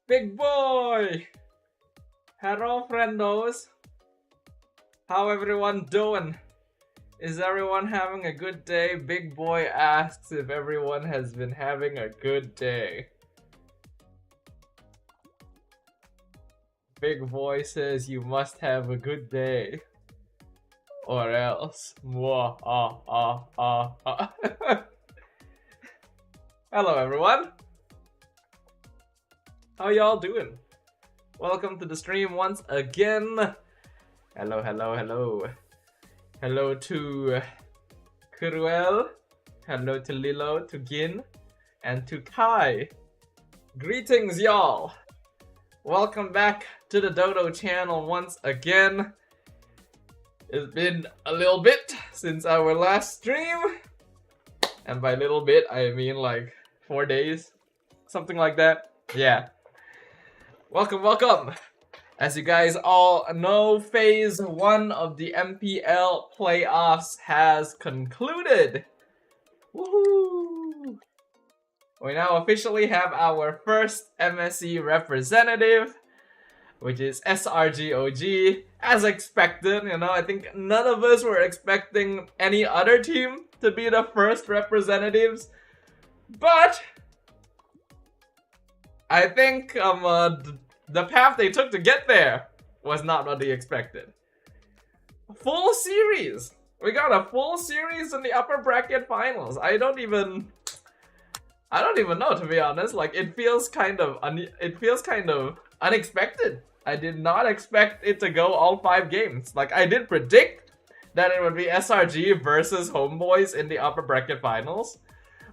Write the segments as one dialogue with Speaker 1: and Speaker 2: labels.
Speaker 1: Big boy! Hello friendos! How everyone doing? Is everyone having a good day? Big boy asks if everyone has been having a good day. Big boy says you must have a good day. Or else. Hello everyone! How y'all doing? Welcome to the stream once again. Hello. Hello to Kuruel. Hello to Lilo, to Gin, and to Kai. Greetings, y'all. Welcome back to the Dodo channel once again. It's been a little bit since our last stream. And by little bit, I mean like 4 days. Something like that. Yeah. Welcome, welcome. As you guys all know, Phase 1 of the MPL playoffs has concluded. Woohoo! We now officially have our first MSC representative, which is SRGOG. As expected, you know, I think none of us were expecting any other team to be the first representatives. But I think the path they took to get there was not what they expected. Full series! We got a full series in the upper bracket finals. I don't even know, to be honest. Like, it feels kind of unexpected. I did not expect it to go all 5 games. Like, I did predict that it would be SRG versus Homeboys in the upper bracket finals.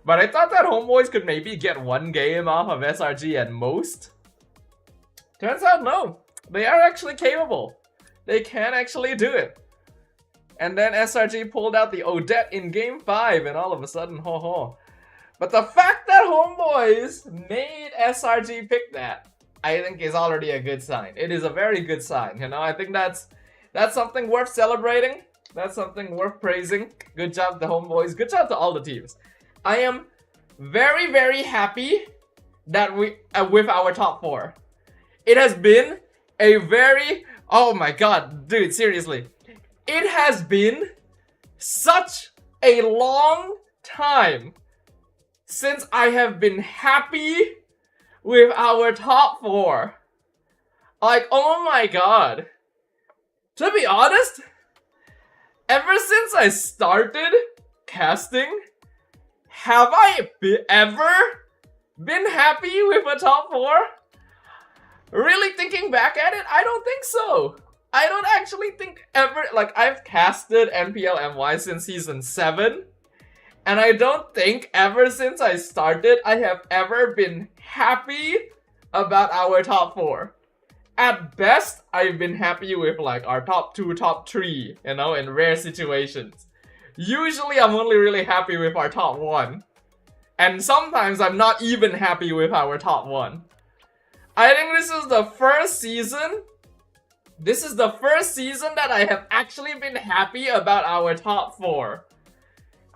Speaker 1: But I thought that Homeboys could maybe get 1 game off of SRG at most. Turns out no, they are actually capable. They can actually do it. And then SRG pulled out the Odette in game 5 and all of a sudden, ho ho. But the fact that Homeboys made SRG pick that, I think is already a good sign. It is a very good sign, you know. I think that's something worth celebrating. That's something worth praising. Good job to Homeboys. Good job to all the teams. I am very, very happy that we with our top 4. It has been a very, oh my god, dude, seriously. It has been such a long time since I have been happy with our top 4. Like, oh my god. To be honest, ever since I started casting, have I ever been happy with a top 4? Really thinking back at it, I don't think so. I don't actually think ever, like, I've casted MPL MY since season 7. And I don't think ever since I started, I have ever been happy about our top 4. At best, I've been happy with like our top 2, top 3, you know, in rare situations. Usually I'm only really happy with our top 1. And sometimes I'm not even happy with our top 1. I think this is the first season. This is the first season that I have actually been happy about our top 4.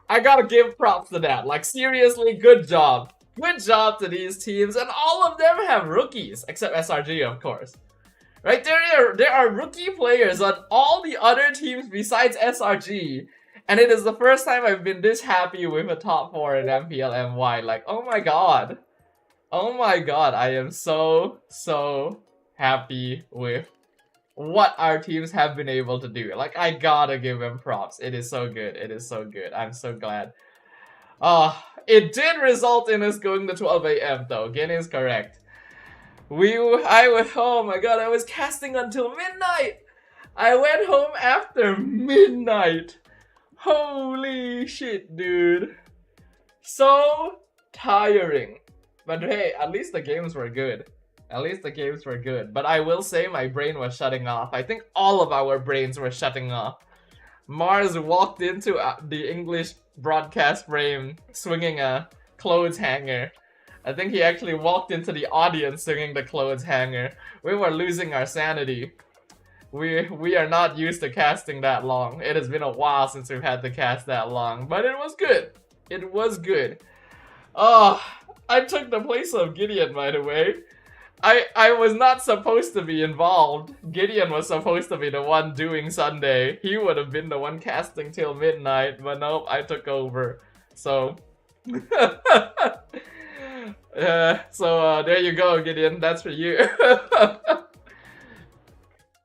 Speaker 1: I gotta give props to that. Like, seriously, good job. Good job to these teams. And all of them have rookies, except SRG, of course. Right? There are rookie players on all the other teams besides SRG. And it is the first time I've been this happy with a top 4 in MPL MY. Like, oh my god. Oh my god, I am so happy with what our teams have been able to do. Like, I gotta give them props. It is so good. It is so good. I'm so glad. It did result in us going to 12 AM though. Gin is correct. Oh my god, I was casting until midnight. I went home after midnight. Holy shit, dude. So tiring. But hey, at least the games were good. At least the games were good. But I will say my brain was shutting off. I think all of our brains were shutting off. Mars walked into the English broadcast frame swinging a clothes hanger. I think he actually walked into the audience swinging the clothes hanger. We were losing our sanity. We are not used to casting that long. It has been a while since we've had to cast that long. But it was good. It was good. Oh, I took the place of Gideon, by the way. I was not supposed to be involved. Gideon was supposed to be the one doing Sunday. He would have been the one casting till midnight, but nope, I took over. So, there you go, Gideon. That's for you.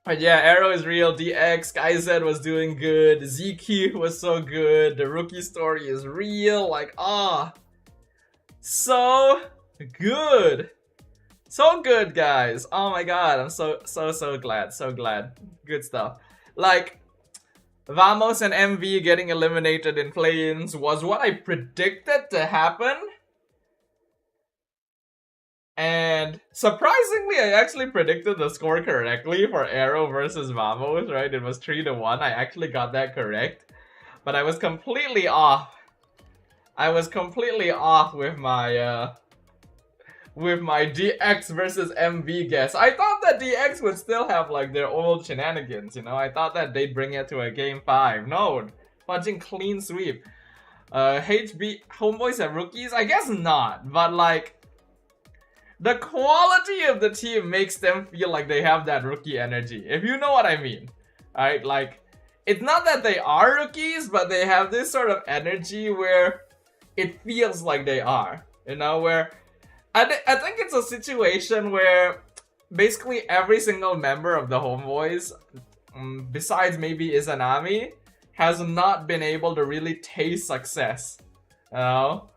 Speaker 1: But yeah, Arrow is real. DX, SkyZ was doing good. ZQ was so good. The rookie story is real. Like, so good. So good, guys. Oh my god, I'm so glad. So glad. Good stuff. Like, Vamos and MV getting eliminated in play-ins was what I predicted to happen. And surprisingly, I actually predicted the score correctly for Arrow versus Vamos, right? It was 3-1. I actually got that correct. But I was completely off. I was completely off with my DX versus MV guess. I thought that DX would still have like their old shenanigans, you know? I thought that they'd bring it to a game 5. No, punching clean sweep. HB Homeboys have rookies? I guess not, but like the quality of the team makes them feel like they have that rookie energy, if you know what I mean. Alright, like it's not that they are rookies, but they have this sort of energy where it feels like they are, you know, where I think it's a situation where basically every single member of the Homeboys, besides maybe Izanami, has not been able to really taste success, you know?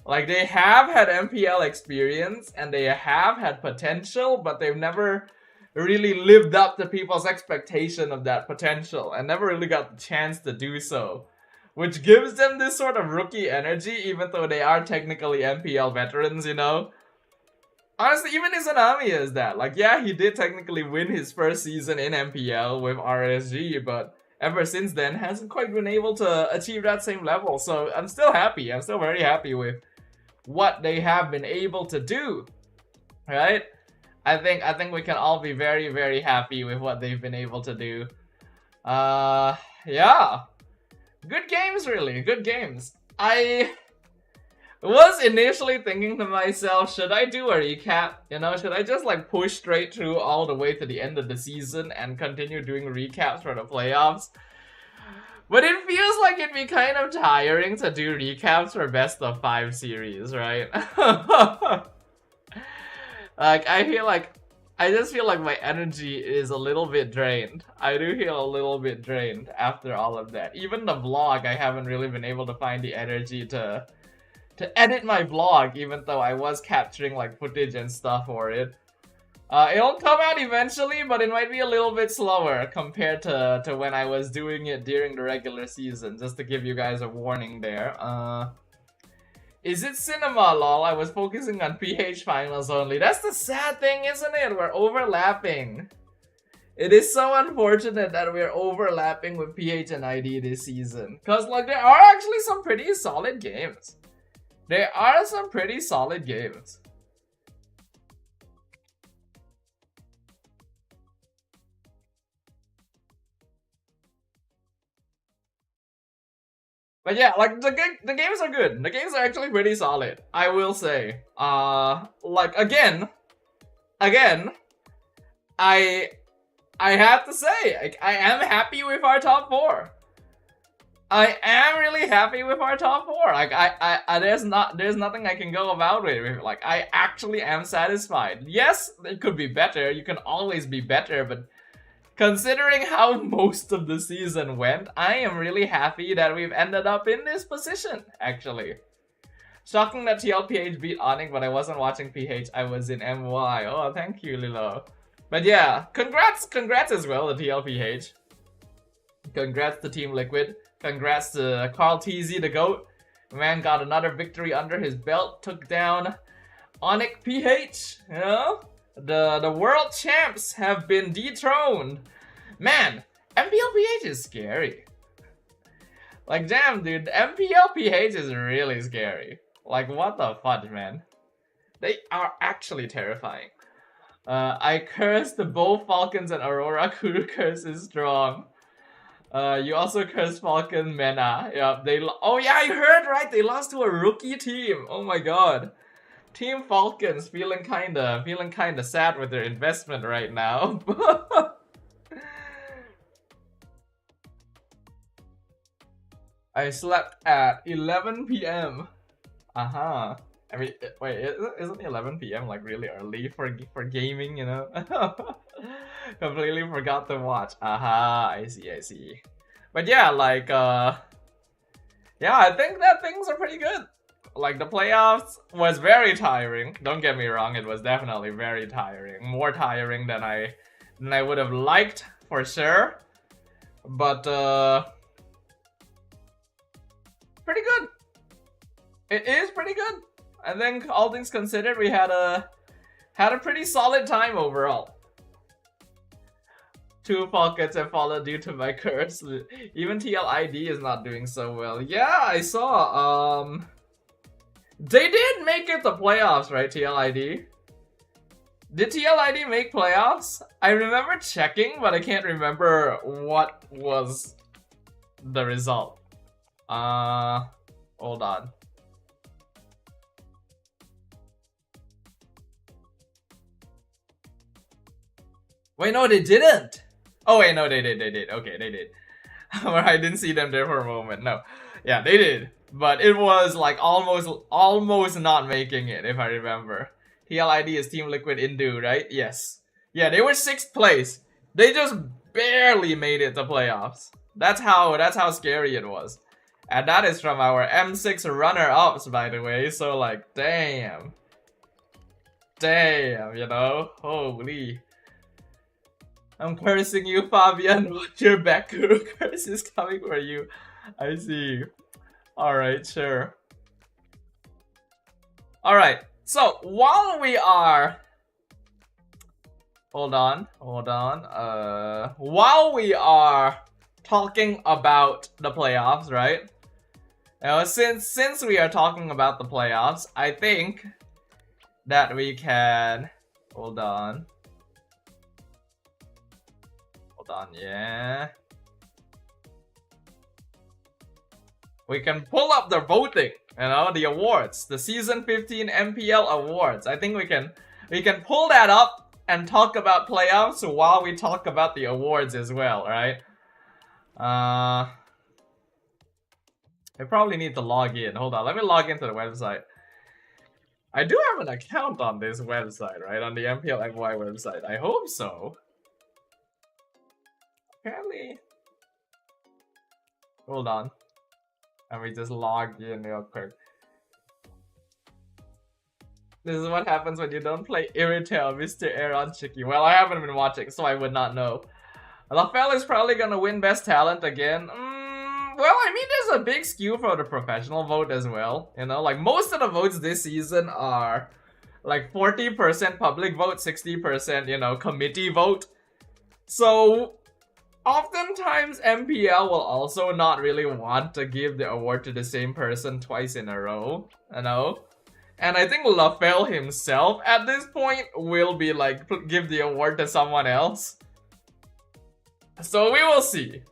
Speaker 1: Like, they have had MPL experience and they have had potential, but they've never really lived up to people's expectation of that potential and never really got the chance to do so. Which gives them this sort of rookie energy, even though they are technically MPL veterans, you know? Honestly, even Izanami is that. Like, yeah, he did technically win his first season in MPL with RSG, but ever since then hasn't quite been able to achieve that same level. So I'm still happy. I'm still very happy with what they have been able to do, right? I think we can all be very, very happy with what they've been able to do. Yeah. Good games, really. Good games. I was initially thinking to myself, should I do a recap? You know, should I just like push straight through all the way to the end of the season and continue doing recaps for the playoffs? But it feels like it'd be kind of tiring to do recaps for best of 5 series, right? Like, I just feel like my energy is a little bit drained. I do feel a little bit drained after all of that. Even the vlog, I haven't really been able to find the energy to edit my vlog, even though I was capturing like footage and stuff for it. It'll come out eventually, but it might be a little bit slower compared to when I was doing it during the regular season, just to give you guys a warning there. Is it cinema, lol? I was focusing on PH finals only. That's the sad thing, isn't it? We're overlapping. It is so unfortunate that we're overlapping with PH and ID this season. Because, like, there are actually some pretty solid games. There are some pretty solid games. But yeah, like, the games are good. The games are actually pretty solid, I will say. Like, again, I have to say, like, I am happy with our top 4. I am really happy with our top 4. Like, there's nothing I can go about with. Like, I actually am satisfied. Yes, it could be better. You can always be better, but considering how most of the season went, I am really happy that we've ended up in this position, actually. Shocking that TLPH beat Onyx, but I wasn't watching PH, I was in MY. Oh, thank you, Lilo. But yeah, congrats as well to TLPH. Congrats to Team Liquid. Congrats to Carl TZ, the GOAT. Man got another victory under his belt, took down Onyx PH, you know? The world champs have been dethroned. Man, MPLPH is scary. Like, damn, dude, MPLPH is really scary. Like, what the fudge, man? They are actually terrifying. I cursed both Falcons and Aurora. Kuru curse is strong. You also cursed Falcon Mena. Yeah, oh yeah, I heard, right? They lost to a rookie team. Oh my god. Team Falcons feeling kinda sad with their investment right now. I slept at 11 p.m. I mean, wait, isn't 11 p.m. like really early for gaming, you know? Completely forgot to watch. I see. But yeah, like, yeah, I think that things are pretty good. Like, the playoffs was very tiring. Don't get me wrong, it was definitely very tiring. More tiring than I would have liked, for sure. But, pretty good. It is pretty good. I think all things considered, we had a pretty solid time overall. 2 pockets have fallen due to my curse. Even TLID is not doing so well. Yeah, I saw. They did make it the playoffs, right? TLID. Did TLID make playoffs? I remember checking, but I can't remember what was the result. Hold on. Wait, no, they didn't. Oh wait, no, they did. Okay, they did. I didn't see them there for a moment. No, yeah, they did, but it was like almost not making it, if I remember. TLID is Team Liquid Indu, right? Yes. Yeah, they were 6th place. They just barely made it to playoffs. That's how scary it was. And that is from our M6 runner-ups, by the way. So like, damn, you know, holy. I'm cursing you, Fabian. Watch your back. Curse is coming for you. I see. Alright, sure. Alright, so while we are... Hold on. While we are talking about the playoffs, right? Now, since we are talking about the playoffs, I think that we can... Hold on, yeah. We can pull up the voting, you know, the awards, the Season 15 MPL awards. I think we can pull that up and talk about playoffs while we talk about the awards as well, right? I probably need to log in. Hold on, let me log into the website. I do have an account on this website, right? On the MPL MY website. I hope so. Apparently. Hold on. Let me just log in real quick. This is what happens when you don't play Irritel, Mr. Aaron Chicky. Well, I haven't been watching, so I would not know. LaFell is probably gonna win Best Talent again. Well, I mean, there's a big skew for the professional vote as well. You know, like most of the votes this season are like 40% public vote, 60%, you know, committee vote. So oftentimes MPL will also not really want to give the award to the same person twice in a row, you know? And I think LaFell himself at this point will be like, give the award to someone else. So we will see.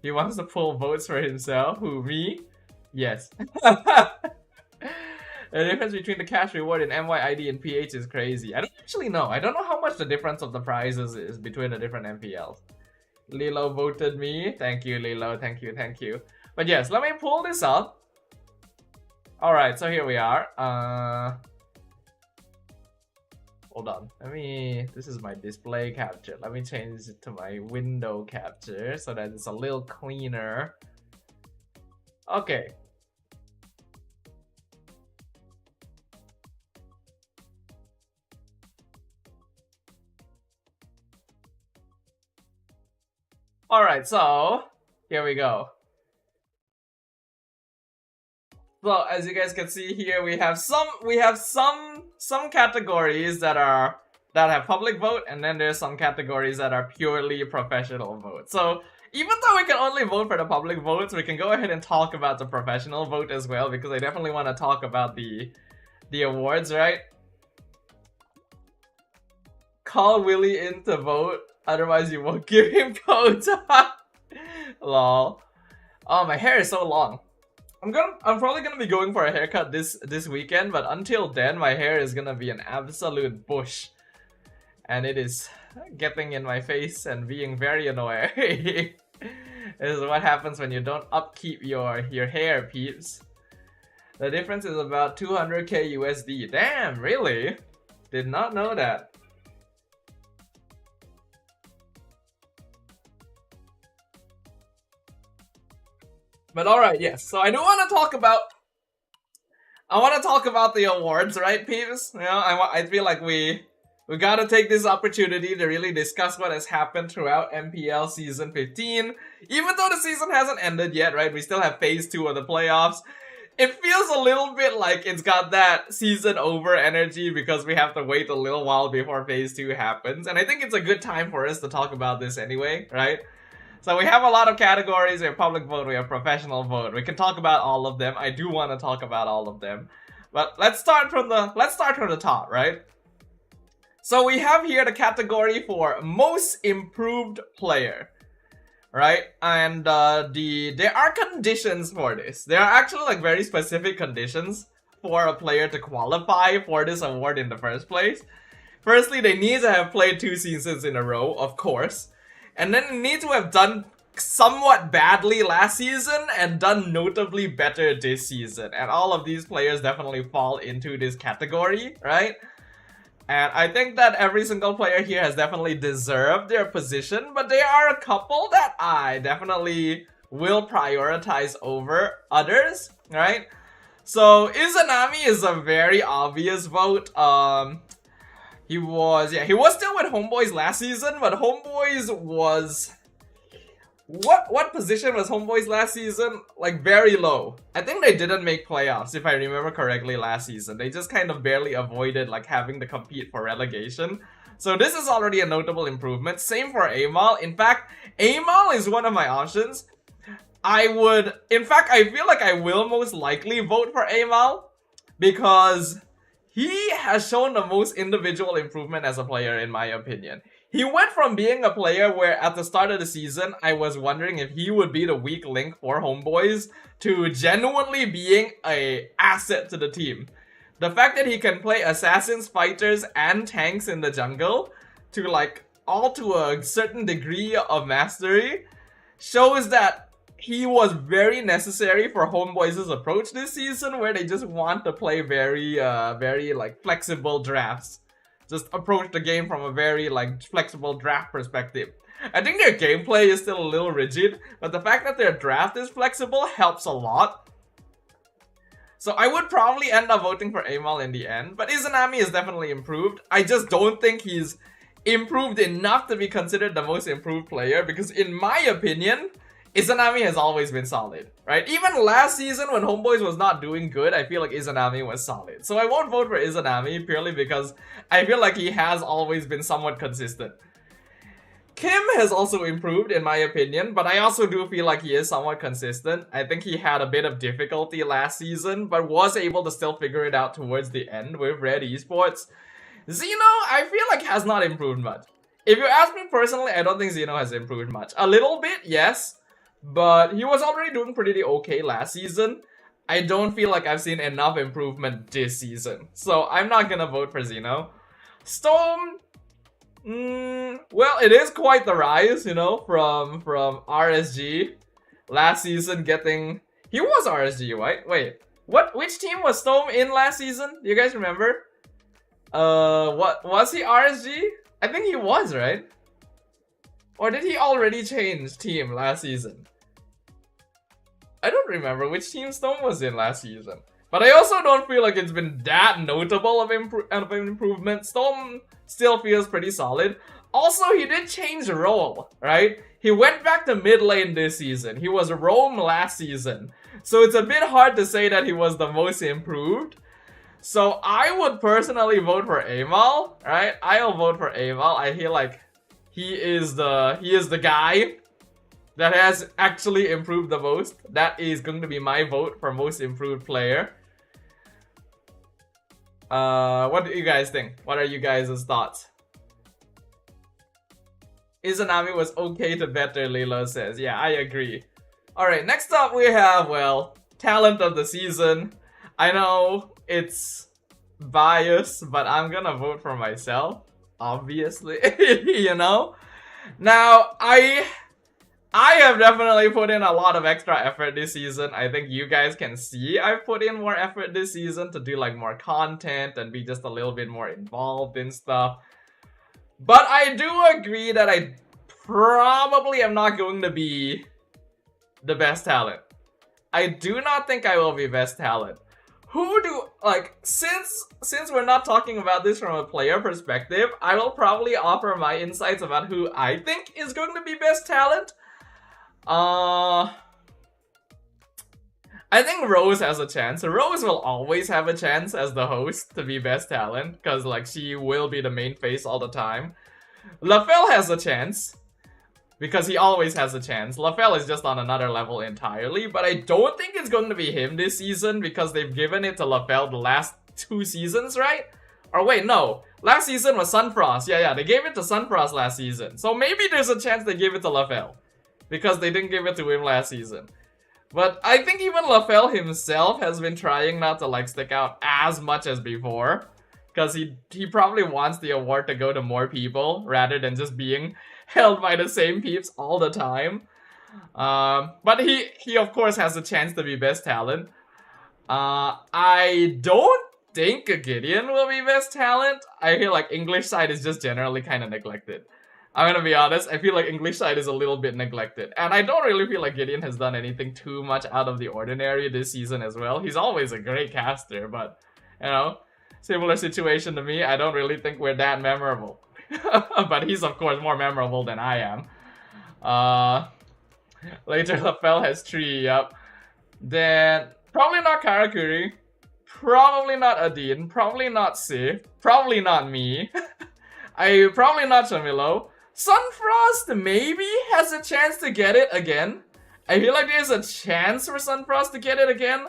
Speaker 1: He wants to pull votes for himself. Who, me? Yes. The difference between the cash reward in MYID and PH is crazy. I don't actually know. I don't know how much the difference of the prizes is between the different MPLs. Lilo voted me. Thank you, Lilo. Thank you. But yes, let me pull this up. Alright, so here we are. Hold on. This is my display capture. Let me change it to my window capture so that it's a little cleaner. Okay. Alright, so here we go. So as you guys can see here, we have some categories that have public vote, and then there's some categories that are purely professional vote. So even though we can only vote for the public votes, we can go ahead and talk about the professional vote as well, because I definitely want to talk about the awards, right? Call Willie in to vote, otherwise you won't give him codes. Lol. Oh, my hair is so long. I'm probably gonna be going for a haircut this weekend, but until then my hair is gonna be an absolute bush. And it is getting in my face and being very annoying. This is what happens when you don't upkeep your hair, peeps. The difference is about 200k USD. Damn, really? Did not know that. But alright, yes. So I do want to talk about... I want to talk about the awards, right, peeps? You know, I feel like we We gotta take this opportunity to really discuss what has happened throughout MPL Season 15. Even though the season hasn't ended yet, right? We still have Phase 2 of the playoffs. It feels a little bit like it's got that season over energy because we have to wait a little while before Phase 2 happens. And I think it's a good time for us to talk about this anyway, right? So we have a lot of categories. We have public vote, we have professional vote. We can talk about all of them. I do want to talk about all of them. But let's start from the top, right? So we have here the category for most improved player, right? And there are conditions for this. There are actually like very specific conditions for a player to qualify for this award in the first place. Firstly, they need to have played 2 seasons in a row, of course. And then they need to have done somewhat badly last season and done notably better this season. And all of these players definitely fall into this category, right? And I think that every single player here has definitely deserved their position, but there are a couple that I definitely will prioritize over others, right? So Izanami is a very obvious vote. He was still with Homeboys last season, but Homeboys was... What position was Homeboys last season? Like, very low. I think they didn't make playoffs, if I remember correctly, last season. They just kind of barely avoided, like, having to compete for relegation. So this is already a notable improvement. Same for Amal. In fact, Amal is one of my options. I feel like I will most likely vote for Amal because he has shown the most individual improvement as a player, in my opinion. He went from being a player where at the start of the season, I was wondering if he would be the weak link for Homeboys to genuinely being an asset to the team. The fact that he can play assassins, fighters, and tanks in the jungle to a certain degree of mastery shows that he was very necessary for Homeboys' approach this season, where they just want to play very flexible drafts. Just approach the game from a very flexible draft perspective. I think their gameplay is still a little rigid, but the fact that their draft is flexible helps a lot. So I would probably end up voting for Amal in the end, but Izanami is definitely improved. I just don't think he's improved enough to be considered the most improved player, because in my opinion, Izanami has always been solid, right? Even last season when Homeboys was not doing good, I feel like Izanami was solid. So I won't vote for Izanami purely because I feel like he has always been somewhat consistent. Kim has also improved in my opinion, but I also do feel like he is somewhat consistent. I think he had a bit of difficulty last season, but was able to still figure it out towards the end with Red Esports. Zeno, I feel like has not improved much. If you ask me personally, I don't think Zeno has improved much. A little bit, yes. But he was already doing pretty okay last season. I don't feel like I've seen enough improvement this season. So I'm not gonna vote for Zeno. Storm, well, it is quite the rise, you know, from RSG. Last season getting... He was RSG, right? Wait, which team was Storm in last season? Do you guys remember? What was he RSG? I think he was, right? Or did he already change team last season? I don't remember which team Stone was in last season. But I also don't feel like it's been that notable of an improvement. Stone still feels pretty solid. Also, he did change role, right? He went back to mid lane this season. He was roam last season. So it's a bit hard to say that he was the most improved. So I would personally vote for Amal, right? I'll vote for Amal. I feel like he is the guy that has actually improved the most. That is going to be my vote for most improved player. What do you guys think? What are you guys' thoughts? Izanami was okay to better, Lilo says. Yeah, I agree. Alright, next up we have, well, talent of the season. I know it's biased, but I'm gonna vote for myself. Obviously, you know? Now, I have definitely put in a lot of extra effort this season. I think you guys can see I've put in more effort this season to do like more content and be just a little bit more involved in stuff. But I do agree that I probably am not going to be the best talent. I do not think I will be best talent. who do, like, since we're not talking about this from a player perspective, I will probably offer my insights about who I think is going to be best talent. I think Rose has a chance. Rose will always have a chance as the host to be best talent, because like she will be the main face all the time. LaFell has a chance, because he always has a chance. LaFell is just on another level entirely, but I don't think it's going to be him this season, because they've given it to LaFell the last 2 seasons, right? Or wait, no. Last season was Sunfrost. Yeah, they gave it to Sunfrost last season. So maybe there's a chance they give it to LaFell, because they didn't give it to him last season. But I think even LaFell himself has been trying not to like stick out as much as before, because he probably wants the award to go to more people rather than just being held by the same peeps all the time. But he of course has a chance to be best talent. I don't think Gideon will be best talent. I feel like English side is just generally kind of neglected. I'm gonna be honest, I feel like English side is a little bit neglected. And I don't really feel like Gideon has done anything too much out of the ordinary this season as well. He's always a great caster, but, you know, similar situation to me, I don't really think we're that memorable. But he's of course more memorable than I am. Later LaFell has 3, yep. Then, probably not Karakuri. Probably not Adin. Probably not Sif. Probably not me. Probably not Shamilo. Sunfrost maybe has a chance to get it again. I feel like there's a chance for Sunfrost to get it again.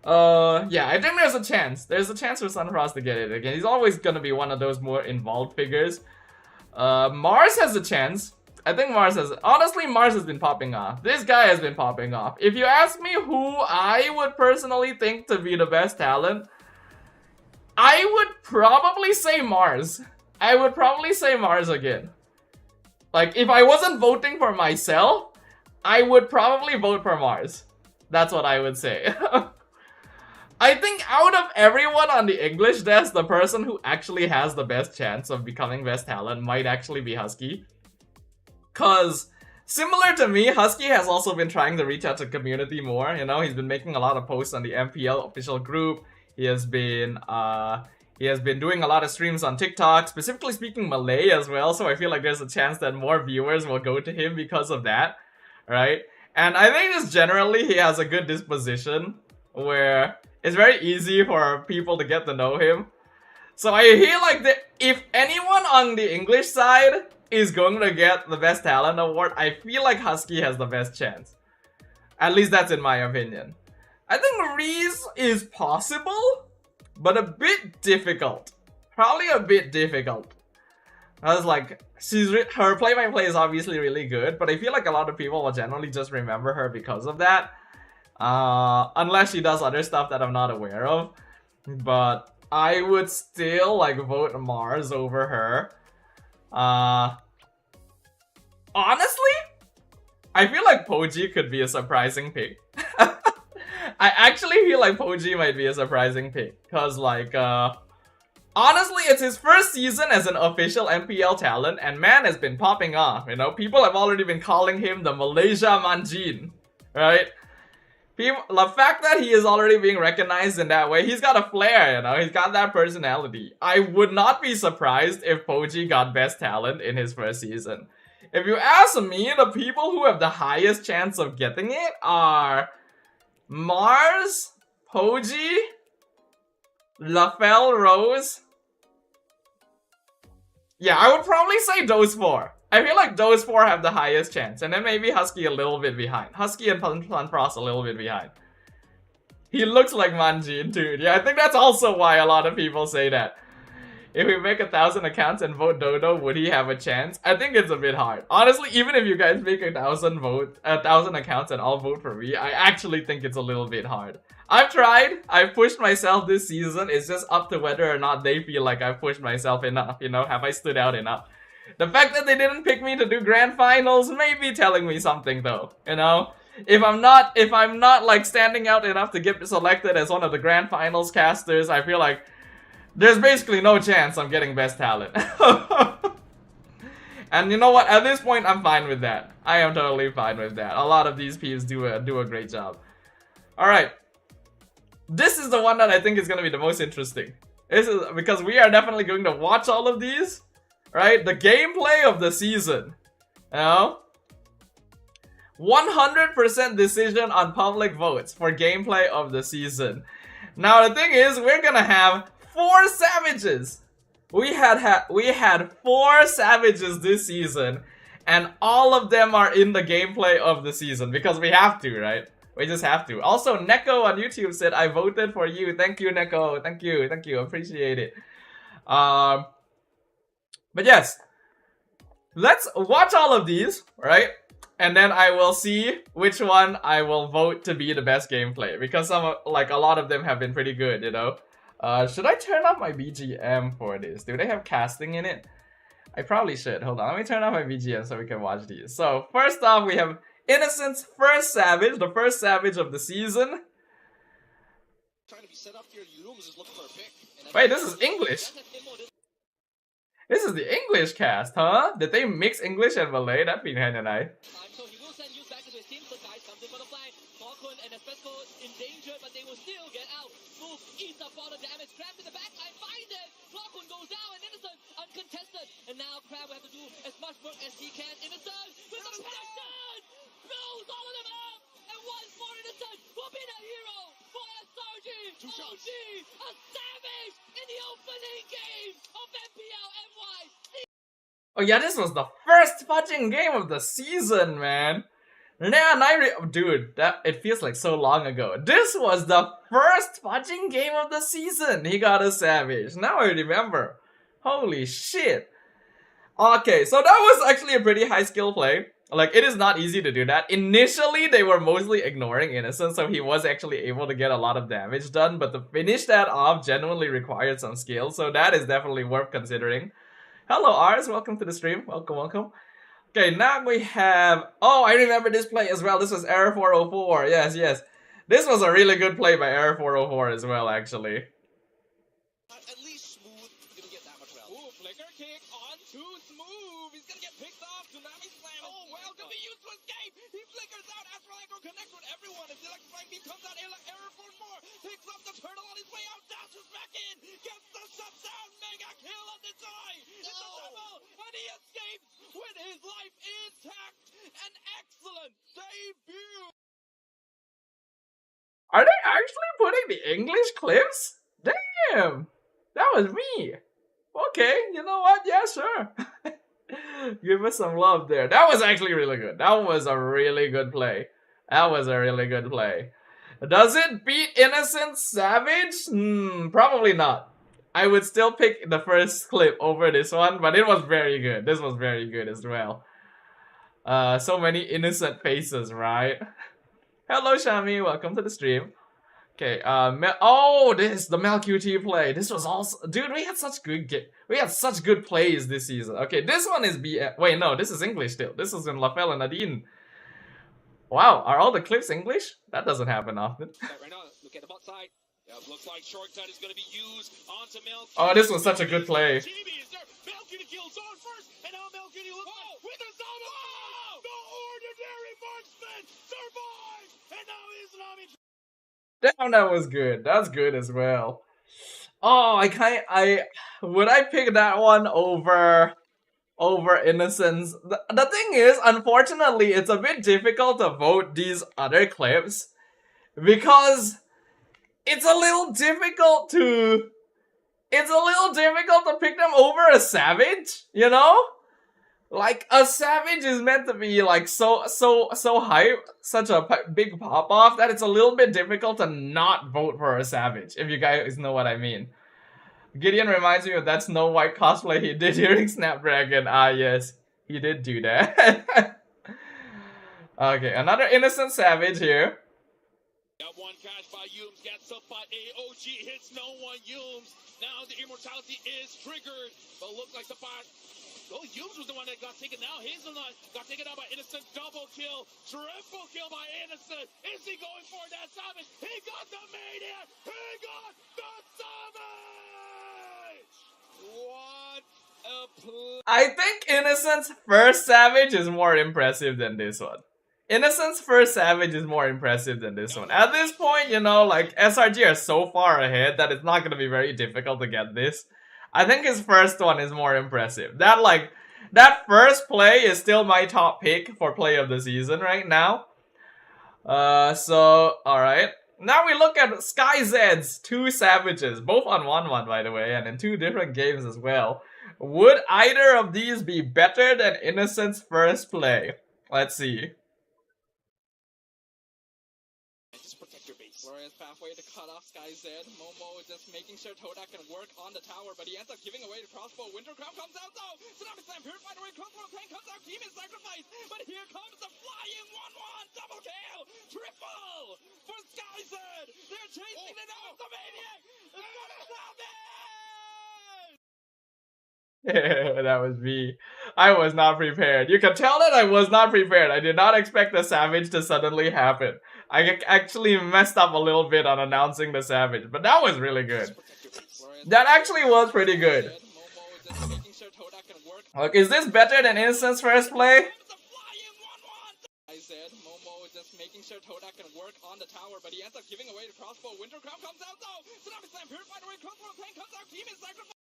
Speaker 1: Yeah, I think there's a chance. There's a chance for Sunfrost to get it again. He's always gonna be one of those more involved figures. Mars has a chance. I think Mars has... Honestly, Mars has been popping off. This guy has been popping off. If you ask me who I would personally think to be the best talent, I would probably say Mars. I would probably say Mars again. Like, if I wasn't voting for myself, I would probably vote for Mars. That's what I would say. I think out of everyone on the English desk, the person who actually has the best chance of becoming best talent might actually be Husky. Cause, similar to me, Husky has also been trying to reach out to the community more, you know? He's been making a lot of posts on the MPL official group. He has been doing a lot of streams on TikTok, specifically speaking Malay as well, so I feel like there's a chance that more viewers will go to him because of that, right? And I think just generally he has a good disposition where it's very easy for people to get to know him. So I feel like if anyone on the English side is going to get the best talent award, I feel like Husky has the best chance. At least that's in my opinion. I think Reese is possible, but a bit difficult. Probably a bit difficult. I was like, her play-by-play is obviously really good, but I feel like a lot of people will generally just remember her because of that. Unless she does other stuff that I'm not aware of. But I would still like vote Mars over her. Honestly, I feel like Poji could be a surprising pick. I actually feel like Poji might be a surprising pick. Cause like, honestly, it's his first season as an official MPL talent, and man has been popping off, you know? People have already been calling him the Malaysia Manjin, right? The fact that he is already being recognized in that way, he's got a flair, you know? He's got that personality. I would not be surprised if Poji got best talent in his first season. If you ask me, the people who have the highest chance of getting it are Mars, Poji, LaFell, Rose. Yeah, I would probably say those 4. I feel like those 4 have the highest chance. And then maybe Husky a little bit behind. Husky and Sunfrost a little bit behind. He looks like Manjin, dude. Yeah, I think that's also why a lot of people say that. If we make 1,000 accounts and vote Dodo, would he have a chance? I think it's a bit hard. Honestly, even if you guys make 1,000 accounts and all vote for me, I actually think it's a little bit hard. I've tried. I've pushed myself this season. It's just up to whether or not they feel like I've pushed myself enough. You know, have I stood out enough? The fact that they didn't pick me to do grand finals may be telling me something though. You know? If I'm not like standing out enough to get selected as one of the grand finals casters, I feel like there's basically no chance I'm getting best talent. And you know what? At this point, I'm fine with that. I am totally fine with that. A lot of these peeps do a great job. Alright. This is the one that I think is gonna be the most interesting. This is because we are definitely going to watch all of these, right? The gameplay of the season, you know? 100% decision on public votes for gameplay of the season. Now the thing is, we're gonna have 4 savages. We had 4 savages this season, and all of them are in the gameplay of the season because we have to, right? We just have to. Also, Neko on YouTube said, I voted for you. Thank you, Neko. Thank you. Appreciate it. But yes, let's watch all of these, right? And then I will see which one I will vote to be the best gameplay, because some, like, a lot of them have been pretty good, you know. Should I turn off my BGM for this? Do they have casting in it? I probably should. Hold on, let me turn off my BGM so we can watch these. So first off, we have Innocent's first savage, the first savage of the season. Wait, this is English. This is the English cast, huh? Did they mix English and Malay? That'd be kinda nice.
Speaker 2: And now Crab will have to do as much work as he can. Innocent with a passion! Blows all of them up! And once more Innocent will be the hero for SRG! OG! A savage in the opening game of MPL NYC!
Speaker 1: Oh yeah, this was the first fucking game of the season, man! Dude, it feels like so long ago. This was the first fucking game of the season! He got a savage. Now I remember. Holy shit! Okay, so that was actually a pretty high skill play. Like, it is not easy to do that. Initially, they were mostly ignoring Innocent, so he was actually able to get a lot of damage done, but to finish that off genuinely required some skill, so that is definitely worth considering. Hello, Ars, welcome to the stream. Welcome. Okay, now we have... Oh, I remember this play as well. This was Error 404. Yes. This was a really good play by Error 404 as well, actually.
Speaker 2: Connects with everyone as the electrifying beam comes out. Error for more. Picks up the turtle on his way out. Dashes back in. Gets the shutdown. Mega kill on the side. It's a double. And he escapes with his life intact. An excellent debut.
Speaker 1: Are they actually putting the English clips? Damn. That was me. Okay, you know what? Yeah, sure. Give us some love there. That was actually really good. That was a really good play. Does it beat Innocent Savage? Probably not. I would still pick the first clip over this one, but it was very good. This was very good as well. So many innocent faces, right? Hello, Shami. Welcome to the stream. Okay, this is the MLQT play. This was also... Dude, we had such good plays this season. Okay, this one is Wait, no, this is English still. This is in Lafelle and Nadine. Wow, are all the clips English? That doesn't happen often.
Speaker 2: Right now, look at the bot side. Yeah, looks like short side is going to be used onto MLQT.
Speaker 1: Oh, this was such a good play.
Speaker 2: MLQT kills on first, and now MLQT looks like with a zone. The ordinary marksman survives, and now he's not.
Speaker 1: Damn, that was good. That's good as well. Oh, would I pick that one over Innocence? The thing is, unfortunately, it's a bit difficult to vote these other clips because it's a little difficult to pick them over a savage, you know? Like, a savage is meant to be like so hype, such a big pop off that it's a little bit difficult to not vote for a savage, if you guys know what I mean. Gideon reminds me of that Snow White cosplay he did during Snapdragon. Ah, yes, he did do that. Okay, another innocent savage here.
Speaker 2: Got one cash by Yooms, gets up by AOG, hits no one Yooms. Now the immortality is triggered, but looks like the bot. Oh, Yooms was the one that got taken out. Hazelnut got taken out by Innocent. Double kill, triple kill by Innocent. Is he going for that savage? He got the maniac. He got the savage. What a play.
Speaker 1: I think Innocent's first savage is more impressive than this one. Innocent's first Savage is more impressive than this one. At this point, you know, like, SRG are so far ahead that it's not gonna be very difficult to get this. I think his first one is more impressive. That first play is still my top pick for play of the season right now. So, alright. Now we look at SkyZ's 2 Savages, both on 1-1 by the way, and in 2 different games as well. Would either of these be better than Innocent's first play? Let's see.
Speaker 2: Glorious pathway to cut off SkyZ. Momo just making sure Toda can work on the tower, but he ends up giving away the crossbow. Winter Crown comes out though. Tsunami Slam, purified away, crossbow tank comes out. Team is sacrificed, but here comes the flying 1-1 double kill, triple for SkyZ. They're chasing the down the maniac. It's gonna happen.
Speaker 1: That was me. I was not prepared. You can tell that I was not prepared. I did not expect the Savage to suddenly happen. I actually messed up a little bit on announcing the Savage, but that was really good. That actually was pretty good. Look, is this better than Innocent's first play?
Speaker 2: Momo is just making sure Toda can work on the tower, but he ends up giving away the crossbow. Winter Crown comes out though. Tsunami Slam, purified away, crossbow tank comes out. Team is sacrificed.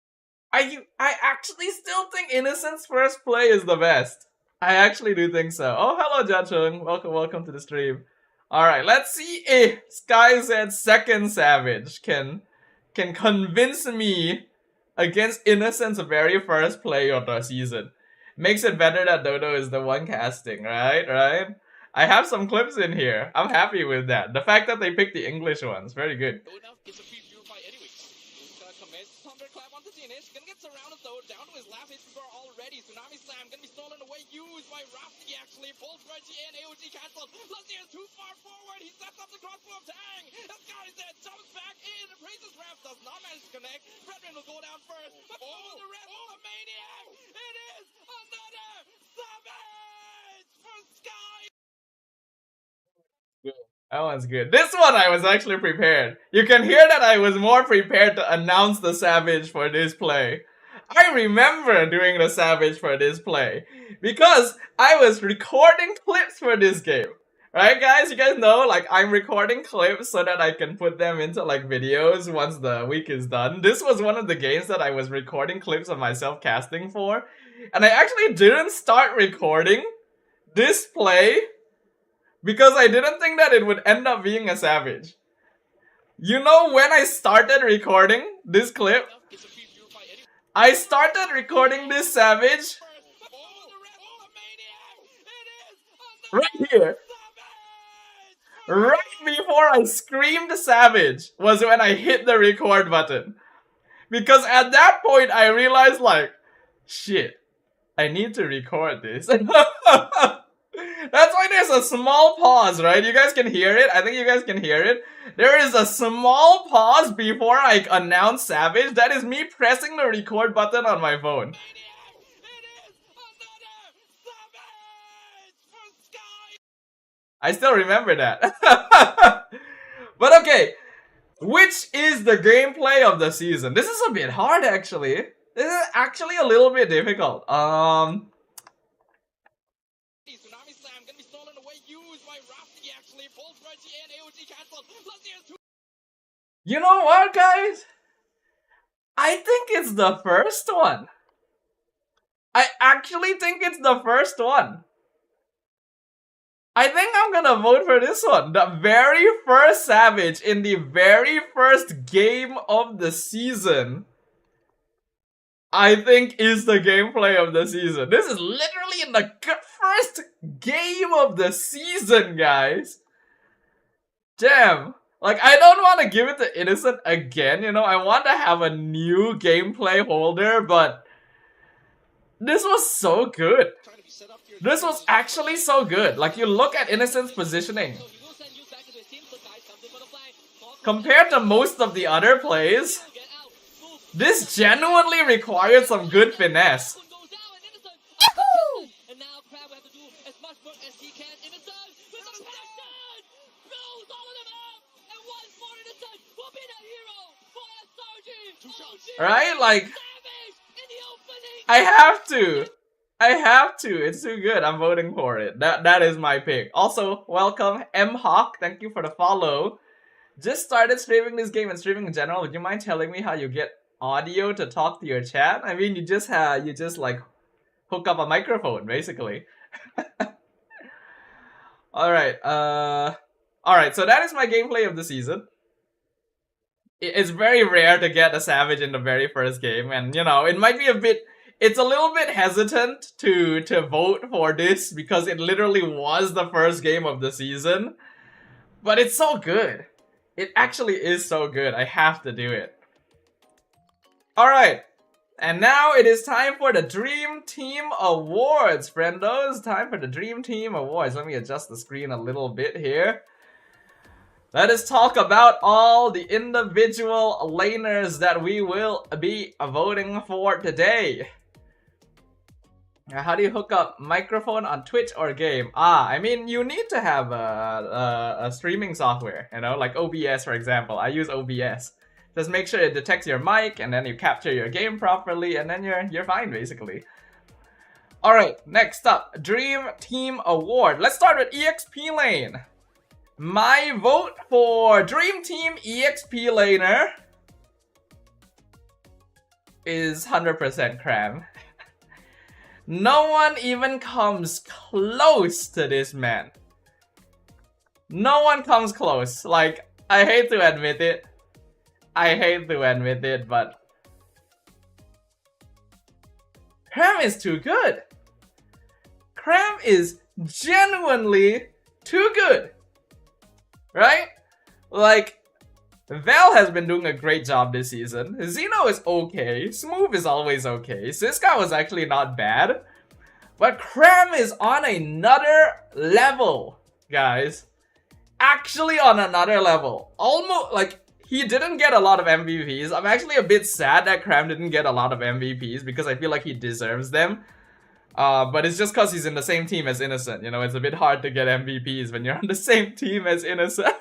Speaker 1: I actually still think Innocent's first play is the best. I actually do think so. Oh, hello, Jachung. Welcome to the stream. Alright, let's see if SkyZ's second Savage can convince me against Innocent's very first play of the season. Makes it better that Dodo is the one casting, right? I have some clips in here. I'm happy with that. The fact that they picked the English ones, very good.
Speaker 2: Surrounded though, down to his last HP bar already. Tsunami Slam gonna be stolen away, used by Rafty actually. Full Reggie and AOG cancelled. Lustier is too far forward. He sets up the crossbow of Tang. As SkyZ jumps back in. Praises Raf does not manage to connect. Brethren will go down first. But the rest of the maniac. It is another Savage for Sky.
Speaker 1: That one's good. This one I was actually prepared. You can hear that I was more prepared to announce the Savage for this play. I remember doing the Savage for this play because I was recording clips for this game. Right, guys? You guys know, like, I'm recording clips so that I can put them into, like, videos once the week is done. This was one of the games that I was recording clips of myself casting for. And I actually didn't start recording this play because I didn't think that it would end up being a Savage. You know, when I started recording this clip, I started recording this Savage right here. Right before I screamed Savage was when I hit the record button. Because at that point I realized, like, shit, I need to record this. That's why there's a small pause, right? You guys can hear it. I think you guys can hear it. There is a small pause before I announce Savage. That is me pressing the record button on my phone. I still remember that. But okay, which is the gameplay of the season? This is a bit hard, actually. This is actually a little bit difficult. You know what, guys? I think it's the first one. I actually think it's the first one. I think I'm gonna vote for this one. The very first Savage in the very first game of the season, I think is the gameplay of the season. This is literally in the first game of the season, guys. Damn. Like, I don't want to give it to Innocent again, you know. I want to have a new gameplay holder, but this was so good. This was actually so good. Like, you look at Innocent's positioning. Compared to most of the other plays, this genuinely required some good finesse. Right? Like, I have to. I have to. It's too good. I'm voting for it. That is my pick. Also, welcome M Hawk. Thank you for the follow. Just started streaming this game and streaming in general. Would you mind telling me how you get audio to talk to your chat? I mean, you just like hook up a microphone, basically. Alright, alright, so that is my gameplay of the season. It's very rare to get a Savage in the very first game, and you know, it might be it's a little bit hesitant to vote for this because it literally was the first game of the season. But it's so good. It actually is so good. I have to do it. Alright. And now it is time for the Dream Team Awards, friendos. Time for the Dream Team Awards. Let me adjust the screen a little bit here. Let us talk about all the individual laners that we will be voting for today. How do you hook up microphone on Twitch or game? I mean, you need to have a streaming software, you know, like OBS, for example. I use OBS. Just make sure it detects your mic, and then you capture your game properly, and then you're fine, basically. Alright, next up, Dream Team Award. Let's start with EXP lane. My vote for Dream Team EXP laner is 100% Cram. No one even comes close to this man. No one comes close. Like, I hate to admit it. But Cram is too good. Cram is genuinely too good. Right? Like, Val has been doing a great job this season. Xeno is okay. Smooth is always okay. Siska was actually not bad. But Cram is on another level, guys. Actually on another level. Almost, like, he didn't get a lot of MVPs. I'm actually a bit sad that Cram didn't get a lot of MVPs because I feel like he deserves them. But it's just because he's in the same team as Innocent. You know, it's a bit hard to get MVPs when you're on the same team as Innocent.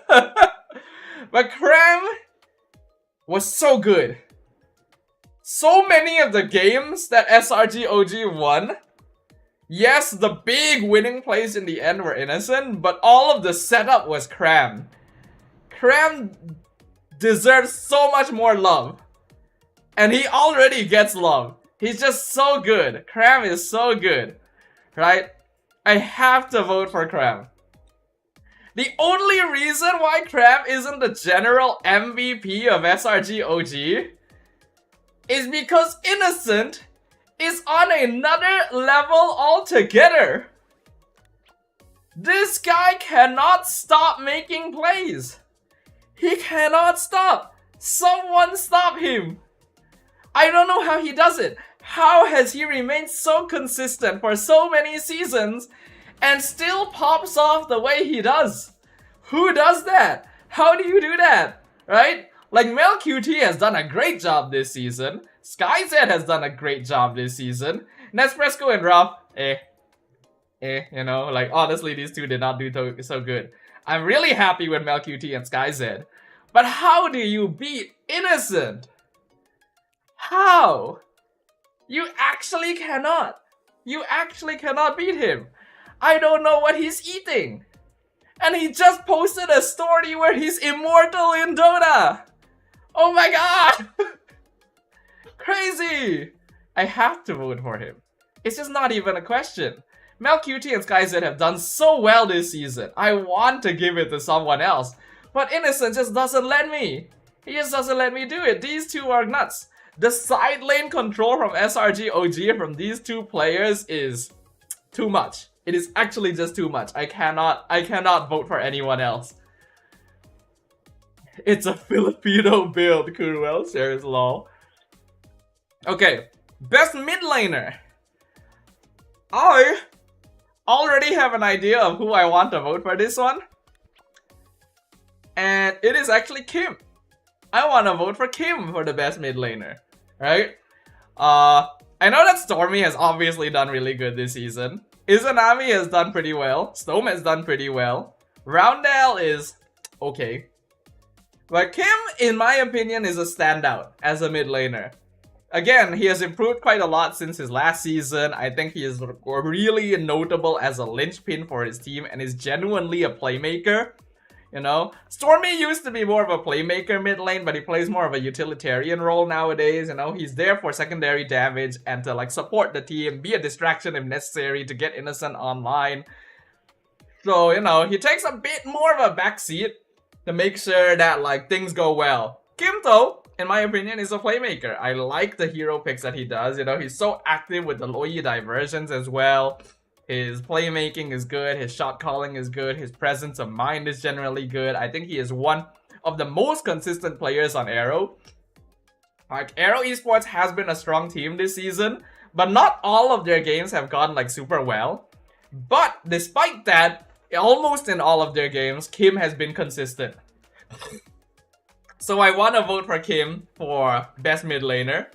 Speaker 1: But Cram was so good. So many of the games that SRG OG won. Yes, the big winning plays in the end were Innocent, but all of the setup was Cram. Cram deserves so much more love. And he already gets love. He's just so good. Cram is so good. Right? I have to vote for Cram. The only reason why Cram isn't the general MVP of SRG OG is because Innocent is on another level altogether. This guy cannot stop making plays. He cannot stop. Someone stop him. I don't know how he does it. How has he remained so consistent for so many seasons and still pops off the way he does? Who does that? How do you do that? Right? Like, MelQT has done a great job this season. SkyZ has done a great job this season. Nespresso and Ruff, you know, like, honestly, these two did not do so good. I'm really happy with MelQT and SkyZ. But how do you beat Innocent? How? You actually cannot. You actually cannot beat him. I don't know what he's eating. And he just posted a story where he's immortal in Dota. Oh my god. Crazy. I have to vote for him. It's just not even a question. MelQT and SkyZ have done so well this season. I want to give it to someone else. But Innocent just doesn't let me. He just doesn't let me do it. These two are nuts. The side lane control from SRG OG from these two players is too much. It is actually just too much. I cannot vote for anyone else. It's a Filipino build, Kurwell. Serious lol. Okay, best mid laner. I already have an idea of who I want to vote for this one. And it is actually Kim. I want to vote for Kim for the best mid laner. Right? I know that Stormy has obviously done really good this season. Izanami has done pretty well. Stone has done pretty well. Roundel is okay. But Kim, in my opinion, is a standout as a mid laner. again, he has improved quite a lot since his last season. I think he is really notable as a linchpin for his team and is genuinely a playmaker. You know, Stormy used to be more of a playmaker mid lane, but he plays more of a utilitarian role nowadays. You know, he's there for secondary damage and to like support the team, be a distraction if necessary to get Innocent online. So, you know, he takes a bit more of a backseat to make sure that like things go well. Kim though, in my opinion, is a playmaker. I like the hero picks that he does. You know, he's so active with the low E diversions as well. His playmaking is good, his shot calling is good, his presence of mind is generally good. I think he is one of the most consistent players on Aero. Like, Aero Esports has been a strong team this season, but not all of their games have gone like super well. But despite that, almost in all of their games, Kim has been consistent. So I want to vote for Kim for best mid laner.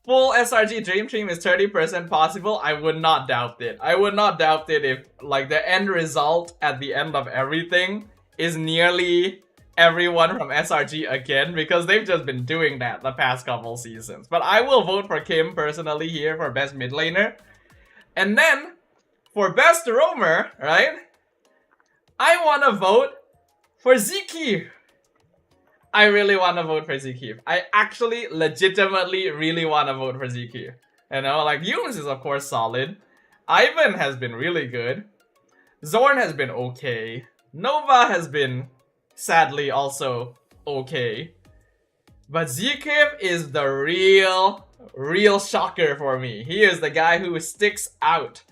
Speaker 1: Full SRG Dream Team is 30% possible. I would not doubt it. I would not doubt it if like the end result at the end of everything is nearly everyone from SRG again, because they've just been doing that the past couple seasons. But I will vote for Kim personally here for best mid laner. And then for best roamer, right? I want to vote for Zeke. I really want to vote for Zeke. I actually legitimately really want to vote for Zeke. You know, like Yumes is of course solid. Ivan has been really good. Zorn has been okay. Nova has been sadly also okay. But Zeke is the real shocker for me. He is the guy who sticks out.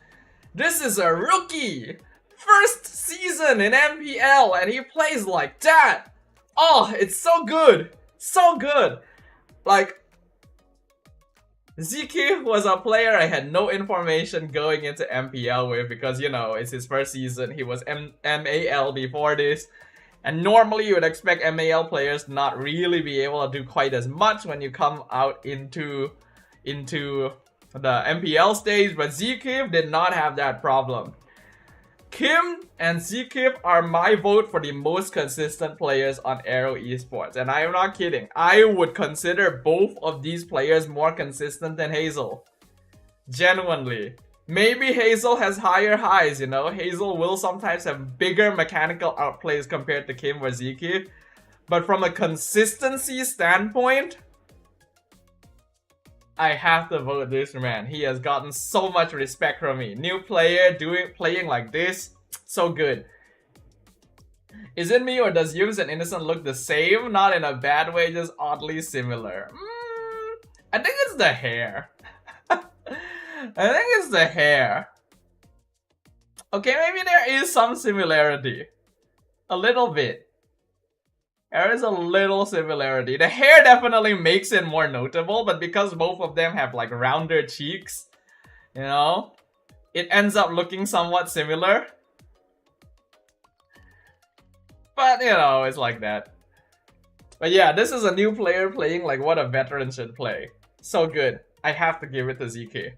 Speaker 1: This is a rookie! First season in MPL and he plays like that! Oh, it's so good! So good! Like, Zeke was a player I had no information going into MPL with because, you know, it's his first season. He was MAL before this. And normally you would expect MAL players to not really be able to do quite as much when you come out into the MPL stage. But Zeke did not have that problem. Kim and Zeke are my vote for the most consistent players on Aero Esports. And I am not kidding. I would consider both of these players more consistent than Hazel. Genuinely. Maybe Hazel has higher highs, you know. Hazel will sometimes have bigger mechanical outplays compared to Kim or Zeke. But from a consistency standpoint, I have to vote this man. He has gotten so much respect from me. New player playing like this, so good. Is it me or does Yumes and Innocent look the same? Not in a bad way, just oddly similar. I think it's the hair. I think it's the hair. Okay, maybe there is some similarity. A little bit. There is a little similarity. The hair definitely makes it more notable, but because both of them have like rounder cheeks, you know, it ends up looking somewhat similar. But, you know, it's like that. But yeah, this is a new player playing like what a veteran should play. So good. I have to give it to Zeke.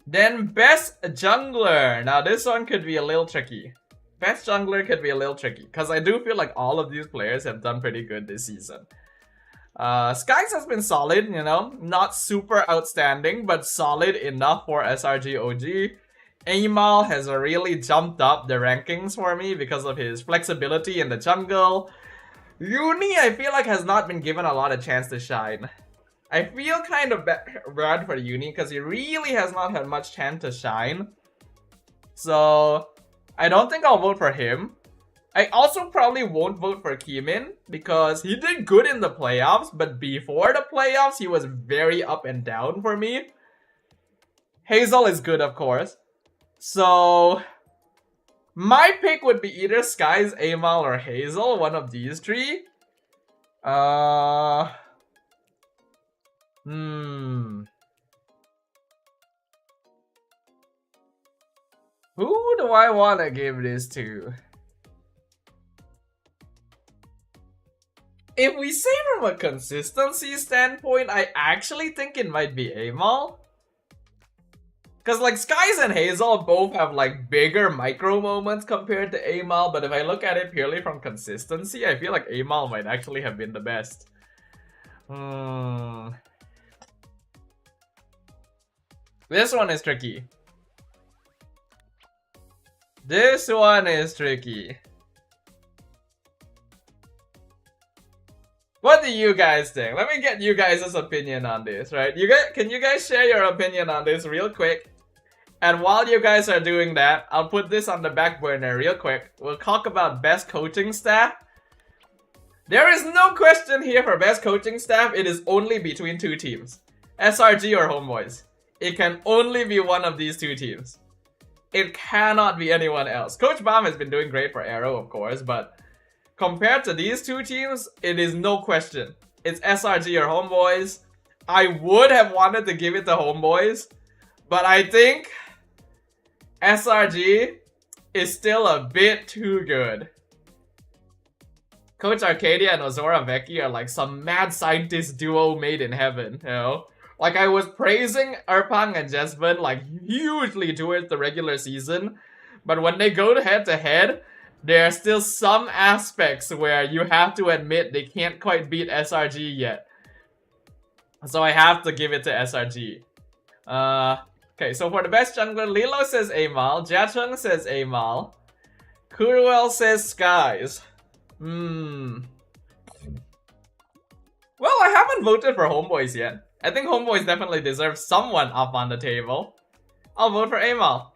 Speaker 1: Then best jungler. Now this one could be a little tricky. Best jungler could be a little tricky because I do feel like all of these players have done pretty good this season. Skies has been solid, you know, not super outstanding, but solid enough for SRG OG. Amal has really jumped up the rankings for me because of his flexibility in the jungle. Uni, I feel like has not been given a lot of chance to shine. I feel kind of bad for Uni because he really has not had much chance to shine. So I don't think I'll vote for him. I also probably won't vote for Keemin because he did good in the playoffs, but before the playoffs, he was very up and down for me. Hazel is good, of course. So my pick would be either Skies, Amal, or Hazel, one of these three. Who do I want to give this to? If we say from a consistency standpoint, I actually think it might be Amal. Because like Skies and Hazel both have like bigger micro moments compared to Amal, but if I look at it purely from consistency, I feel like Amal might actually have been the best. This one is tricky. This one is tricky. What do you guys think? Let me get you guys' opinion on this, right? Can you guys share your opinion on this real quick? And while you guys are doing that, I'll put this on the back burner real quick. We'll talk about best coaching staff. There is no question here for best coaching staff. It is only between two teams. SRG or Homeboys. It can only be one of these two teams. It cannot be anyone else. Coach Baum has been doing great for Arrow, of course, but compared to these two teams, it is no question. It's SRG or Homeboys. I would have wanted to give it to Homeboys, but I think SRG is still a bit too good. Coach Arcadia and Ozora Vecchi are like some mad scientist duo made in heaven, you know? Like, I was praising Erpang and Jesben like hugely towards the regular season, but when they go head to head, there are still some aspects where you have to admit they can't quite beat SRG yet. So I have to give it to SRG. Okay, so for the best jungler, Lilo says Amal, Jiacheng says Amal, Kuruel says Skies. Well, I haven't voted for Homeboys yet. I think Homeboys definitely deserve someone up on the table. I'll vote for Amal.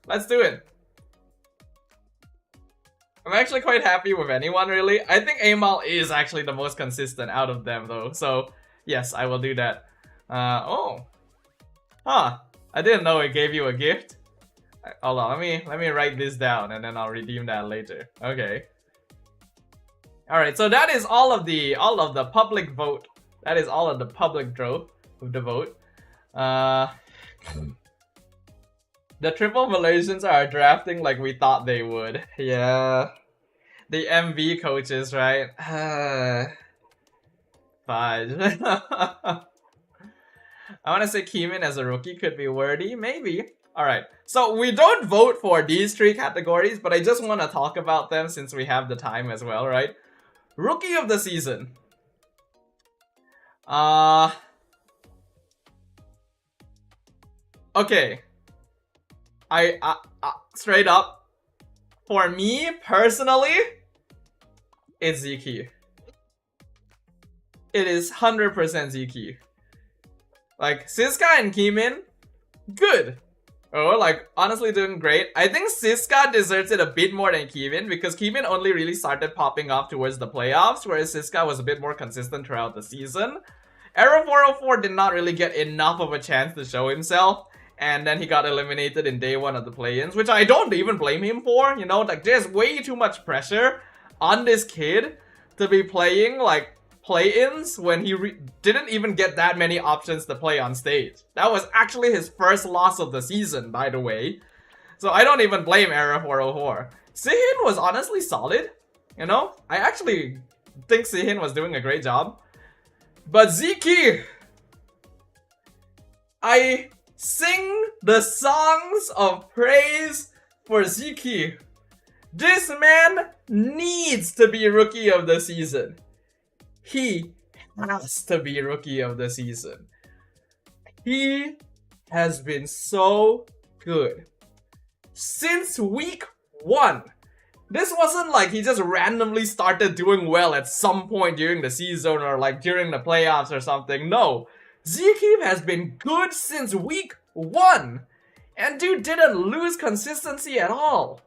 Speaker 1: Let's do it. I'm actually quite happy with anyone, really. I think Amal is actually the most consistent out of them, though. So, yes, I will do that. Oh. Huh. I didn't know it gave you a gift. Hold on, let me write this down and then I'll redeem that later. Okay. Alright, so that is all of the public vote. That is all of the public draw of the vote. The triple Malaysians are drafting like we thought they would. Yeah. The MV coaches, right? Fudge. I want to say Keeman as a rookie could be worthy. Maybe. Alright. So we don't vote for these three categories, but I just want to talk about them since we have the time as well, right? Rookie of the season. Okay. I straight up, for me personally, it's Ziki. It is 100% Ziki. Like, Siska and Keeman, good. Oh, like, honestly doing great. I think Siska deserves it a bit more than Keeman because Keeman only really started popping off towards the playoffs, whereas Siska was a bit more consistent throughout the season. Arrow 404 did not really get enough of a chance to show himself, and then he got eliminated in day one of the play-ins, which I don't even blame him for, you know, like, there's way too much pressure on this kid to be playing, like, play-ins when he didn't even get that many options to play on stage. That was actually his first loss of the season, by the way. So I don't even blame Arrow 404. Sihin was honestly solid, you know? I actually think Sihin was doing a great job. But Ziki, I sing the songs of praise for Ziki. This man needs to be Rookie of the Season. He has to be Rookie of the Season. He has been so good since week 1. This wasn't like he just randomly started doing well at some point during the season or like during the playoffs or something. No, Ziki has been good since week 1. And dude didn't lose consistency at all.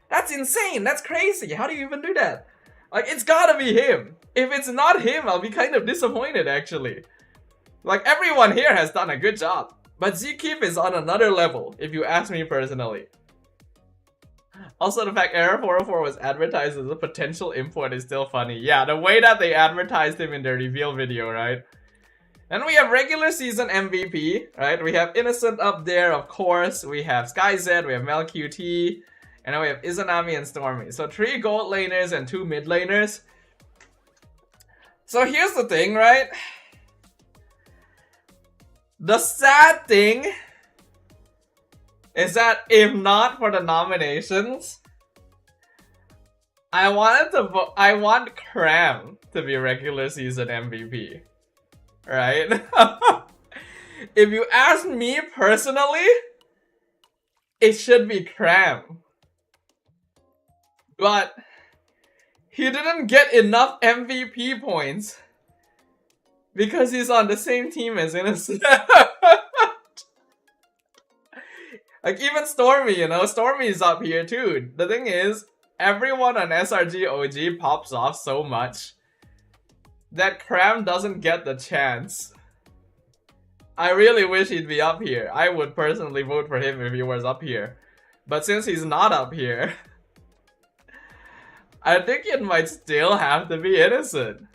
Speaker 1: That's insane. That's crazy. How do you even do that? Like, it's gotta be him. If it's not him, I'll be kind of disappointed, actually. Like, everyone here has done a good job. But Zkeep is on another level, if you ask me personally. Also, the fact Error 404 was advertised as a potential import is still funny. Yeah, the way that they advertised him in their reveal video, right? And we have regular season MVP, right? We have Innocent up there, of course. We have SkyZ, we have MelQT, and then we have Izanami and Stormy. So 3 gold laners and 2 mid laners. So here's the thing, right? The sad thing is that if not for the nominations, I want Cram to be regular season MVP. right? If you ask me personally, it should be Cram. But he didn't get enough MVP points because he's on the same team as Innocent. Like, even Stormy, you know, Stormy's up here too. The thing is, everyone on SRG OG pops off so much that Cram doesn't get the chance. I really wish he'd be up here. I would personally vote for him if he was up here. But since he's not up here, I think it might still have to be Innocent.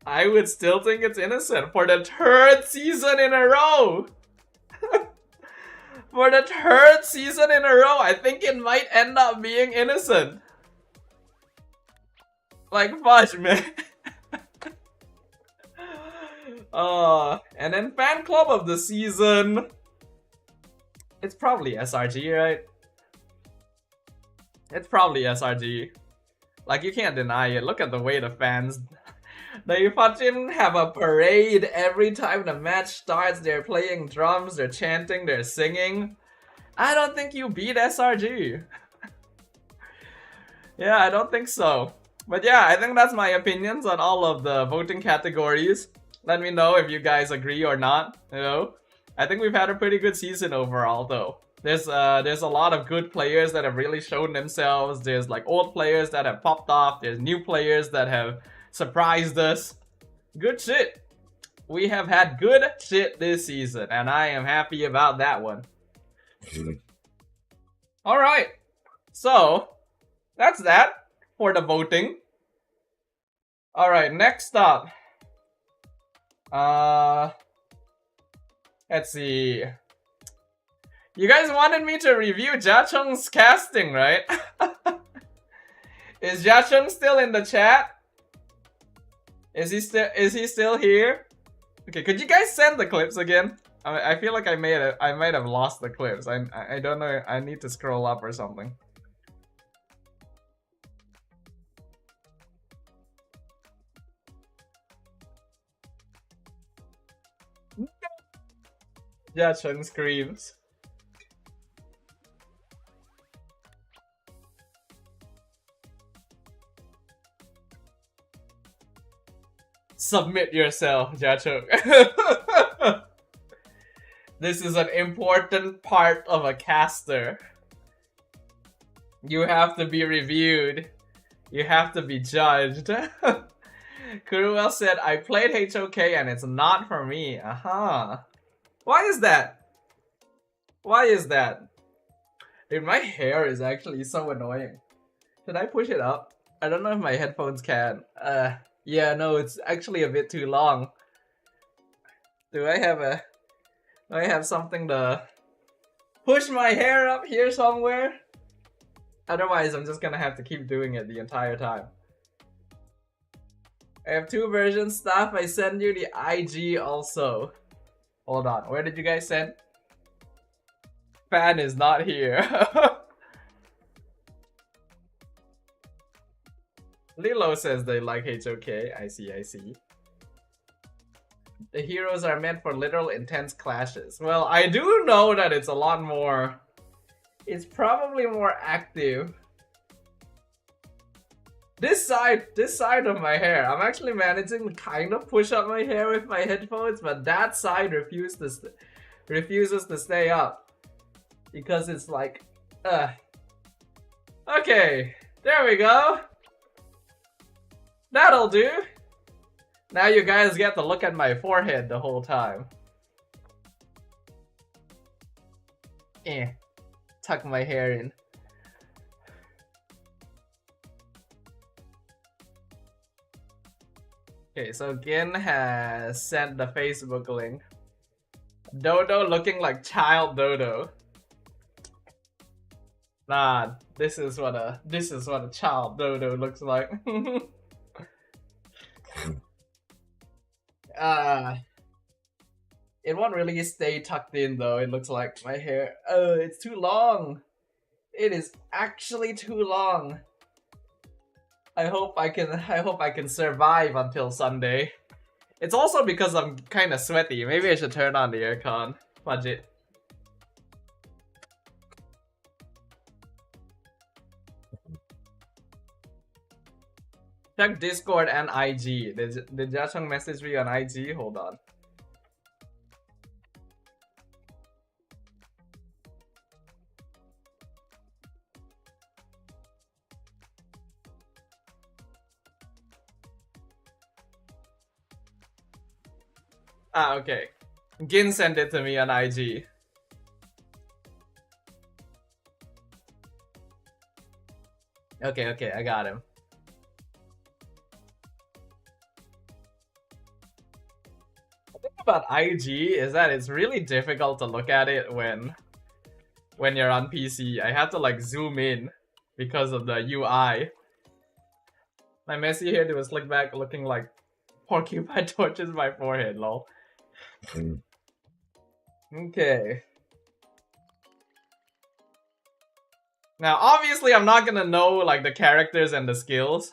Speaker 1: I would still think it's Innocent for the 3rd season in a row. For the 3rd season in a row, I think it might end up being Innocent. Like, fudge, man. And then fan club of the season. It's probably SRG, right? It's probably SRG. Like, you can't deny it. Look at the way the fans... They fucking have a parade every time the match starts. They're playing drums, they're chanting, they're singing. I don't think you beat SRG. Yeah, I don't think so. But yeah, I think that's my opinions on all of the voting categories. Let me know if you guys agree or not, you know? I think we've had a pretty good season overall though. There's a lot of good players that have really shown themselves. There's like old players that have popped off. There's new players that have surprised us. Good shit. We have had good shit this season, and I am happy about that one. Alright, so that's that for the voting. Alright, next up. Let's see. You guys wanted me to review Jachung's casting, right? Is Jachung still in the chat? Is he still here? Okay, could you guys send the clips again? I feel like I might have lost the clips. I don't know. I need to scroll up or something. Jachung screams. Submit yourself, Jachung. This is an important part of a caster. You have to be reviewed. You have to be judged. Kuruel said, I played HOK and it's not for me. Aha. Why is that? Why is that? Dude, my hair is actually so annoying. Should I push it up? I don't know if my headphones can. Yeah, no, it's actually a bit too long. Do I have something to push my hair up here somewhere? Otherwise, I'm just gonna have to keep doing it the entire time. I have 2 versions, Staff. I send you the IG also. Hold on, where did you guys send? Fan is not here. Lilo says they like HOK. I see, I see. The heroes are meant for literal intense clashes. Well, I do know that it's a lot more... It's probably more active. This side of my hair, I'm actually managing to kind of push up my hair with my headphones, but that side refuses to stay up. Because it's like, Okay, there we go. That'll do. Now you guys get to look at my forehead the whole time. Tuck my hair in. Okay, so Gin has sent the Facebook link. Dodo looking like child Dodo. Nah, this is what a child Dodo looks like. It won't really stay tucked in though. It looks like my hair. It's too long. It is actually too long. I hope I can survive until Sunday. It's also because I'm kind of sweaty. Maybe I should turn on the aircon. Fudge it. Check Discord and IG. Did Jachung message me on IG? Hold on. Ah, okay. Gin sent it to me on IG. Okay, I got him. The thing about IG is that it's really difficult to look at it when you're on PC. I have to like zoom in because of the UI. My messy hair was slicked back looking like porcupine torches my forehead, lol. Okay. Now, obviously, I'm not gonna know like the characters and the skills.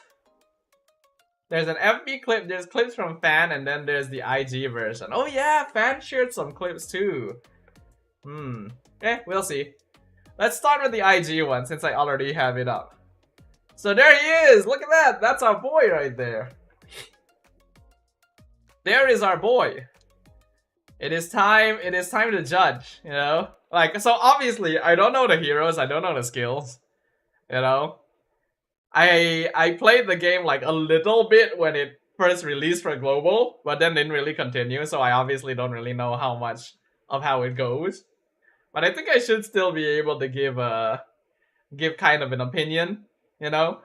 Speaker 1: There's an FB clip, there's clips from Fan, and then there's the IG version. Oh yeah, Fan shared some clips too. We'll see. Let's start with the IG one since I already have it up. So there he is! Look at that! That's our boy right there. There is our boy. It is time to judge, you know? Like, so obviously, I don't know the heroes, I don't know the skills, you know? I played the game like a little bit when it first released for global, but then didn't really continue, so I obviously don't really know how much of how it goes. But I think I should still be able to give kind of an opinion, you know?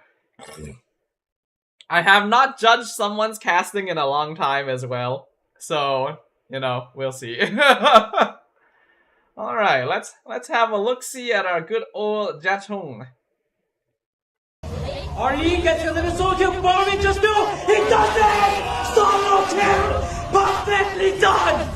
Speaker 1: I have not judged someone's casting in a long time as well, so, you know, we'll see. Alright, let's have a look-see at our good old Jachung.
Speaker 3: RE gets a little soldier farming just now. He does it! Solo kill! Perfectly done!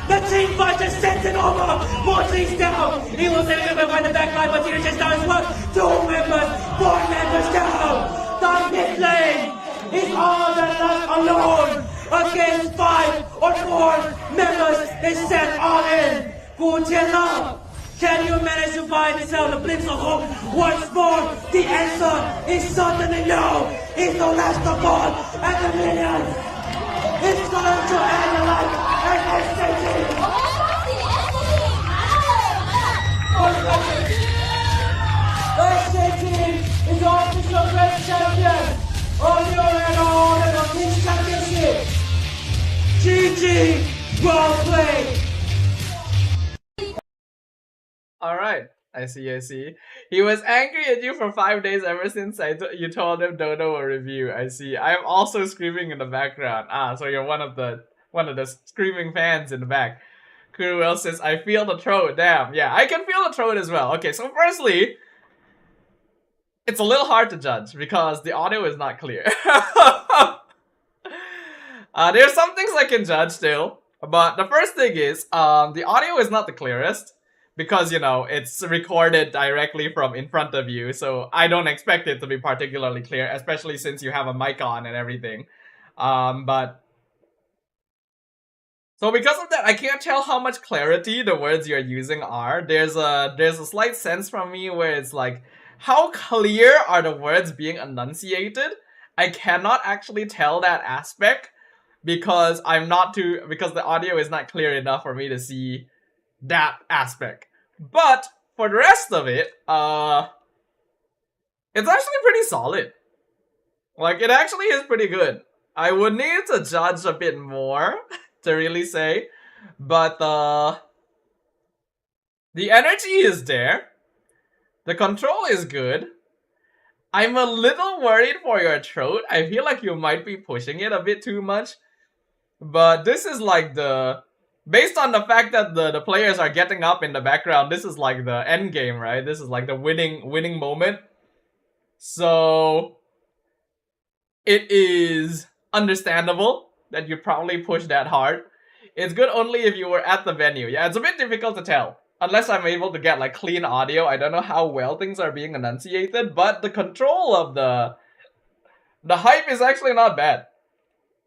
Speaker 3: The team fighter sends it over! Mortley's down! He was able to find the back line, but Teenage is down as well. 2 members, 4 members down! The mid lane is all that left alone! Against 5 or 4 members, they set all in! Gutiérrez, can you manage to find this out? The Blitz home once more. The answer is certainly no. He's the last of all, and the minions is going to analyze and SAT. SAT is the official grand champion of the Orlando Kings Championship. GG, well played.
Speaker 1: Alright, I see. He was angry at you for 5 days ever since you told him don't know a review. I see. I am also screaming in the background. Ah, so you're one of the screaming fans in the back. Kuruel says, I feel the throat. Damn, yeah, I can feel the throat as well. Okay, so firstly, it's a little hard to judge because the audio is not clear. There's some things I can judge still, but the first thing is, the audio is not the clearest. Because, you know, it's recorded directly from in front of you, so I don't expect it to be particularly clear, especially since you have a mic on and everything. So because of that, I can't tell how much clarity the words you're using are. There's a slight sense from me where it's like, how clear are the words being enunciated? I cannot actually tell that aspect because because the audio is not clear enough for me to see that aspect. But for the rest of it, it's actually pretty solid. Like, it actually is pretty good. I would need to judge a bit more to really say, but the energy is there. The control is good. I'm a little worried for your throat. I feel like you might be pushing it a bit too much. But this is like based on the fact that the players are getting up in the background, this is like the end game, right? This is like the winning moment. So it is understandable that you probably push that hard. It's good only if you were at the venue. Yeah, it's a bit difficult to tell. Unless I'm able to get like clean audio. I don't know how well things are being enunciated, but the control of the hype is actually not bad.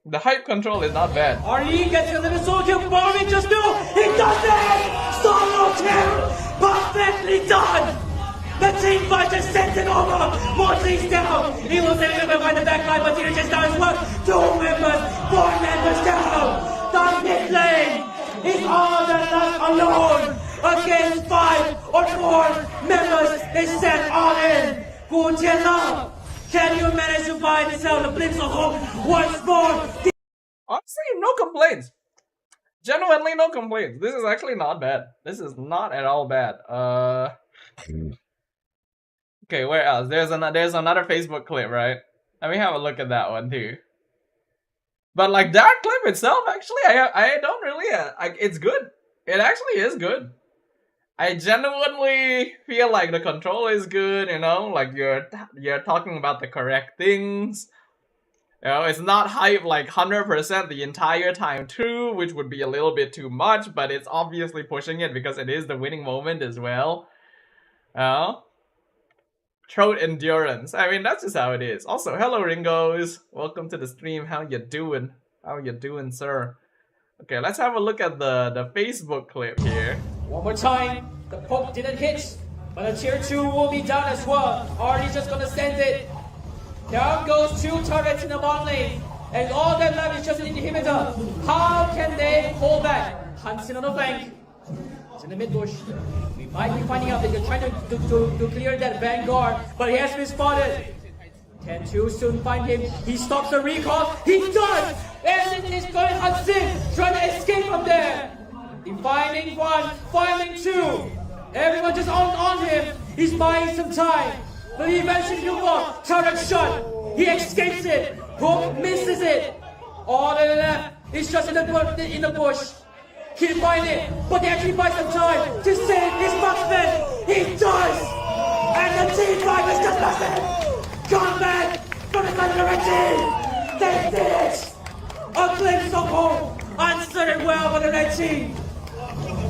Speaker 1: The hype control is not bad.
Speaker 3: Arnie gets a little solo kill. Bobby just do. He does it! Solo kill! Perfectly done! The team fighter sends it over. Mortley's down. He looks a little bit by the back line, but he just down as well. 4 members down. The mid lane is all that left alone against 5 or 4 members. They set all in. Gutiérrez, can you manage to find yourself the blitz home once more?
Speaker 1: Honestly, no complaints. Genuinely no complaints. This is actually not bad. This is not at all bad. Okay, where else? There's another Facebook clip, right? Let me have a look at that one too. But like that clip itself, actually, I don't really. It's good. It actually is good. I genuinely feel like the control is good. You know, like you're talking about the correct things. You know, it's not hype like 100% the entire time through, which would be a little bit too much, but it's obviously pushing it because it is the winning moment as well. Throat endurance. I mean, that's just how it is. Also, hello Ringos. Welcome to the stream. How you doing? How you doing, sir? Okay, let's have a look at the Facebook clip here.
Speaker 3: One more time. The poke didn't hit, but the tier 2 will be done as well. Arnie's just gonna send it. Down goes 2 turrets in the bot lane, and all that left is just an inhibitor. How can they hold back? Hansen on the flank. It's in the mid bush. We might be finding out that they're trying to clear that vanguard, but he has been spotted. 10-2 soon find him. He stops the recall. He does! And it is going Hansen trying to escape from there. Defining 1, finding 2. Everyone just on him. He's buying some time. But he eventually will turret shot. He escapes it. Hook misses it. All to the left is just in the bush. Can't find it, but they actually buy some time to save his marksman. He does! And the team fighters just lost it. Comeback from the red team. They did it. A glimpse of hope. Answered it well by the red team.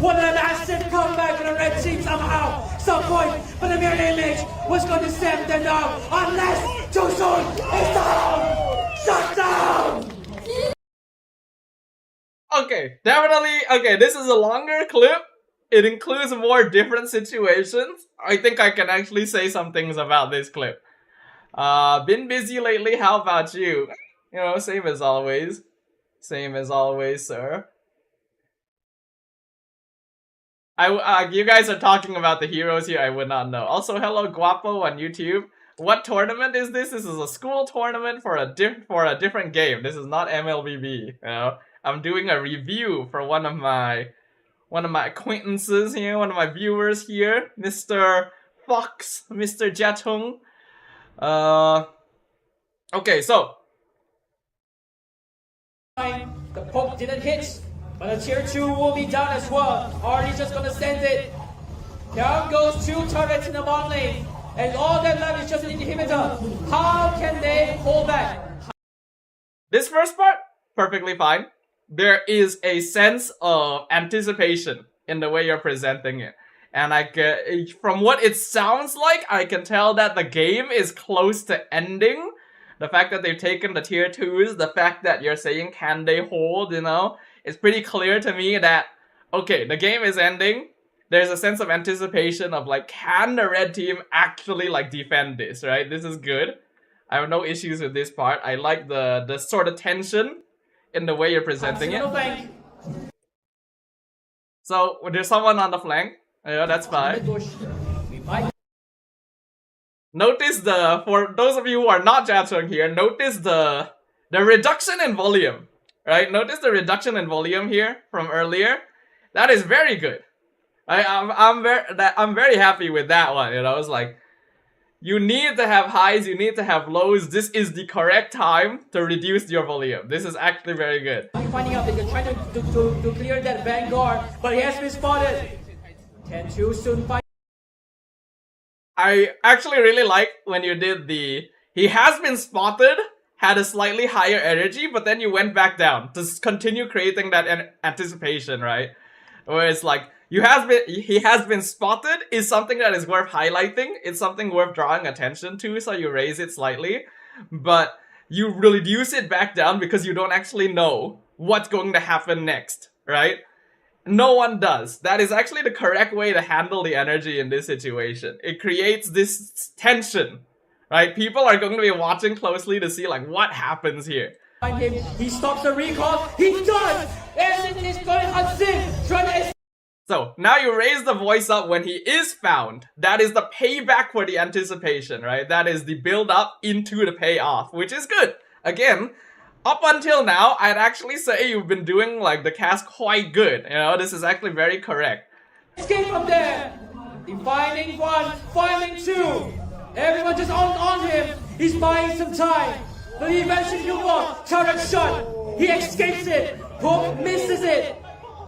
Speaker 3: What a massive comeback for the red team somehow. Some point, but the mirror image was going to send them down. Unless too soon, it's down! Shut down!
Speaker 1: Okay, definitely. Okay, this is a longer clip. It includes more different situations. I think I can actually say some things about this clip. Been busy lately. How about you? You know, same as always. Same as always, sir. You guys are talking about the heroes here. I would not know. Also, hello Guapo on YouTube. What tournament is this? This is a school tournament for a different game. This is not MLBB. You know, I'm doing a review for one of my acquaintances here, one of my viewers here, Mr. Fox, Mr. Jatung. Okay, so
Speaker 3: the poke didn't hit, but the tier 2 will be done as well. Arnie's just gonna send it. Down goes 2 turrets in the bot lane, and all that left is just an inhibitor. How can they hold back?
Speaker 1: This first part, perfectly fine. There is a sense of anticipation in the way you're presenting it. And from what it sounds like, I can tell that the game is close to ending. The fact that they've taken the tier 2s, the fact that you're saying can they hold, you know, it's pretty clear to me that, okay, the game is ending. There's a sense of anticipation of like, can the red team actually like defend this, right? This is good. I have no issues with this part. I like the sort of tension in the way you're presenting it. So, there's someone on the flank. Yeah, that's fine. Notice for those of you who are not Jatung here, notice the reduction in volume, right? Notice the reduction in volume here from earlier. That is very good. I'm very happy with that one. You know, it's like you need to have highs, you need to have lows. This is the correct time to reduce your volume. This is actually very good.
Speaker 3: I'm finding out that you're trying to clear that vanguard, but he has been spotted. 10-2 soon find.
Speaker 1: I actually really like when you did he has been spotted, had a slightly higher energy, but then you went back down to continue creating that anticipation, right? Where it's like, he has been spotted is something that is worth highlighting. It's something worth drawing attention to, so you raise it slightly. But you reduce it back down because you don't actually know what's going to happen next, right? No one does. That is actually the correct way to handle the energy in this situation. It creates this tension, right? People are going to be watching closely to see like what happens here.
Speaker 3: He stops the recall. He does. Everything is going unseen. Trying to.
Speaker 1: So now you raise the voice up when he is found. That is the payback for the anticipation, right? That is the build up into the payoff, which is good. Again, up until now, I'd actually say you've been doing like the cast quite good. You know, this is actually very correct.
Speaker 3: Escape from there. Finding one, finding two. Everyone just on him. He's buying some time. But he eventually turret shot. He escapes it. Hook misses it.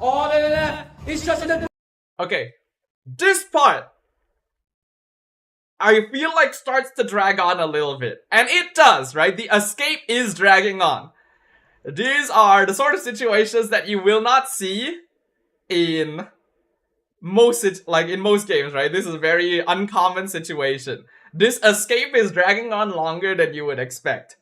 Speaker 3: All to the left. He's just in the.
Speaker 1: Okay, this part I feel like starts to drag on a little bit. And it does, right? The escape is dragging on. These are the sort of situations that you will not see in most games, right? This is a very uncommon situation. This escape is dragging on longer than you would expect.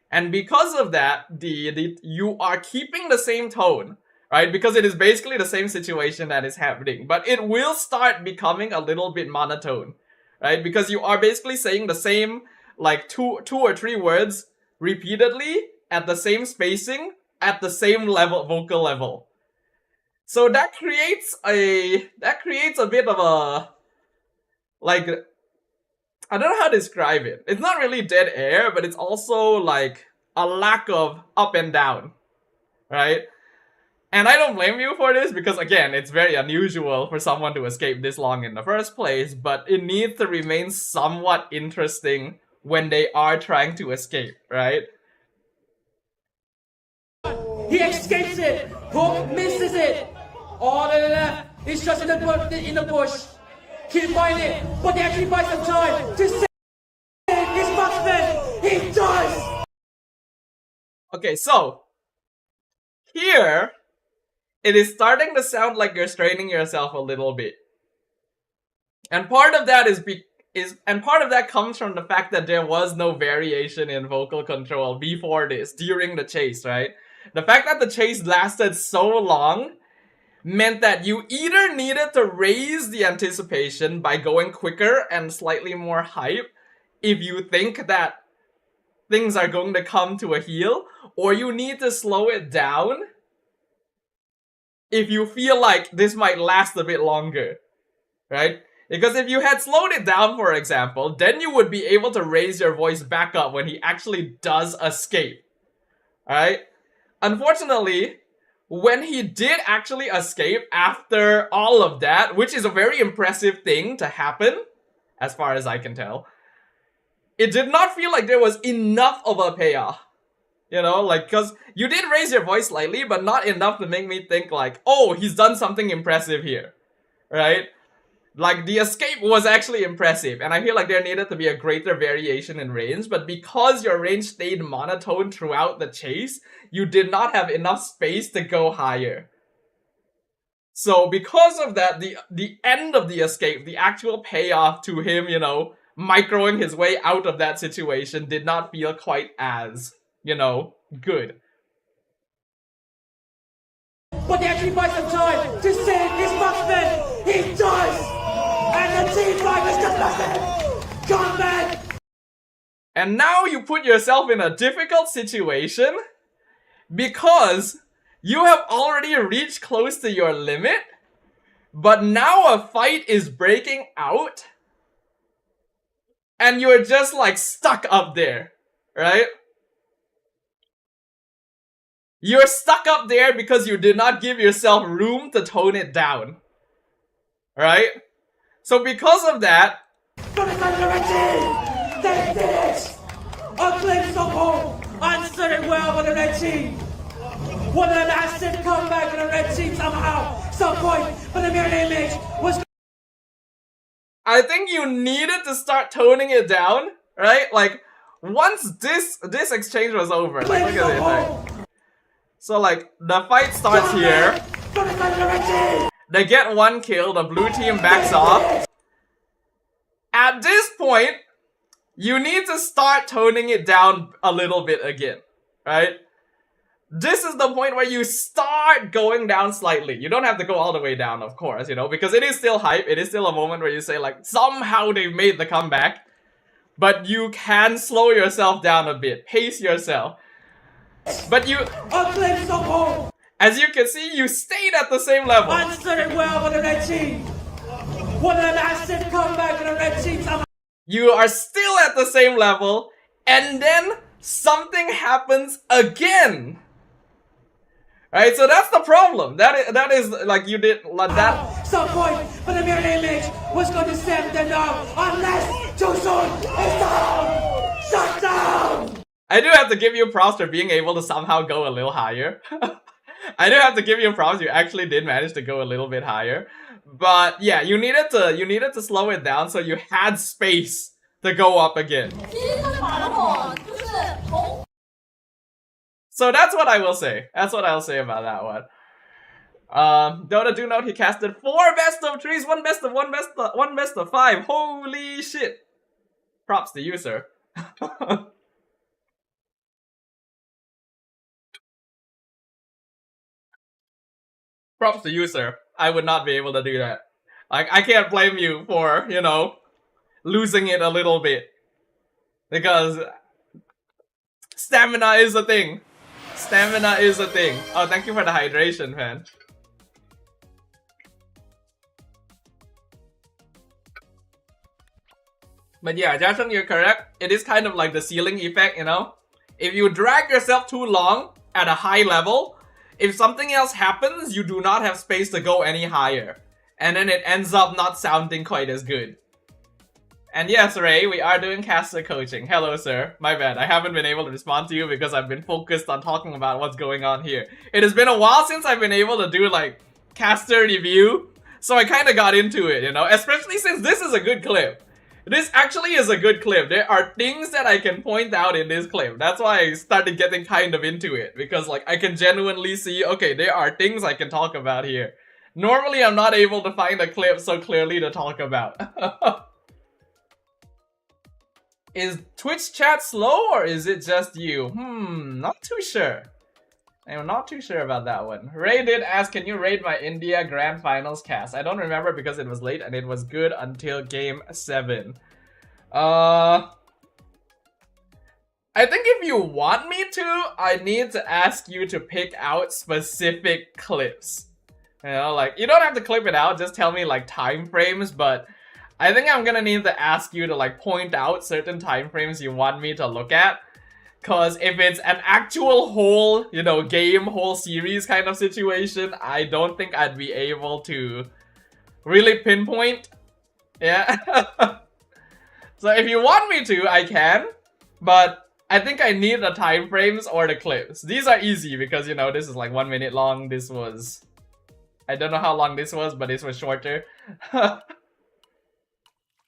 Speaker 1: And because of that, you are keeping the same tone, right? Because it is basically the same situation that is happening. But it will start becoming a little bit monotone, right? Because you are basically saying the same, like, two or three words repeatedly at the same spacing, at the same vocal level. So that creates a bit of a, like, I don't know how to describe it. It's not really dead air, but it's also like a lack of up and down, right? And I don't blame you for this because, again, it's very unusual for someone to escape this long in the first place, but it needs to remain somewhat interesting when they are trying to escape, right?
Speaker 3: He escapes it. Hook misses it. All to the left. He's just in the bush. Keep buying it, but they actually buy some time to save his marksman. He does.
Speaker 1: Okay, so here it is starting to sound like you're straining yourself a little bit, and part of that part of that comes from the fact that there was no variation in vocal control before this during the chase, right? The fact that the chase lasted so long meant that you either needed to raise the anticipation by going quicker and slightly more hype if you think that things are going to come to a heel, or you need to slow it down if you feel like this might last a bit longer, right? Because if you had slowed it down, for example, then you would be able to raise your voice back up when he actually does escape, alright? Unfortunately, when he did actually escape after all of that, which is a very impressive thing to happen, as far as I can tell, it did not feel like there was enough of a payoff. You know, like, because you did raise your voice slightly, but not enough to make me think like, oh, he's done something impressive here, right? Like, the escape was actually impressive, and I feel like there needed to be a greater variation in range, but because your range stayed monotone throughout the chase, you did not have enough space to go higher. So because of that, the end of the escape, the actual payoff to him, you know, microing his way out of that situation did not feel quite as, you know, good.
Speaker 3: But they actually buy some time to save his marksman. He does! And the team fight is just massive! Come back!
Speaker 1: And now you put yourself in a difficult situation because you have already reached close to your limit, but now a fight is breaking out and you're just like stuck up there, right? You're stuck up there because you did not give yourself room to tone it down, right? So because of that,
Speaker 3: But it's under the team! They did it! A glimpse of hope! Answered it well by the red team! What a massive comeback for the red team somehow! Some point, but the mirror image was...
Speaker 1: I think you needed to start toning it down, right? Like, once this exchange was over, like, look at this, right? So, like, the fight starts here.
Speaker 3: But it's under the team!
Speaker 1: They get one kill, the blue team backs off. At this point, you need to start toning it down a little bit again, right? This is the point where you start going down slightly. You don't have to go all the way down, of course, you know, because it is still hype. It is still a moment where you say, like, somehow they made the comeback. But you can slow yourself down a bit. Pace yourself. But you... as you can see, you stayed at the same level.
Speaker 3: I started well with the red team. What a massive comeback with the red team.
Speaker 1: You are still at the same level. And then something happens again. Right, so that's the problem. That is like you did like that.
Speaker 3: Some point, but the mirror image was going to send them down unless too soon. It's down. Shut down.
Speaker 1: I do have to give you props for being able to somehow go a little higher. I do have to give you props. You actually did manage to go a little bit higher, but yeah, you needed to slow it down so you had space to go up again. So that's what I will say. That's what I'll say about that one. Dota do note he casted 4 best of 3s, 1 best of 1 best of 5. Holy shit! Props to you, sir. Props to you, sir. I would not be able to do that. Like, I can't blame you for, you know, losing it a little bit. Because stamina is a thing. Stamina is a thing. Oh, thank you for the hydration, fan. But yeah, Jashung, you're correct. It is kind of like the ceiling effect, you know? If you drag yourself too long at a high level, if something else happens, you do not have space to go any higher. And then it ends up not sounding quite as good. And yes, Ray, we are doing caster coaching. Hello, sir. My bad. I haven't been able to respond to you because I've been focused on talking about what's going on here. It has been a while since I've been able to do, like, caster review. So I kind of got into it, you know? Especially since this is a good clip. This actually is a good clip. There are things that I can point out in this clip. That's why I started getting kind of into it. Because, like, I can genuinely see, okay, there are things I can talk about here. Normally, I'm not able to find a clip so clearly to talk about. Is Twitch chat slow or is it just you? Not too sure. I'm not too sure about that one. Ray did ask, can you rate my India Grand Finals cast? I don't remember because it was late and it was good until game 7. I think if you want me to, I need to ask you to pick out specific clips. You know, like, you don't have to clip it out, just tell me like time frames, but I think I'm gonna need to ask you to like point out certain time frames you want me to look at. Cause if it's an actual whole, you know, game, whole series kind of situation, I don't think I'd be able to really pinpoint. Yeah. So if you want me to, I can. But I think I need the time frames or the clips. These are easy because, you know, this is like 1 minute long. This was... I don't know how long this was, but this was shorter.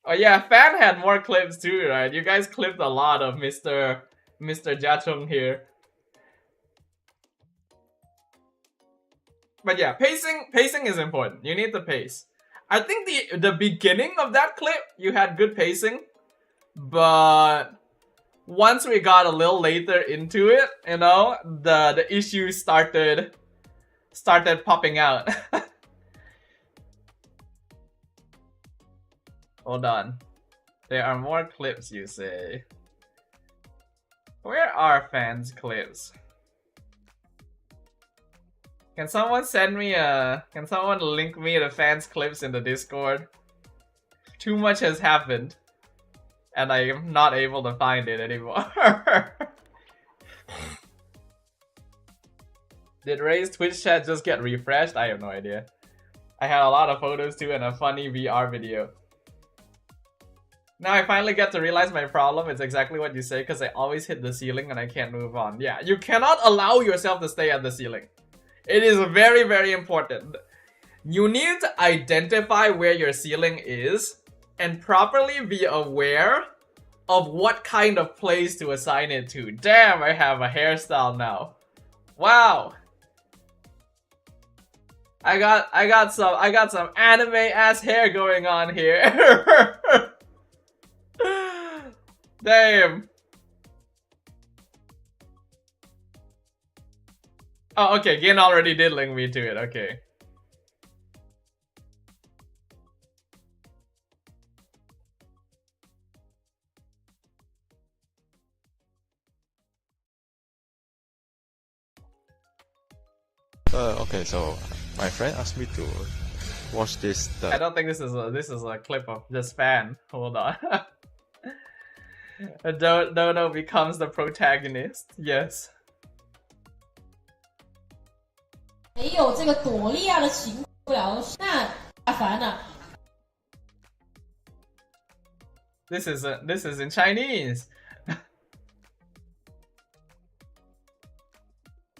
Speaker 1: Oh yeah, Fan had more clips too, right? You guys clipped a lot of Mr. Jachung here. But yeah, pacing is important. You need to pace. I think the beginning of that clip, you had good pacing. But once we got a little later into it, you know, the issues started popping out. Hold on. There are more clips, you say. Where are fans' clips? Can someone send me can someone link me the fans' clips in the Discord? Too much has happened. And I am not able to find it anymore. Did Ray's Twitch chat just get refreshed? I have no idea. I had a lot of photos too and a funny VR video. Now I finally get to realize my problem. It's exactly what you say because I always hit the ceiling and I can't move on. Yeah, you cannot allow yourself to stay at the ceiling. It is very, very important. You need to identify where your ceiling is and properly be aware of what kind of place to assign it to. Damn, I have a hairstyle now. Wow. I got some anime ass hair going on here. Damn. Oh, okay. Gin already did link me to it. Okay.
Speaker 4: Okay, so my friend asked me to watch this.
Speaker 1: I don't think this is a clip of this fan. Hold on. Dono becomes the protagonist. Yes.
Speaker 5: 没有这个朵利亚的情不了，那麻烦了。
Speaker 1: This is in Chinese.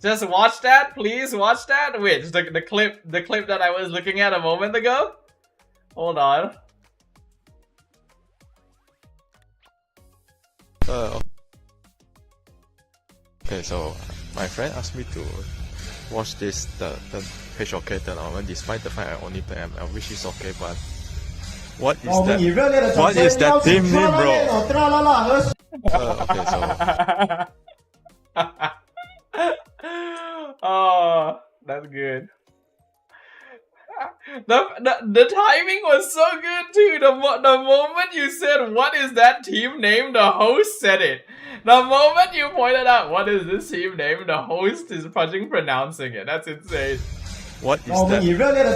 Speaker 1: Just watch that, please watch that. Which the clip that I was looking at a moment ago. Hold on.
Speaker 4: Okay, so my friend asked me to watch this the page okay tournament despite the fact I only play ML, which is okay, but what is that? What is that team name, bro? Okay, so
Speaker 1: oh, that's good. The timing was so good too. The moment you said what is that team name, the host said it. The moment you pointed out what is this team name, the host is fucking pronouncing it. That's insane.
Speaker 4: what is that?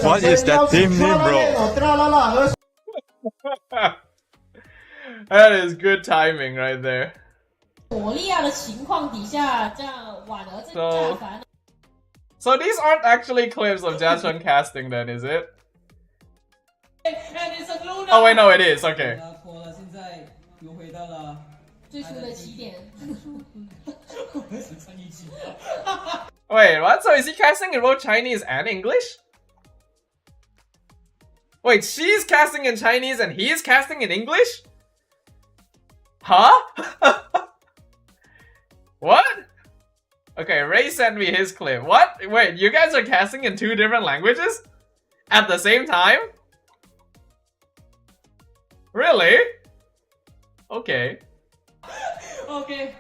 Speaker 4: What is that team name, bro?
Speaker 1: That is good timing right there.
Speaker 5: 朵利亚的情况底下，这样婉儿这下凡。
Speaker 1: So these aren't actually clips of Jiachun casting then, is it? Oh wait, no, it is. Okay.
Speaker 3: 现在又回到了
Speaker 5: 最初的起点。
Speaker 1: Wait, what? So is he casting in both Chinese and English? Wait, she's casting in Chinese and he's casting in English? Huh? What? Okay, Ray sent me his clip. What? Wait, you guys are casting in 2 different languages? At the same time? Really? Okay.
Speaker 5: OK，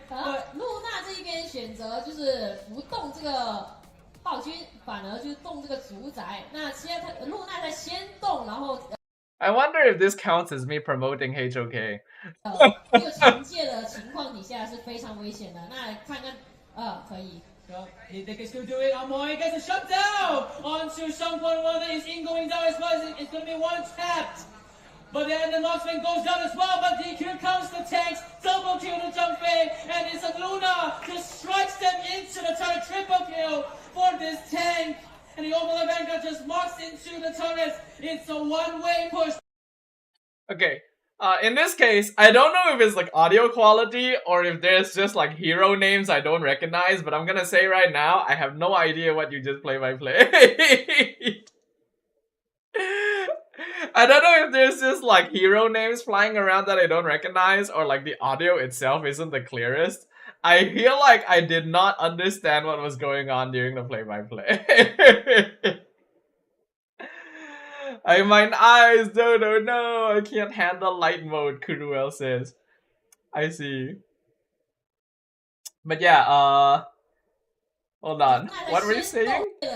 Speaker 5: 露娜这一边选择就是不动这个暴君，反而就是动这个主宰。那现在露娜在先动，然后
Speaker 1: I wonder if this counts as me promoting HOK.
Speaker 5: 这个惩戒的情况底下是非常危险的。那看看，可以。
Speaker 3: They can still do it. Amoy gets a shutdown onto someone. One is in going down as well. It's going to be one tapped. But then the marksman goes down as well. But here comes the tanks. Double kill to jump in. And it's a Luna just strikes them into the turret. Triple kill for this tank. And the Overlord Vanguard just marks into the turret. It's a one-way push.
Speaker 1: Okay. In this case, I don't know if it's like audio quality or if there's just like hero names I don't recognize, but I'm gonna say right now, I have no idea what you just play by play. I don't know if there's just like hero names flying around that I don't recognize or like the audio itself isn't the clearest. I feel like I did not understand what was going on during the play-by-play. Mine eyes, no, I can't handle light mode, Kuruel says. I see. But yeah, hold on. What were you saying?
Speaker 3: They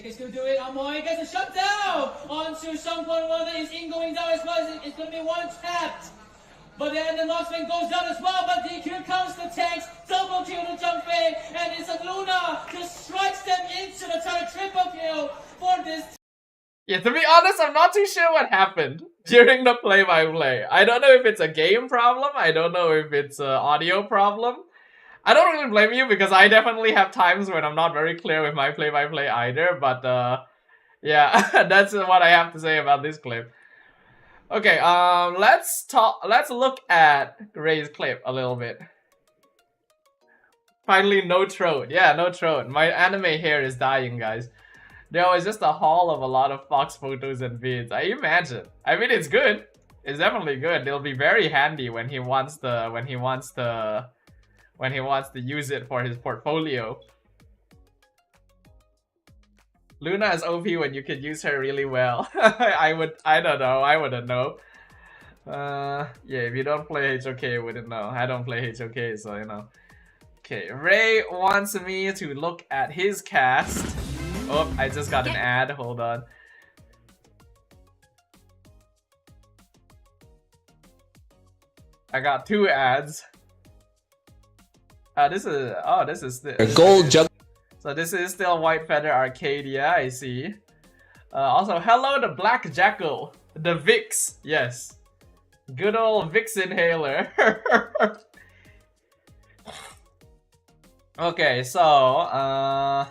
Speaker 3: can still do it. Amoy gets a shutdown onto someone. One is in going down as well. It's going to be one tapped. But then the marksman goes down as well. But here comes the tanks. Double kill to jump in. And it's a Luna just strikes them into the turret. Triple kill for this.
Speaker 1: Yeah, to be honest, I'm not too sure what happened during the play-by-play. I don't know if it's a game problem. I don't know if it's an audio problem. I don't really blame you because I definitely have times when I'm not very clear with my play-by-play either. But yeah, that's what I have to say about this clip. Okay, let's look at Ray's clip a little bit. Finally, no throat. Yeah, no throat. My anime hair is dying, guys. There was just a haul of a lot of Fox photos and vids. I imagine. I mean, it's good. It's definitely good. It'll be very handy when he wants to use it for his portfolio. Luna is OP when you could use her really well. I don't know. I wouldn't know. Yeah, if you don't play HOK, you wouldn't know. I don't play HOK, so you know. Okay, Ray wants me to look at his cast. Oh, I just got an ad. Hold on. I got 2 ads. This is
Speaker 6: gold jug.
Speaker 1: So this is still White Feather Arcadia, I see. Also, hello the Black Jackal, the Vix, yes. Good old Vix inhaler. Okay, so,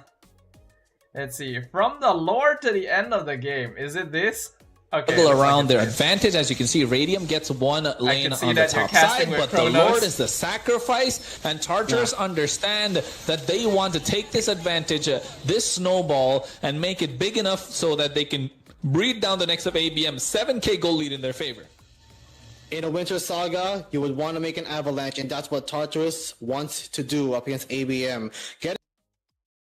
Speaker 1: let's see. From the lore to the end of the game, is it this? Okay,
Speaker 6: around their advantage. As you can see, Radium gets one lane on the top side, but the Lord is the sacrifice, and Tartarus understand that they want to take this advantage, this snowball, and make it big enough so that they can breed down the next of ABM. 7k goal lead in their favor.
Speaker 7: In a Winter Saga, you would want to make an avalanche, and that's what Tartarus wants to do up against ABM.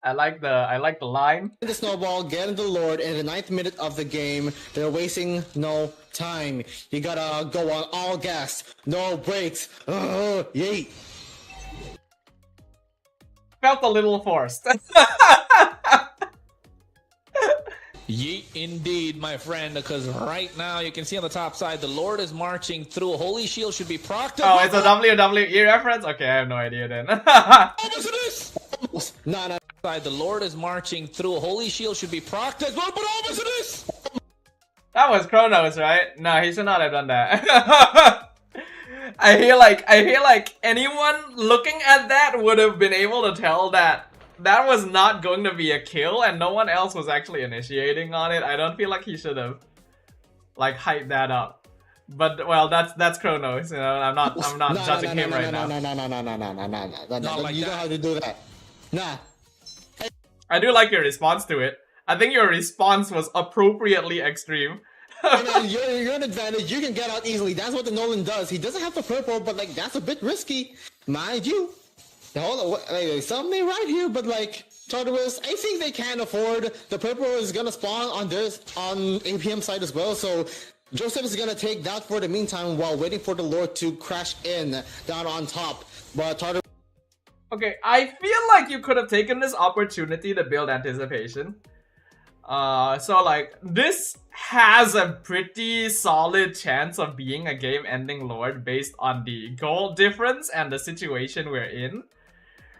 Speaker 1: I like the line.
Speaker 7: The snowball, get in the Lord in the 9th minute of the game. They're wasting no time. You gotta go on all gas, no brakes. Yeet.
Speaker 1: Felt a little forced.
Speaker 6: Yeet indeed, my friend, because right now you can see on the top side the Lord is marching through. Holy Shield should be procced.
Speaker 1: Oh, it's a WWE reference? Okay, I have no idea then.
Speaker 7: No.
Speaker 6: The Lord is marching through. Holy Shield should be procced as well, but almost it is.
Speaker 1: That was Kronos, right? No, he should not have done that. I feel like anyone looking at that would have been able to tell that that was not going to be a kill, and no one else was actually initiating on it. I don't feel like he should have like hyped that up. But well, that's Kronos. You know, I'm not judging him right now.
Speaker 7: No. You don't have to do that. Nah.
Speaker 1: I do like your response to it. I think your response was appropriately extreme.
Speaker 7: You're an advantage. You can get out easily. That's what the Nolan does. He doesn't have the purple, but like that's a bit risky, mind you. Hold on, something right here, but like Tartarus, I think they can afford. The purple is gonna spawn on APM side as well, so Joseph is gonna take that for the meantime while waiting for the Lord to crash in down on top. But Tartarus.
Speaker 1: Okay, I feel like you could have taken this opportunity to build anticipation. So like, this has a pretty solid chance of being a game-ending Lord based on the goal difference and the situation we're in.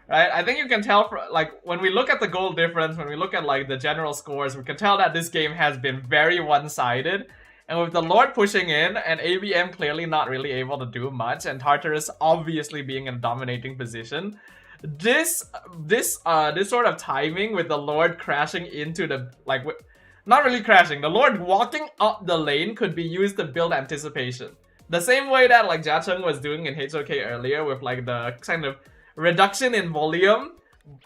Speaker 1: Right? I think you can tell, like, when we look at the goal difference, when we look at like the general scores, we can tell that this game has been very one-sided. And with the Lord pushing in, and ABM clearly not really able to do much, and Tartarus obviously being in a dominating position, this sort of timing with the Lord crashing into the, like, not really crashing, the Lord walking up the lane could be used to build anticipation. The same way that like Jachung was doing in HOK earlier with like the kind of reduction in volume,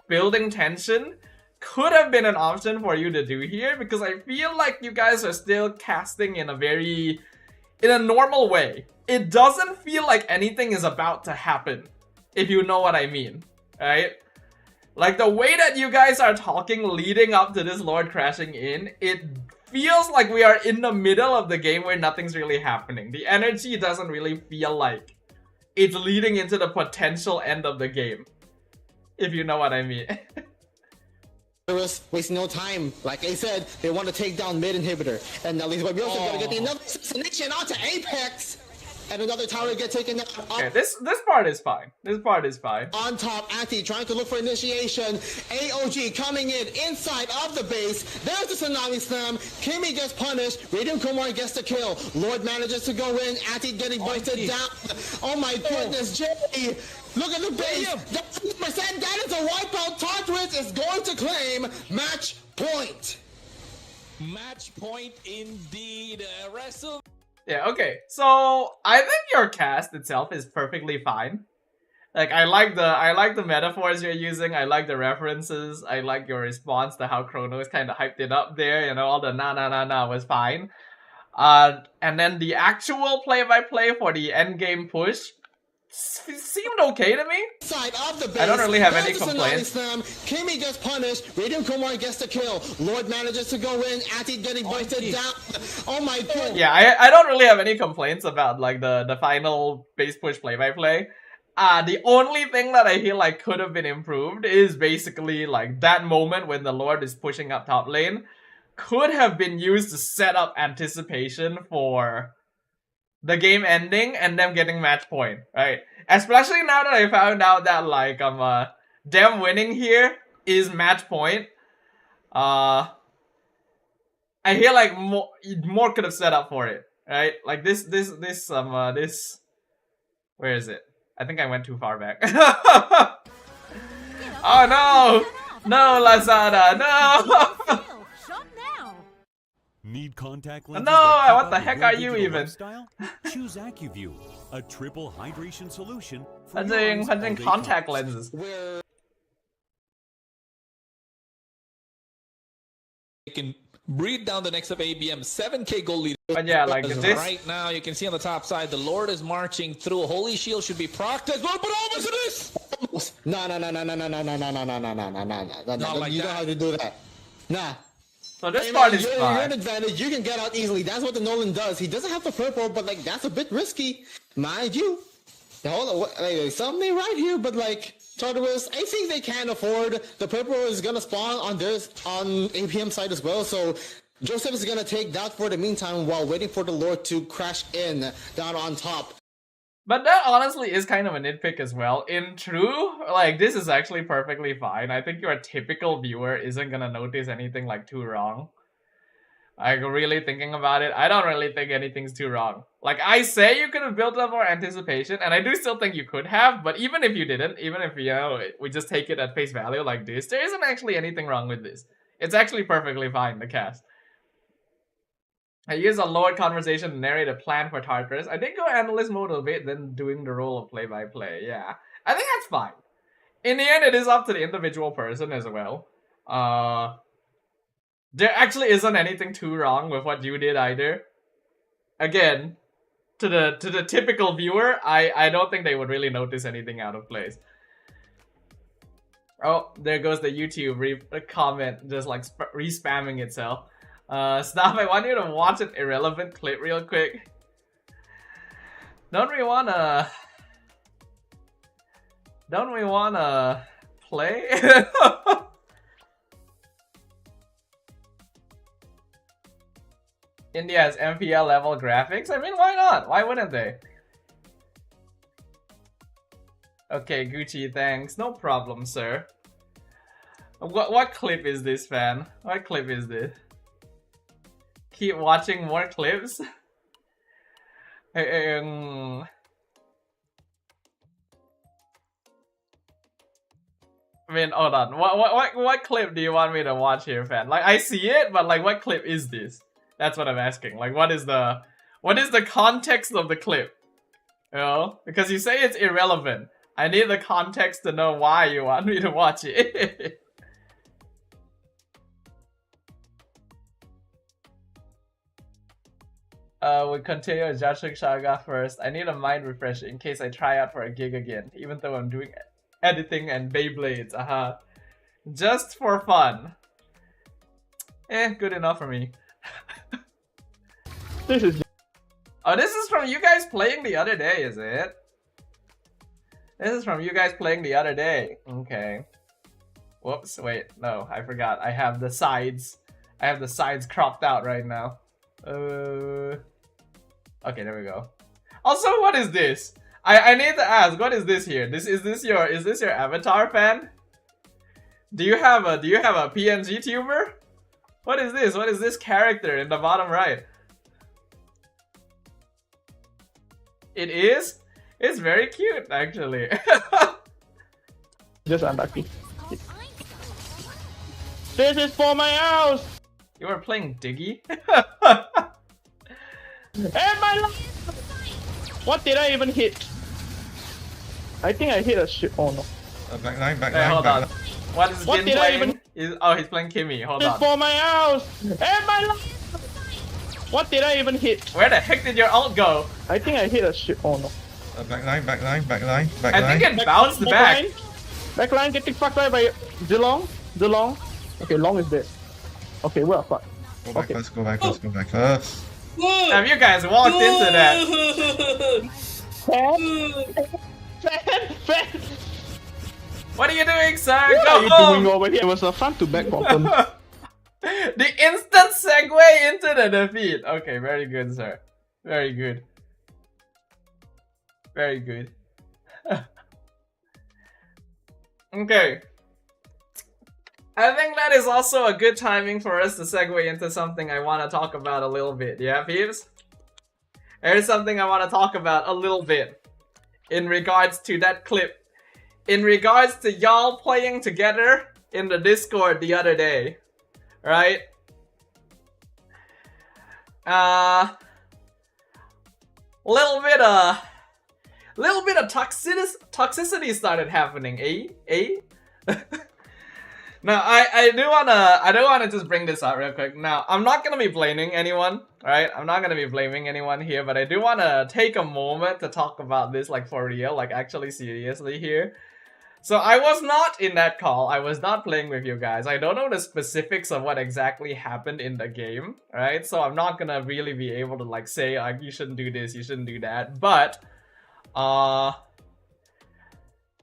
Speaker 1: building tension, could have been an option for you to do here, because I feel like you guys are still casting in a normal way. It doesn't feel like anything is about to happen, if you know what I mean. Right? Like the way that you guys are talking leading up to this Lord crashing in, it feels like we are in the middle of the game where nothing's really happening. The energy doesn't really feel like it's leading into the potential end of the game, if you know what I mean.
Speaker 7: Wasting no time. Like I said, they want to take down mid inhibitor. And at least we're also going to get another assassination onto Apex. And another tower get taken out.
Speaker 1: Okay, this part is fine. This part is fine.
Speaker 7: On top, Anti trying to look for initiation. AOG coming in inside of the base. There's the Tsunami Slam. Kimmy gets punished. Radium Kumar gets the kill. Lord manages to go in. Anti getting busted down. Oh my goodness, Jay. Look at the base. That's 100%. That is a wipeout. Tartarus is going to claim match point.
Speaker 6: Match point indeed. Wrestle.
Speaker 1: Yeah, okay. So I think your cast itself is perfectly fine. Like I like the metaphors you're using, I like the references, I like your response to how Kronos kind of hyped it up there, you know, all the na was fine. And then the actual play-by-play for the endgame push, seemed okay to me.
Speaker 7: Side of the base.
Speaker 1: I don't really have any
Speaker 7: There's a
Speaker 1: complaints.
Speaker 7: Slam. Kimmy gets punished. Radiant Kumar gets the kill. Lord manages to go in. Ati getting busted down. Oh my god.
Speaker 1: Yeah, I don't really have any complaints about like the final base push play-by-play. The only thing that I feel like could have been improved is basically like that moment when the Lord is pushing up top lane could have been used to set up anticipation for the game ending and them getting match point, right? Especially now that I found out that like them winning here is match point. I feel like more could have set up for it, right? Like this where is it? I think I went too far back. Oh no! No, Lazada, no!
Speaker 8: Need contact lenses?
Speaker 1: No, what the heck are you even?
Speaker 8: Choose AccuView, a triple hydration solution for
Speaker 1: I'm contact lenses.
Speaker 6: You can breathe down the next of ABM, 7k goal leader.
Speaker 1: But yeah, like this
Speaker 6: right now, you can see on the top side, the Lord is marching through. Holy Shield should be procced as well, but almost it is!
Speaker 7: No.
Speaker 6: like
Speaker 7: You
Speaker 6: that.
Speaker 7: know how to do that. Nah.
Speaker 1: So this
Speaker 7: Hey,
Speaker 1: part
Speaker 7: man,
Speaker 1: is
Speaker 7: you're
Speaker 1: fine.
Speaker 7: an advantage. You can get out easily. That's what the Nolan does. He doesn't have the purple, but like that's a bit risky, mind you. Hold on, like, something right here, but like Tartarus, I think they can afford the purple is gonna spawn on APM side as well. So Joseph is gonna take that for the meantime while waiting for the Lord to crash in down on top.
Speaker 1: But that honestly is kind of a nitpick as well. In true, like, this is actually perfectly fine. I think your typical viewer isn't gonna notice anything, like, too wrong. Like, really thinking about it, I don't really think anything's too wrong. Like, I say you could have built up more anticipation, and I do still think you could have, but even if you didn't, even if, you know, we just take it at face value like this, there isn't actually anything wrong with this. It's actually perfectly fine, the cast. I use a Lord conversation to narrate a plan for Tartarus. I did go analyst mode a bit, then doing the role of play-by-play. Yeah, I think that's fine. In the end, it is up to the individual person as well. There actually isn't anything too wrong with what you did either. Again, to the typical viewer, I don't think they would really notice anything out of place. Oh, there goes the YouTube comment just like re-spamming itself. Staff, I want you to watch an irrelevant clip real quick. Don't we wanna play? India has MPL level graphics? I mean, why not? Why wouldn't they? Okay, Gucci, thanks. No problem, sir. What clip is this, fan? What clip is this? Keep watching more clips? I mean, hold on. What clip do you want me to watch here, fan? Like, I see it, but like, what clip is this? That's what I'm asking. Like, what is the context of the clip? You know? Because you say it's irrelevant. I need the context to know why you want me to watch it. We continue with Jashik Shaga first. I need a mind refresh in case I try out for a gig again, even though I'm doing editing and Beyblades. Just for fun. Good enough for me. Oh, this is from you guys playing the other day, is it? This is from you guys playing the other day. Okay. Whoops, wait, no, I forgot. I have the sides. I have the sides cropped out right now. Okay, there we go. Also, what is this? I need to ask, what is this here? Is this your avatar, fan? Do you have a PNG tuber? What is this? What is this character in the bottom right? It is? It's very cute, actually.
Speaker 9: Just unlucky. This is for my house!
Speaker 1: You were playing Diggy?
Speaker 9: And my life! What did I even hit? I think I hit a shit. Oh no.
Speaker 1: Hold on. What is Jin playing? Oh, he's playing Kimmy. Hold
Speaker 9: This
Speaker 1: on.
Speaker 9: is for my house! And my life! What did I even hit?
Speaker 1: Where the heck did your ult go?
Speaker 9: I think I hit a shit. Oh no.
Speaker 4: Backline.
Speaker 1: I think it bounced back.
Speaker 9: Backline getting fucked by Zilong. Okay, Long is dead. Okay, well, fuck.
Speaker 4: Go back first.
Speaker 1: Have you guys walked into that?
Speaker 9: Fan.
Speaker 1: What are you doing, sir?
Speaker 9: What
Speaker 1: Go
Speaker 9: are you
Speaker 1: home!
Speaker 9: doing over here? It was a fun to back bottom.
Speaker 1: The instant segue into the defeat. Okay, very good, sir. Very good. Very good. Okay. I think that is also a good timing for us to segue into something I want to talk about a little bit. Yeah, peeps? There's something I want to talk about a little bit in regards to that clip. In regards to y'all playing together in the Discord the other day. Right? Little bit of toxicity started happening, eh? Now, I do wanna just bring this out real quick. Now, I'm not gonna be blaming anyone, right? I'm not gonna be blaming anyone here, but I do wanna take a moment to talk about this, like, for real, like, actually seriously here. So, I was not in that call. I was not playing with you guys. I don't know the specifics of what exactly happened in the game, right? So, I'm not gonna really be able to, like, say, like, you shouldn't do this, you shouldn't do that. But,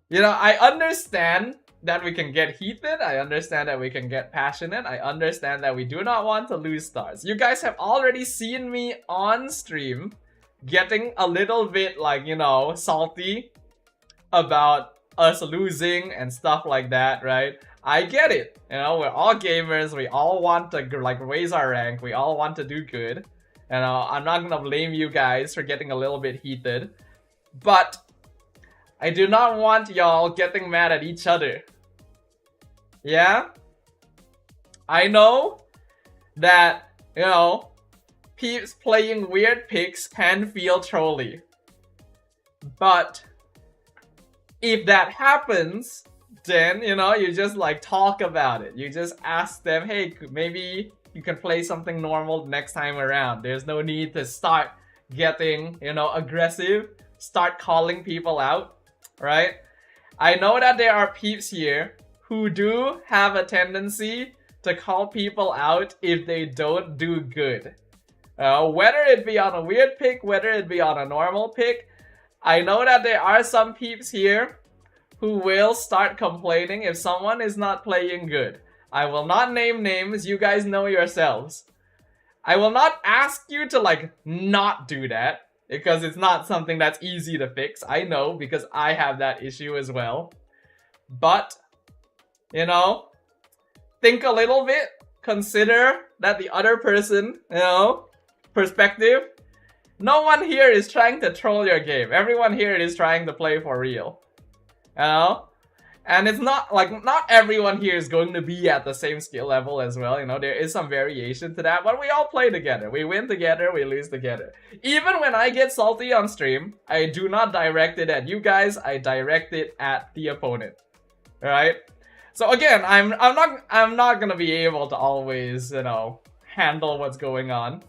Speaker 1: you know, I understand that we can get heated. I understand that we can get passionate. I understand that we do not want to lose stars. You guys have already seen me on stream getting a little bit, like, you know, salty about us losing and stuff like that, right? I get it. You know, we're all gamers. We all want to, like, raise our rank. We all want to do good. You know, I'm not gonna blame you guys for getting a little bit heated. But I do not want y'all getting mad at each other. Yeah? I know that, you know, peeps playing weird picks can feel trolly. But if that happens, then, you know, you just, like, talk about it. You just ask them, hey, maybe you can play something normal next time around. There's no need to start getting, you know, aggressive. Start calling people out, right? I know that there are peeps here who do have a tendency to call people out if they don't do good. Whether it be on a weird pick, whether it be on a normal pick, I know that there are some peeps here who will start complaining if someone is not playing good. I will not name names, you guys know yourselves. I will not ask you to, like, not do that, because it's not something that's easy to fix. I know, because I have that issue as well. But, you know, think a little bit. Consider that the other person, you know, perspective. No one here is trying to troll your game. Everyone here is trying to play for real. You know? And it's not, like, not everyone here is going to be at the same skill level as well. You know, there is some variation to that. But we all play together. We win together, we lose together. Even when I get salty on stream, I do not direct it at you guys. I direct it at the opponent. Alright? So again, I'm not gonna be able to always, you know, handle what's going on.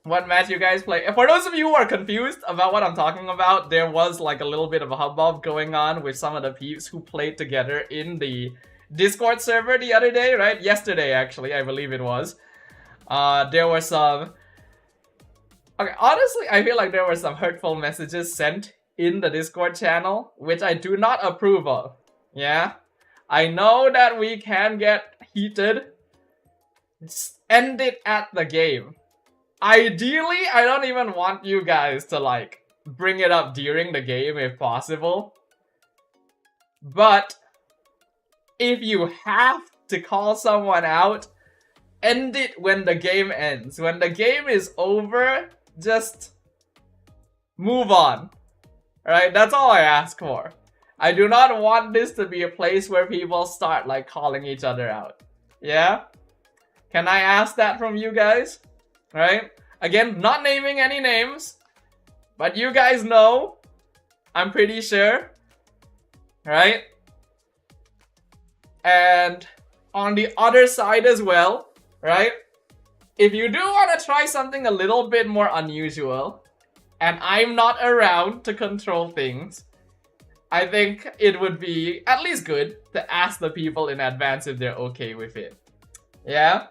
Speaker 1: What match you guys play? For those of you who are confused about what I'm talking about, there was, like, a little bit of a hubbub going on with some of the peeps who played together in the Discord server the other day, right? Yesterday, actually, I believe it was. There were some... Okay, honestly, I feel like there were some hurtful messages sent in the Discord channel, which I do not approve of. Yeah? I know that we can get heated. Just end it at the game. Ideally, I don't even want you guys to, like, bring it up during the game if possible. But if you have to call someone out, end it when the game ends. When the game is over, just move on. Alright, that's all I ask for. I do not want this to be a place where people start, like, calling each other out. Yeah? Can I ask that from you guys? Right? Again, not naming any names, but you guys know, I'm pretty sure, right? And on the other side as well, right? If you do want to try something a little bit more unusual, and I'm not around to control things, I think it would be at least good to ask the people in advance if they're okay with it. Yeah?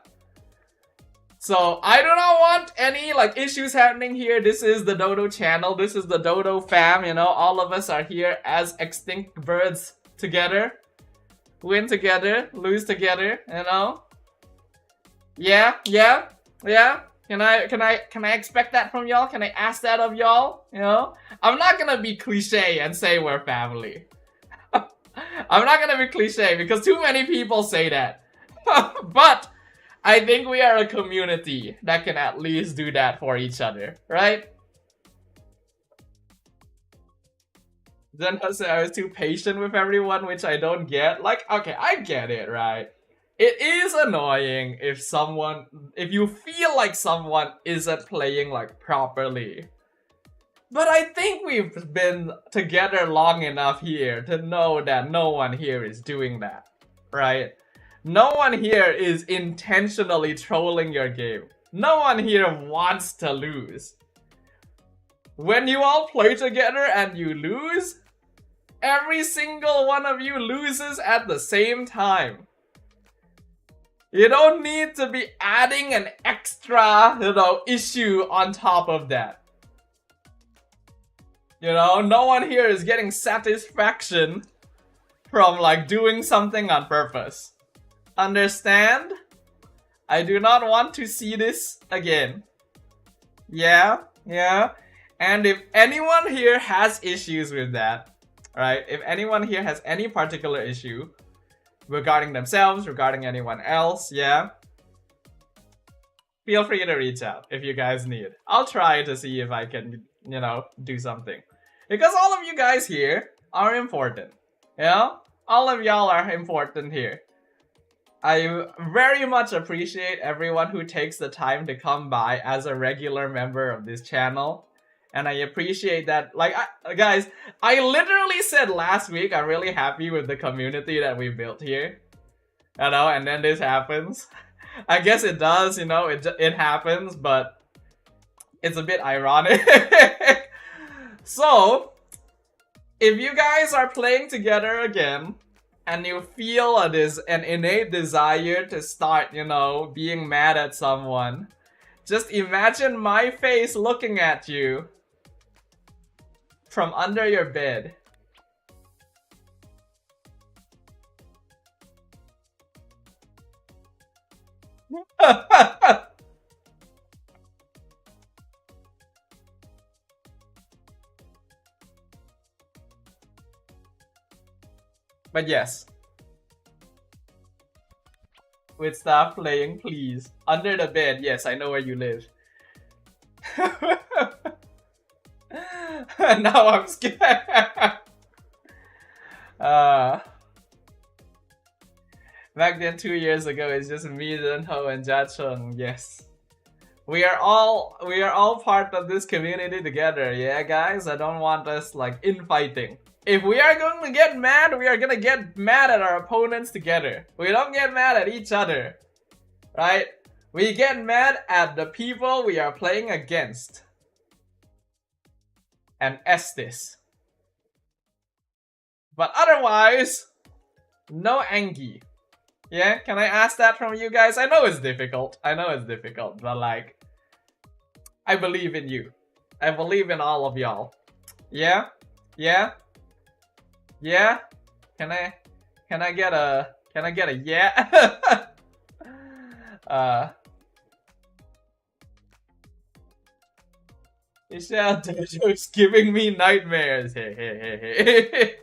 Speaker 1: So I do not want any like issues happening here. This is the Dodo channel. This is the Dodo fam, you know. All of us are here as extinct birds together. Win together, lose together, you know. Yeah. Can I expect that from y'all? Can I ask that of y'all? You know? I'm not gonna be cliche and say we're family. I'm not gonna be cliche because too many people say that. But I think we are a community that can at least do that for each other, right? Then I was too patient with everyone, which I don't get. Like, okay, I get it, right? It is annoying if you feel like someone isn't playing like properly. But I think we've been together long enough here to know that no one here is doing that, right? No one here is intentionally trolling your game. No one here wants to lose. When you all play together and you lose, every single one of you loses at the same time. You don't need to be adding an extra, you know, issue on top of that. You know, no one here is getting satisfaction from like doing something on purpose. Understand? I do not want to see this again. Yeah. And if anyone here has issues with that, right? If anyone here has any particular issue regarding themselves, regarding anyone else, yeah, feel free to reach out if you guys need. I'll try to see if I can, you know, do something. Because all of you guys here are important, you know? All of y'all are important here. I very much appreciate everyone who takes the time to come by as a regular member of this channel. And I appreciate that, like, guys, I literally said last week I'm really happy with the community that we built here. You know, and then this happens. I guess it does, you know, it happens, but it's a bit ironic. So, if you guys are playing together again, and you feel an innate desire to start, you know, being mad at someone, just imagine my face looking at you from under your bed. But yes. With staff playing, please. Under the bed, yes, I know where you live. Now I'm scared. Back then 2 years ago, it's just me, Renho, and Jachung. Yes. We are all part of this community together, yeah guys? I don't want us like infighting. If we are going to get mad, we are gonna get mad at our opponents together. We don't get mad at each other, right? We get mad at the people we are playing against. And Estes. But otherwise, no Angie. Yeah, can I ask that from you guys? I know it's difficult. But like, I believe in you. I believe in all of y'all. Yeah? Yeah? Yeah? Can I get a yeah? Michelle Dojo's giving me nightmares. Hey.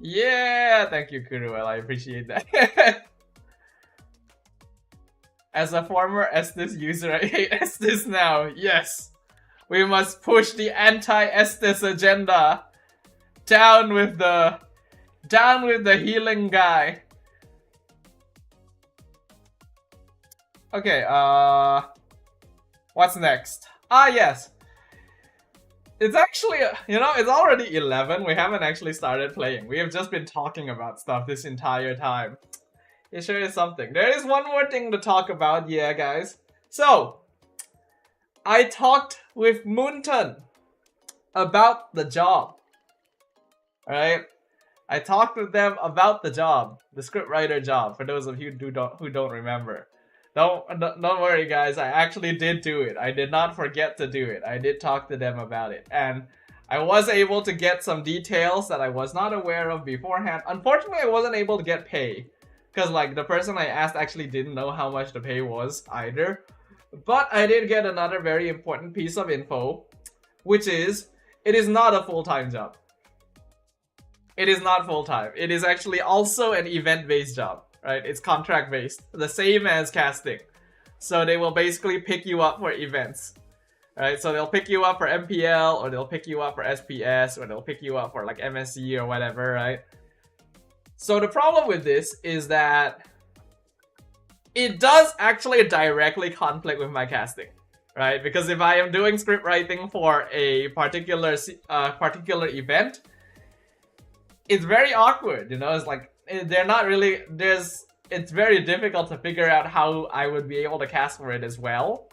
Speaker 1: Yeah, thank you, Kuruel. I appreciate that. As a former Estes user, I hate Estes now. Yes. We must push the anti-Estes agenda. Down with the healing guy. Okay, what's next? Ah, yes. It's actually, you know, it's already 11. We haven't actually started playing. We have just been talking about stuff this entire time. It sure is something. There is one more thing to talk about, yeah, guys. So, I talked with Moonton about the job. Alright? I talked with them about the job. The scriptwriter job, for those of you who don't remember. Don't worry guys, I actually did do it. I did not forget to do it. I did talk to them about it. And I was able to get some details that I was not aware of beforehand. Unfortunately, I wasn't able to get pay. Because like the person I asked actually didn't know how much the pay was either. But I did get another very important piece of info. Which is, it is not a full-time job. It is not full-time. It is actually also an event-based job. Right, it's contract based, the same as casting. So they will basically pick you up for events. Right, so they'll pick you up for MPL, or they'll pick you up for SPS, or they'll pick you up for like MSC or whatever, right? So the problem with this is that it does actually directly conflict with my casting, right? Because if I am doing script writing for a particular event, it's very awkward, you know. It's like they're not really, it's very difficult to figure out how I would be able to cast for it as well.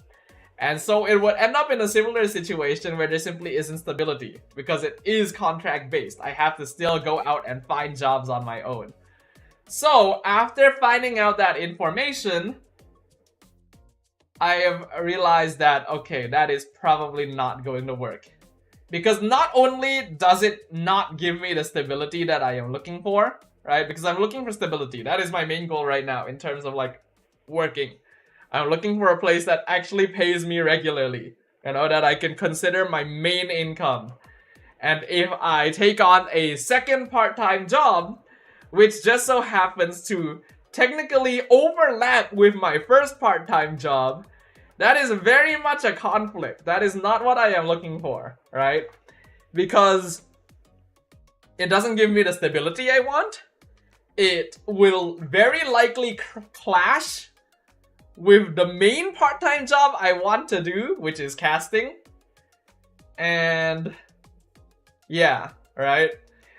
Speaker 1: And so it would end up in a similar situation where there simply isn't stability, because it is contract based. I have to still go out and find jobs on my own. So after finding out that information, I have realized that, okay, that is probably not going to work. Because not only does it not give me the stability that I am looking for, right? Because I'm looking for stability. That is my main goal right now in terms of like working. I'm looking for a place that actually pays me regularly. You know, that I can consider my main income. And if I take on a second part-time job, which just so happens to technically overlap with my first part-time job, that is very much a conflict. That is not what I am looking for, right? Because it doesn't give me the stability I want. It will very likely clash with the main part-time job I want to do, which is casting. And yeah, right?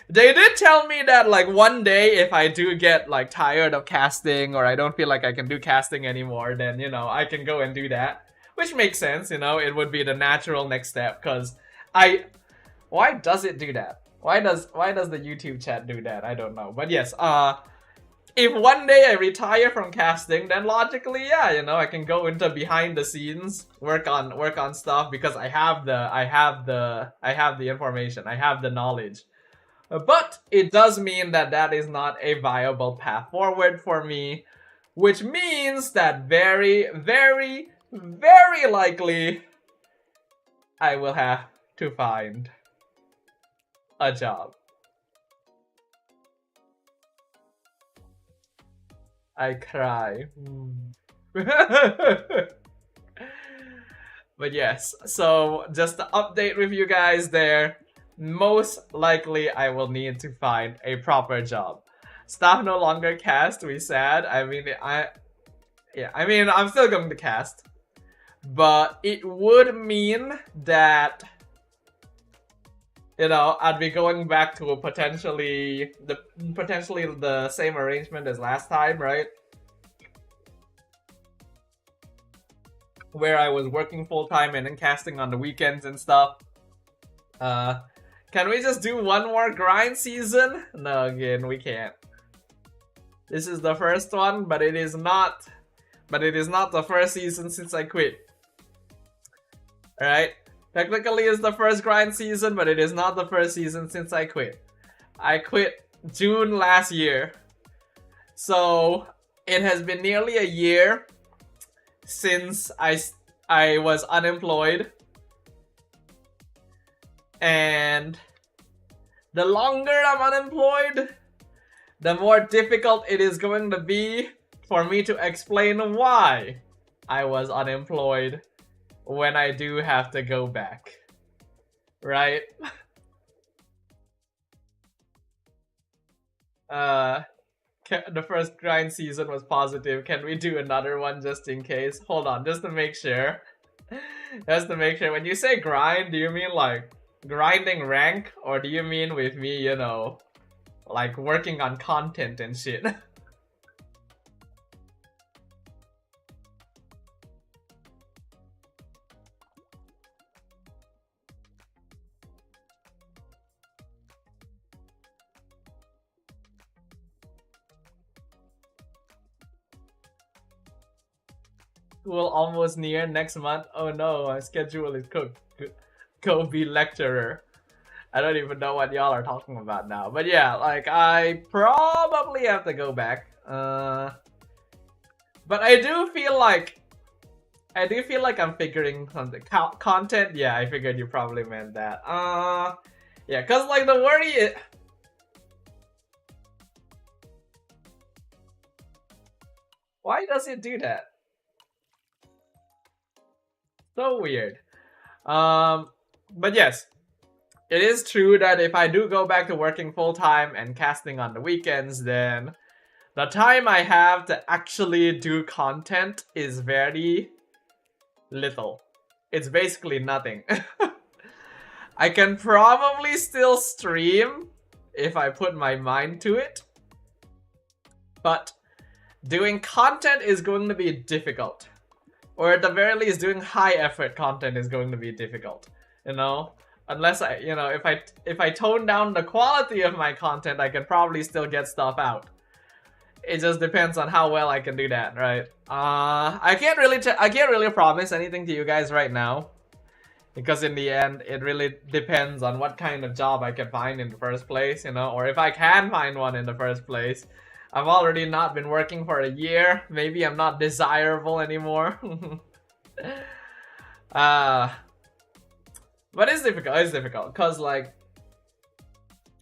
Speaker 1: They did tell me that like one day if I do get like tired of casting, or I don't feel like I can do casting anymore, then you know, I can go and do that. Which makes sense, you know, it would be the natural next step, because why does it do that? Why does the YouTube chat do that? I don't know. But yes, if one day I retire from casting, then logically, yeah, you know, I can go into behind the scenes, work on stuff, because I have the information, I have the knowledge. But it does mean that that is not a viable path forward for me, which means that very, very, very likely I will have to find a job. I cry. But yes, so just to update with you guys there, most likely I will need to find a proper job. Staff no longer cast, we sad. I mean, I'm still going to cast, but it would mean that, you know, I'd be going back to a potentially the same arrangement as last time, right? Where I was working full-time and then casting on the weekends and stuff. Can we just do one more grind season? No, again, we can't. This is the first one, but it is not the first season since I quit. Alright? Technically it's the first grind season, but it is not the first season since I quit. I quit June last year. So it has been nearly a year since I was unemployed. And the longer I'm unemployed, the more difficult it is going to be for me to explain why I was unemployed when I do have to go back. Right? The first grind season was positive. Can we do another one just in case? Hold on, just to make sure. Just to make sure. When you say grind, do you mean like grinding rank, or do you mean with me, you know, like working on content and shit? school almost near next month. Oh no, my schedule is cooked. Go be lecturer. I don't even know what y'all are talking about now. But yeah, like I probably have to go back. But I do feel like I'm figuring something. Content? Yeah, I figured you probably meant that. Yeah, cause like the worry is... Why does it do that? So weird. But yes, it is true that if I do go back to working full-time and casting on the weekends, then the time I have to actually do content is very little. It's basically nothing. I can probably still stream if I put my mind to it, but doing content is going to be difficult. Or at the very least, doing high effort content is going to be difficult, you know? Unless I, you know, if I tone down the quality of my content, I can probably still get stuff out. It just depends on how well I can do that, right? I can't really promise anything to you guys right now, because in the end, it really depends on what kind of job I can find in the first place, you know, or if I can find one in the first place. I've already not been working for a year. Maybe I'm not desirable anymore. But it's difficult, cause like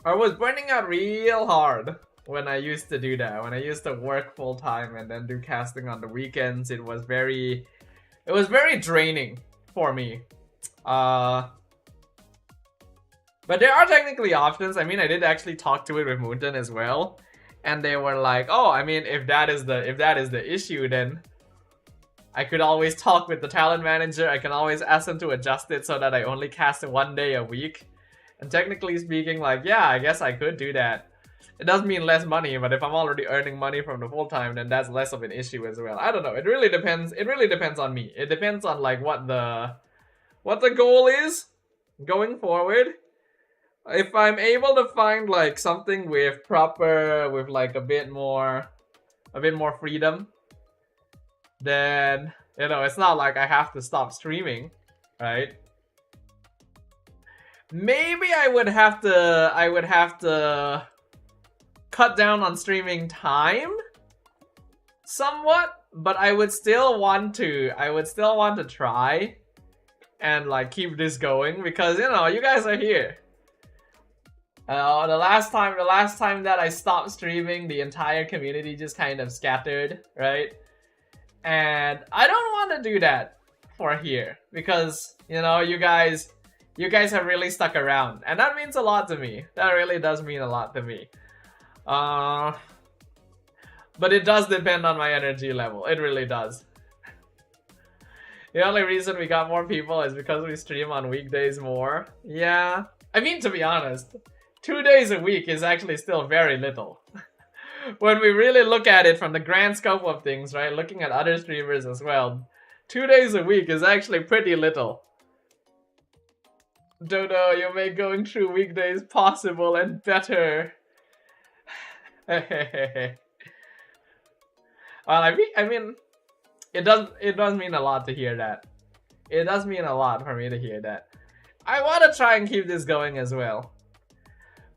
Speaker 1: I was burning out real hard when I used to do that. When I used to work full time and then do casting on the weekends, it was very draining for me. But there are technically options. I mean, I did actually talk to it with Moonton as well. And they were like, oh, I mean, if that is the issue, then I could always talk with the talent manager. I can always ask them to adjust it so that I only cast 1 day a week. And technically speaking, like, yeah, I guess I could do that. It does mean less money, but if I'm already earning money from the full time, then that's less of an issue as well. I don't know. It really depends. It really depends on me. It depends on like what the goal is going forward. If I'm able to find like something with like a bit more freedom, then, you know, it's not like I have to stop streaming, right? Maybe I would have to cut down on streaming time somewhat, but I would still want to try and like keep this going, because, you know, you guys are here. The last time that I stopped streaming, the entire community just kind of scattered, right? And I don't want to do that for here, because, you know, you guys have really stuck around, and that means a lot to me. That really does mean a lot to me. But it does depend on my energy level. It really does. The only reason we got more people is because we stream on weekdays more. Yeah, I mean, to be honest, 2 days a week is actually still very little. When we really look at it from the grand scope of things, right? Looking at other streamers as well, 2 days a week is actually pretty little. Dodo, you make going through weekdays possible and better. Well, I mean, it does mean a lot to hear that. It does mean a lot for me to hear that. I want to try and keep this going as well.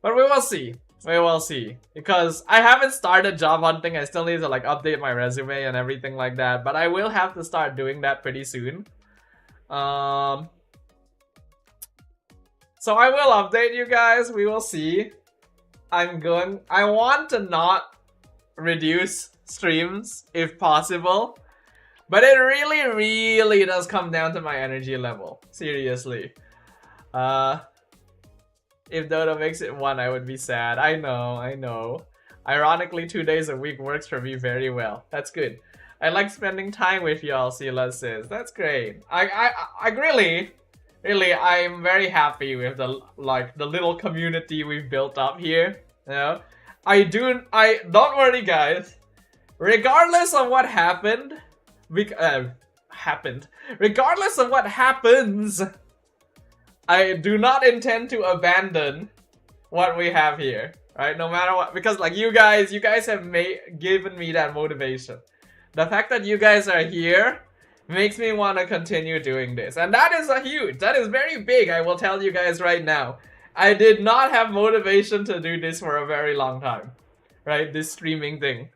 Speaker 1: But we will see. We will see. Because I haven't started job hunting. I still need to like update my resume and everything like that. But I will have to start doing that pretty soon. So I will update you guys. We will see. I want to not reduce streams if possible. But it really, really does come down to my energy level. Seriously. If Dodo makes it 1, I would be sad. I know. Ironically, 2 days a week works for me very well. That's good. I like spending time with y'all, Sila says. That's great. I really, I'm very happy with the little community we've built up here. You know? Don't worry, guys. Regardless of what happened, regardless of what happens, I do not intend to abandon what we have here, right? No matter what, because like you guys have given me that motivation. The fact that you guys are here makes me want to continue doing this. And that is that is very big, I will tell you guys right now. I did not have motivation to do this for a very long time, right? This streaming thing,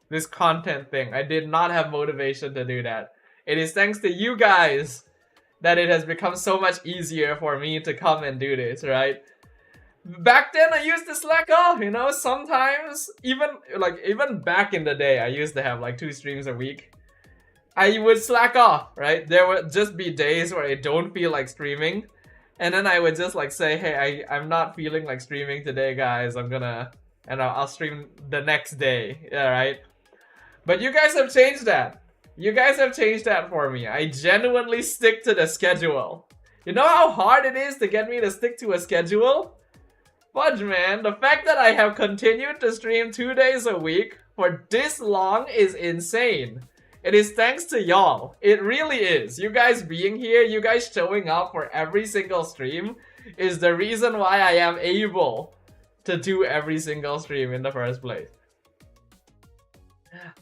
Speaker 1: this content thing. I did not have motivation to do that. It is thanks to you guys that it has become so much easier for me to come and do this, right? Back then I used to slack off, you know, sometimes even back in the day I used to have like 2 streams a week. I would slack off, right? There would just be days where I don't feel like streaming. And then I would just like say, hey, I'm not feeling like streaming today, guys. I'll stream the next day, yeah, right? But you guys have changed that. You guys have changed that for me. I genuinely stick to the schedule. You know how hard it is to get me to stick to a schedule? Fudge, man. The fact that I have continued to stream 2 days a week for this long is insane. It is thanks to y'all. It really is. You guys being here, you guys showing up for every single stream is the reason why I am able to do every single stream in the first place.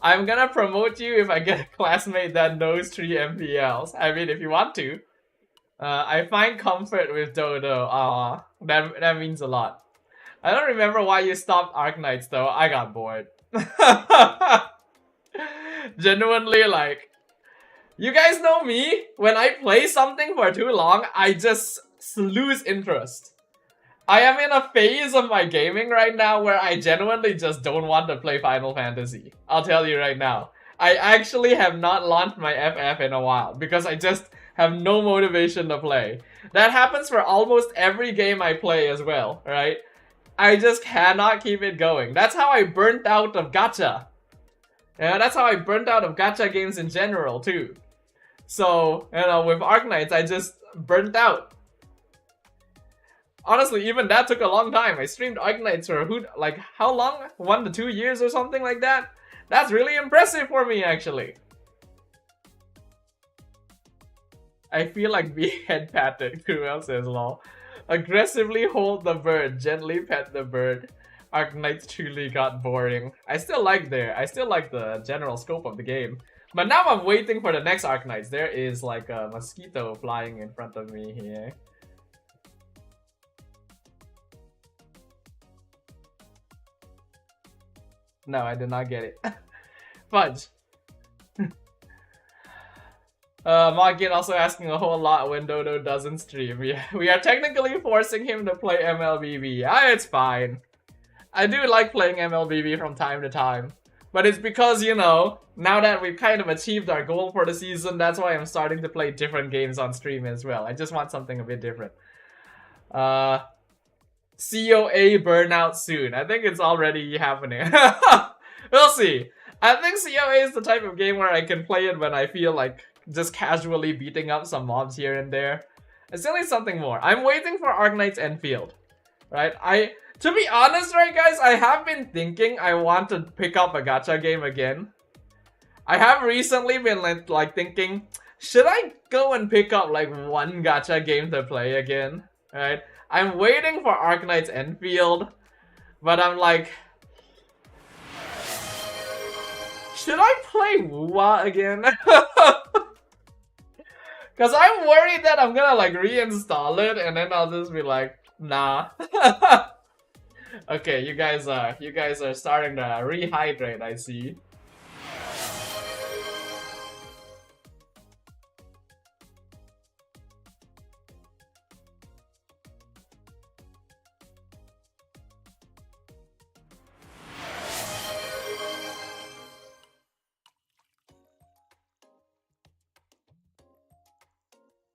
Speaker 1: I'm gonna promote you if I get a classmate that knows 3 MPLs. I mean, if you want to. I find comfort with Dodo. That means a lot. I don't remember why you stopped Arknights though. I got bored. Genuinely, like, you guys know me. When I play something for too long, I just lose interest. I am in a phase of my gaming right now where I genuinely just don't want to play Final Fantasy. I'll tell you right now. I actually have not launched my FF in a while because I just have no motivation to play. That happens for almost every game I play as well, right? I just cannot keep it going. That's how I burnt out of gacha. Yeah, that's how I burnt out of gacha games in general too. So, you know, with Arknights, I just burnt out. Honestly, even that took a long time. I streamed Arknights for how long? 1 to 2 years or something like that? That's really impressive for me, actually. I feel like being head patted. Who else says lol? Aggressively hold the bird, gently pet the bird. Arknights truly got boring. I still like the general scope of the game. But now I'm waiting for the next Arknights. There is like a mosquito flying in front of me here. No, I did not get it. Fudge. Margin also asking a whole lot when Dodo doesn't stream. Yeah, we are technically forcing him to play MLBB. Ah, it's fine. I do like playing MLBB from time to time. But it's because, you know, now that we've kind of achieved our goal for the season, that's why I'm starting to play different games on stream as well. I just want something a bit different. COA burnout soon. I think it's already happening. We'll see. I think COA is the type of game where I can play it when I feel like just casually beating up some mobs here and there. I still need something more. I'm waiting for Arknights Enfield. Right? To be honest, right guys, I have been thinking I want to pick up a gacha game again. I have recently been like thinking, should I go and pick up like one gacha game to play again? Right? I'm waiting for Arknights Enfield, but I'm like, should I play Wuwa again? Cause I'm worried that I'm gonna like reinstall it and then I'll just be like, nah. Okay, you guys are starting to rehydrate, I see.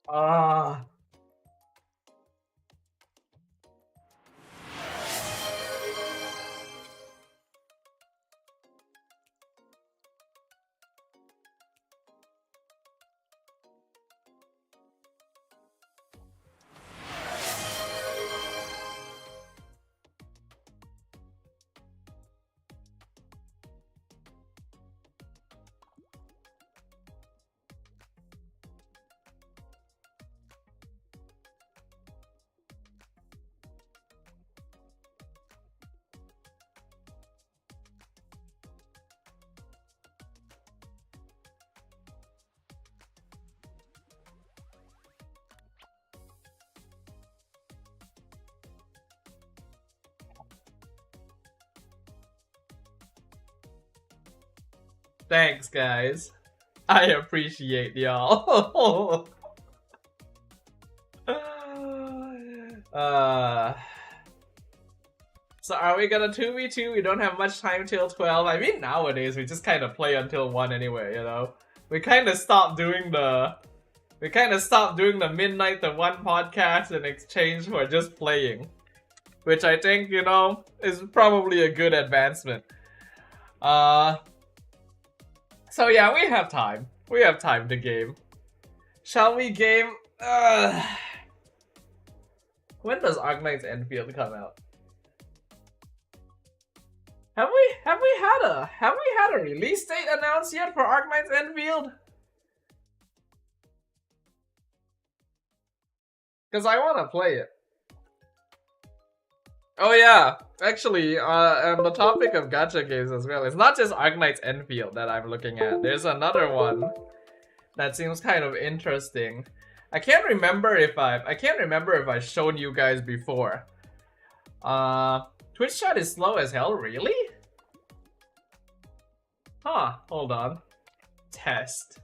Speaker 1: Ah. Thanks, guys. I appreciate y'all. So are we gonna 2v2? We don't have much time till 12. I mean, nowadays we just kind of play until 1 anyway, you know? We kind of stopped doing the midnight to 1 podcast in exchange for just playing. Which I think, you know, is probably a good advancement. So yeah, we have time. We have time to game. Shall we game? When does Arknight's Enfield come out? Have we had a release date announced yet for Arknight's Enfield? Cause I wanna play it. Oh yeah, actually, on the topic of gacha games as well, it's not just Arknight's Enfield that I'm looking at. There's another one that seems kind of interesting. I can't remember if I've shown you guys before. Twitch chat is slow as hell, really? Huh, hold on. Test.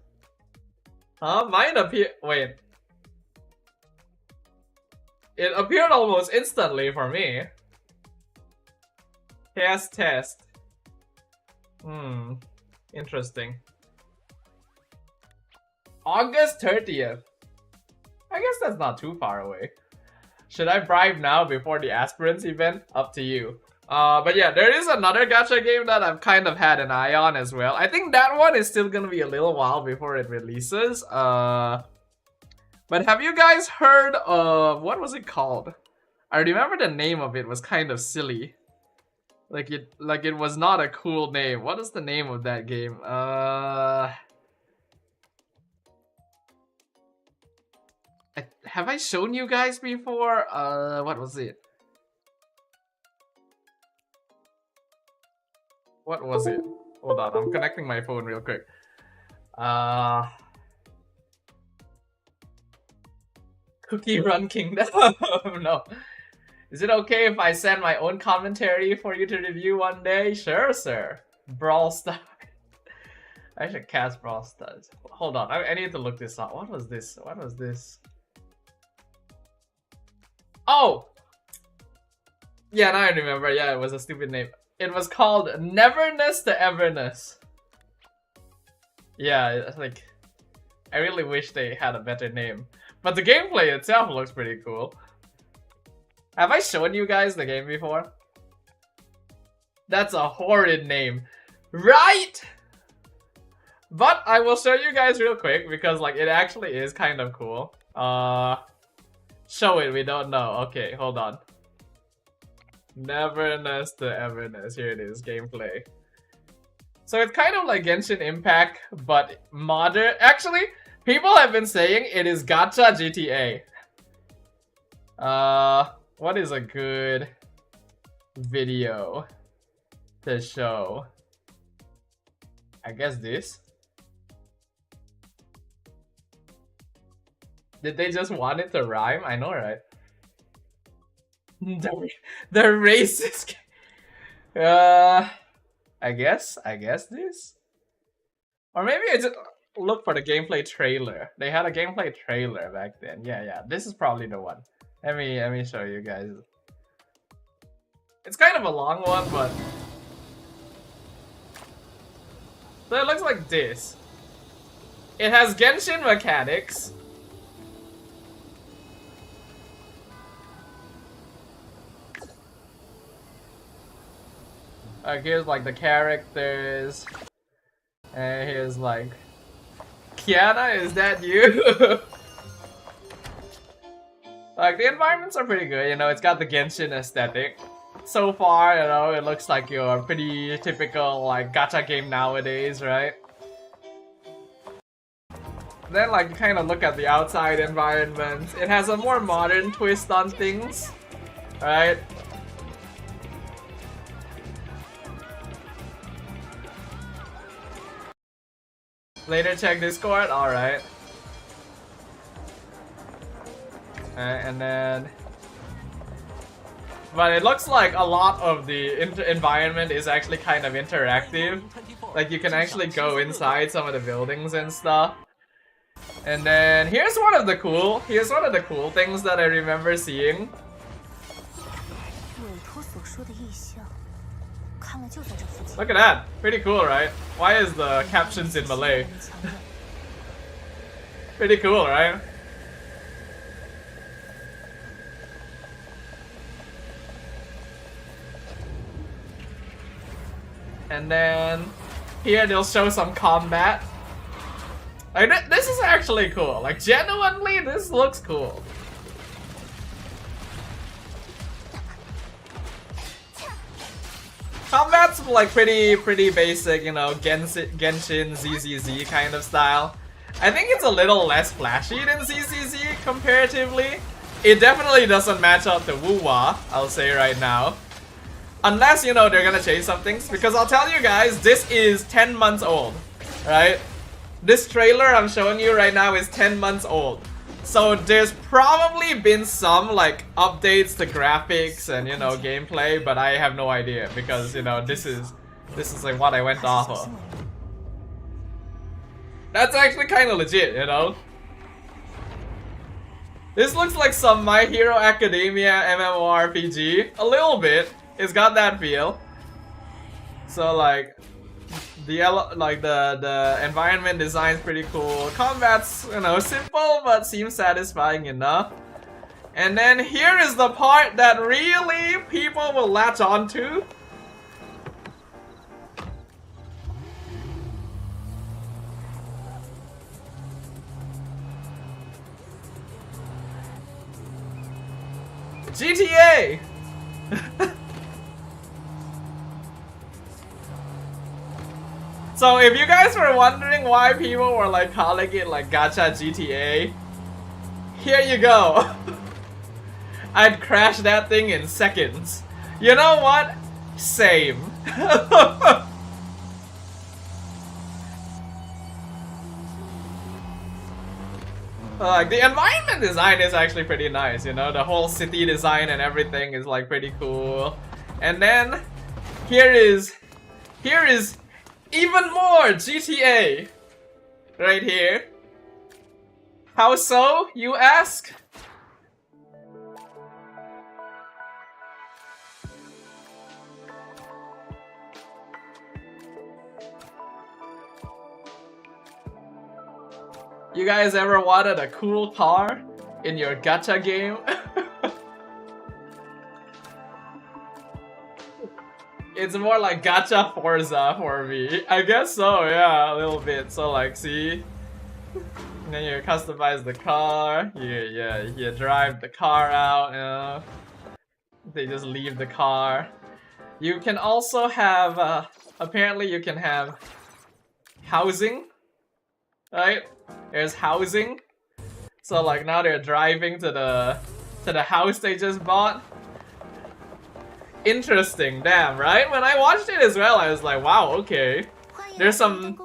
Speaker 1: Huh, mine wait. It appeared almost instantly for me. Test. Interesting. August 30th. I guess that's not too far away. Should I bribe now before the aspirants event? Up to you. But yeah, there is another gacha game that I've kind of had an eye on as well. I think that one is still gonna be a little while before it releases. But have you guys heard of, what was it called? I remember the name of it was kind of silly. Like it was not a cool name. What is the name of that game? Have I shown you guys before? What was it? What was it? Hold on, I'm connecting my phone real quick. Cookie Run Kingdom. No. Is it okay if I send my own commentary for you to review one day? Sure, sir. Brawl Stars. I should cast Brawl Stars. Hold on, I need to look this up. What was this? What was this? Oh! Yeah, now I remember. Yeah, it was a stupid name. It was called Neverness to Everness. Yeah, it's like, I really wish they had a better name. But the gameplay itself looks pretty cool. Have I shown you guys the game before? That's a horrid name. Right? But I will show you guys real quick because like it actually is kind of cool. Show it, we don't know. Okay, hold on. Neverness to Everness. Here it is, gameplay. So it's kind of like Genshin Impact, but modern. Actually, people have been saying it is Gacha GTA. What is a good video to show? I guess this. Did they just want it to rhyme? I know, right? The racist. I guess this. Or maybe I just look for the gameplay trailer. They had a gameplay trailer back then. Yeah. This is probably the one. Let me show you guys. It's kind of a long one, but so it looks like this. It has Genshin mechanics. Here's like the characters. And here's like, Kiana, is that you? Like the environments are pretty good, you know, it's got the Genshin aesthetic. So far, you know, it looks like your pretty typical like gacha game nowadays, right? Then like you kind of look at the outside environment. It has a more modern twist on things, right? Later check Discord, alright. And then But it looks like a lot of the environment is actually kind of interactive. Like you can actually go inside some of the buildings and stuff. And then here's one of the cool things that I remember seeing. Look at that, pretty cool, right? Why is the captions in Malay? Pretty cool, right? And then here they'll show some combat. Like this is actually cool. Like genuinely, this looks cool. Combat's like pretty basic, you know, Genshin ZZZ kind of style. I think it's a little less flashy than ZZZ comparatively. It definitely doesn't match up to Wuwa, I'll say right now. Unless, you know, they're gonna change some things. Because I'll tell you guys, this is 10 months old, right? This trailer I'm showing you right now is 10 months old. So there's probably been some, like, updates to graphics and, you know, gameplay. But I have no idea because, you know, this is like what I went off of. That's actually kind of legit, you know? This looks like some My Hero Academia MMORPG. A little bit. It's got that feel. So like the environment design's pretty cool. Combat's, you know, simple but seems satisfying enough. And then here is the part that really people will latch on to. GTA! So if you guys were wondering why people were like calling it like gacha GTA, here you go. I'd crash that thing in seconds. You know what? Same. Like the environment design is actually pretty nice, you know, the whole city design and everything is like pretty cool. And then here is even more GTA right here. How so, you ask? You guys ever wanted a cool car in your gacha game? It's more like gacha Forza for me. I guess so, yeah, a little bit. So like, see? And then you customize the car, you drive the car out, you know? They just leave the car. You can also have, apparently you can have housing, right? There's housing. So like now they're driving to the house they just bought. Interesting, damn, right? When I watched it as well, I was like, wow, okay. There's some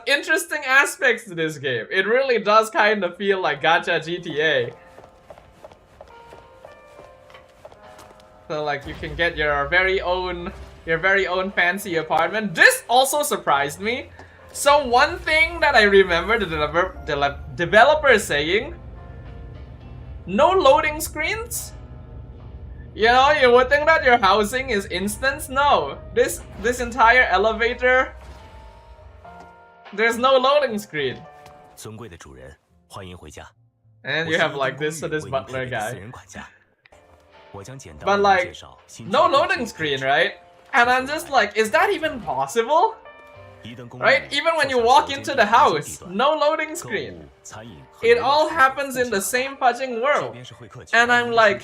Speaker 1: interesting aspects to this game. It really does kind of feel like gacha GTA. So like you can get your very own fancy apartment. This also surprised me. So one thing that I remember the developer saying, no loading screens? You know, you would think that your housing is instant. No, this entire elevator, there's no loading screen. And you have like this butler guy. But like, no loading screen, right? And I'm just like, is that even possible? Right? Even when you walk into the house, no loading screen. It all happens in the same fucking world. And I'm like,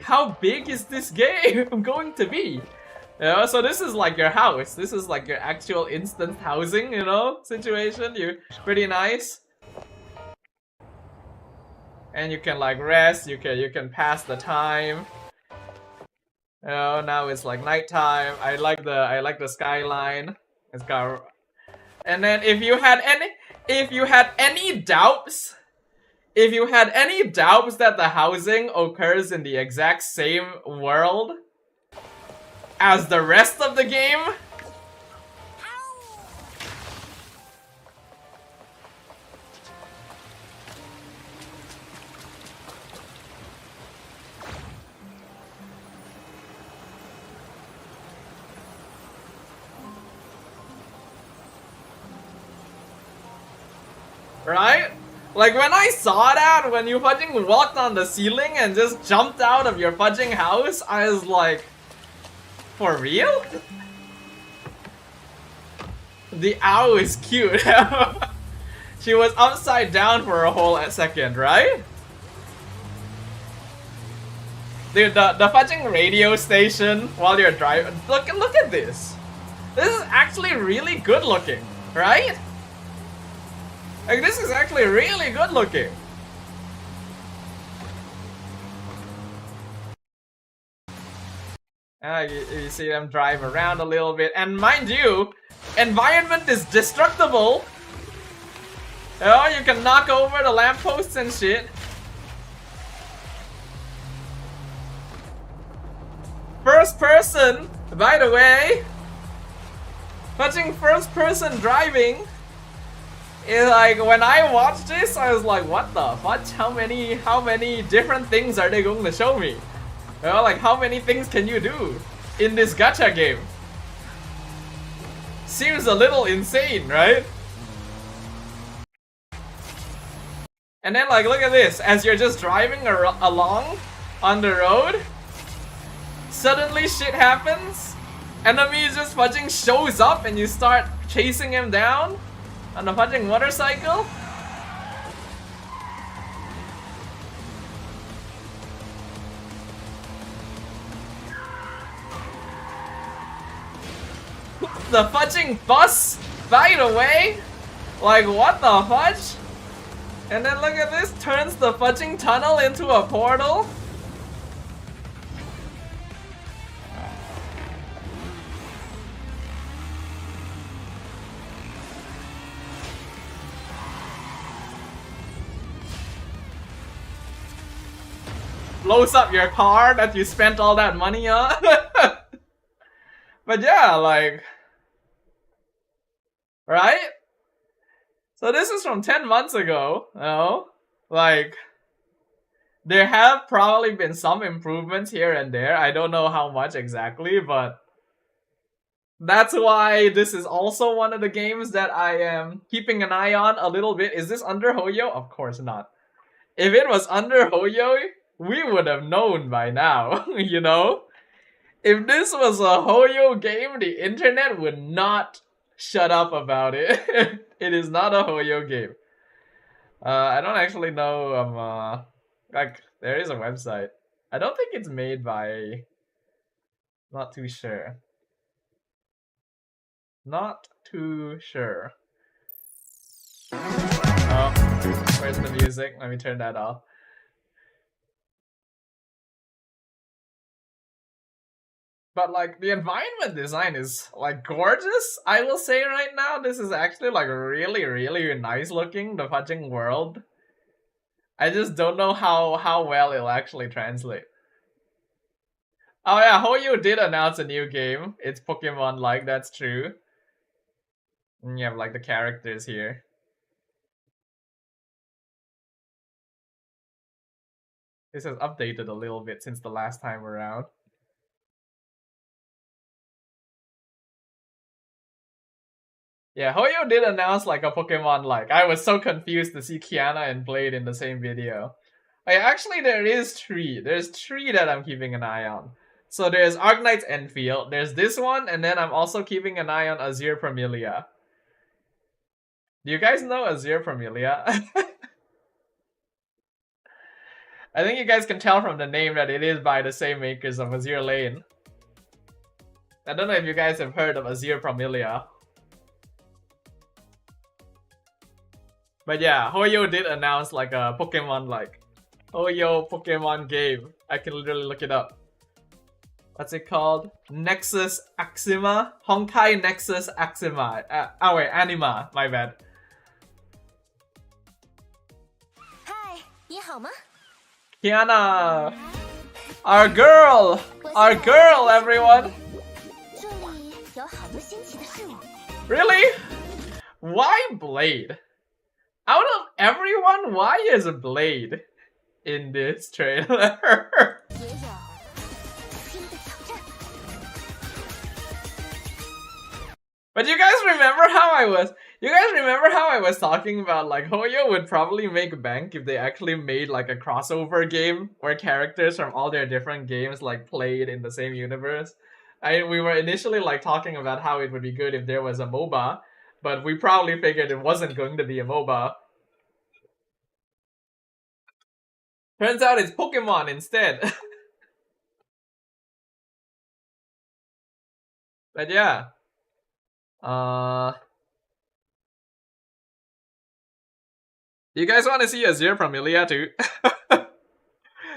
Speaker 1: how big is this game going to be? You know, so this is like your house. This is like your actual instant housing, you know, situation. You're pretty nice. And you can like rest, you can pass the time. Oh, now it's like nighttime. I like the skyline. It's got, and then if you had any doubts if you had any doubts that the housing occurs in the exact same world as the rest of the game, right? Like when I saw that, when you fudging walked on the ceiling and just jumped out of your fudging house, I was like, for real? The owl is cute. She was upside down for a whole second, right? Dude, the fudging radio station while you're driving, look at this. This is actually really good looking, right? Like, this is actually really good looking. You see them drive around a little bit. And mind you, environment is destructible. Oh, you can knock over the lampposts and shit. First person, by the way. Touching first person driving. It's like, when I watched this, I was like, what the fudge? How many different things are they going to show me? You know, like, how many things can you do in this gacha game? Seems a little insane, right? And then, like, look at this. As you're just driving along on the road, suddenly shit happens. Enemy just fudging shows up and you start chasing him down on the fudging motorcycle. The fudging bus, by the way. Like, what the fudge? And then look at this, turns the fudging tunnel into a portal. Blows up your car that you spent all that money on. But yeah, like, right? So this is from 10 months ago, you know? Like, there have probably been some improvements here and there. I don't know how much exactly, but that's why this is also one of the games that I am keeping an eye on a little bit. Is this under Hoyo? Of course not. If it was under Hoyo, we would have known by now, you know? If this was a Hoyo game, the internet would not shut up about it. It is not a Hoyo game. I don't actually know, like, there is a website. I don't think it's made by... Not too sure. Not too sure. Oh, where's the music? Let me turn that off. But like, the environment design is like gorgeous, I will say right now. This is actually like really, really nice looking, the fudging world. I just don't know how well it'll actually translate. Oh yeah, Hoyo did announce a new game. It's Pokemon-like, that's true. And you have like the characters here. This has updated a little bit since the last time around. Yeah, Hoyo did announce like a Pokemon-like. I was so confused to see Kiana and Blade in the same video. Actually, there is three. There's three that I'm keeping an eye on. So there's Arknight's Enfield, there's this one, and then I'm also keeping an eye on Azure Promilia. Do you guys know Azure Promilia? I think you guys can tell from the name that it is by the same makers of Azure Lane. I don't know if you guys have heard of Azure Promilia. But yeah, Hoyo did announce like a Pokemon-like. Hoyo Pokemon game. I can literally look it up. What's it called? Nexus Axima? Honkai Nexus Axima. Oh wait, Anima. My bad.
Speaker 10: Hi,
Speaker 1: Kiana! Our girl! Our girl, everyone! Really? Why Blade? Out of everyone, why is Blade in this trailer? But you guys remember how I was talking about like Hoyo would probably make bank if they actually made like a crossover game where characters from all their different games like played in the same universe. We were initially like talking about how it would be good if there was a MOBA, but we probably figured it wasn't going to be a MOBA. Turns out it's Pokemon instead. But yeah. Do you guys want to see Azir from Iliya too?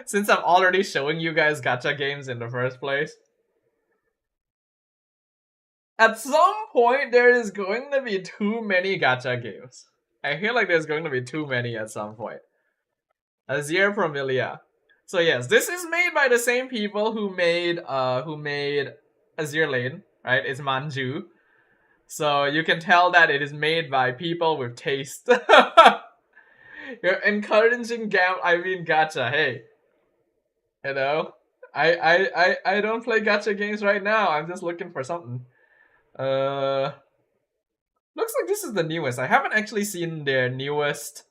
Speaker 1: Since I'm already showing you guys gacha games in the first place. At some point, there is going to be too many gacha games. I feel like there's going to be too many at some point. Azir from Iliya. So yes, this is made by the same people who made Azir Lane, right? It's Manju. So you can tell that it is made by people with taste. You're encouraging gacha. Hey, you know, I don't play gacha games right now. I'm just looking for something. Looks like this is the newest. I haven't actually seen their newest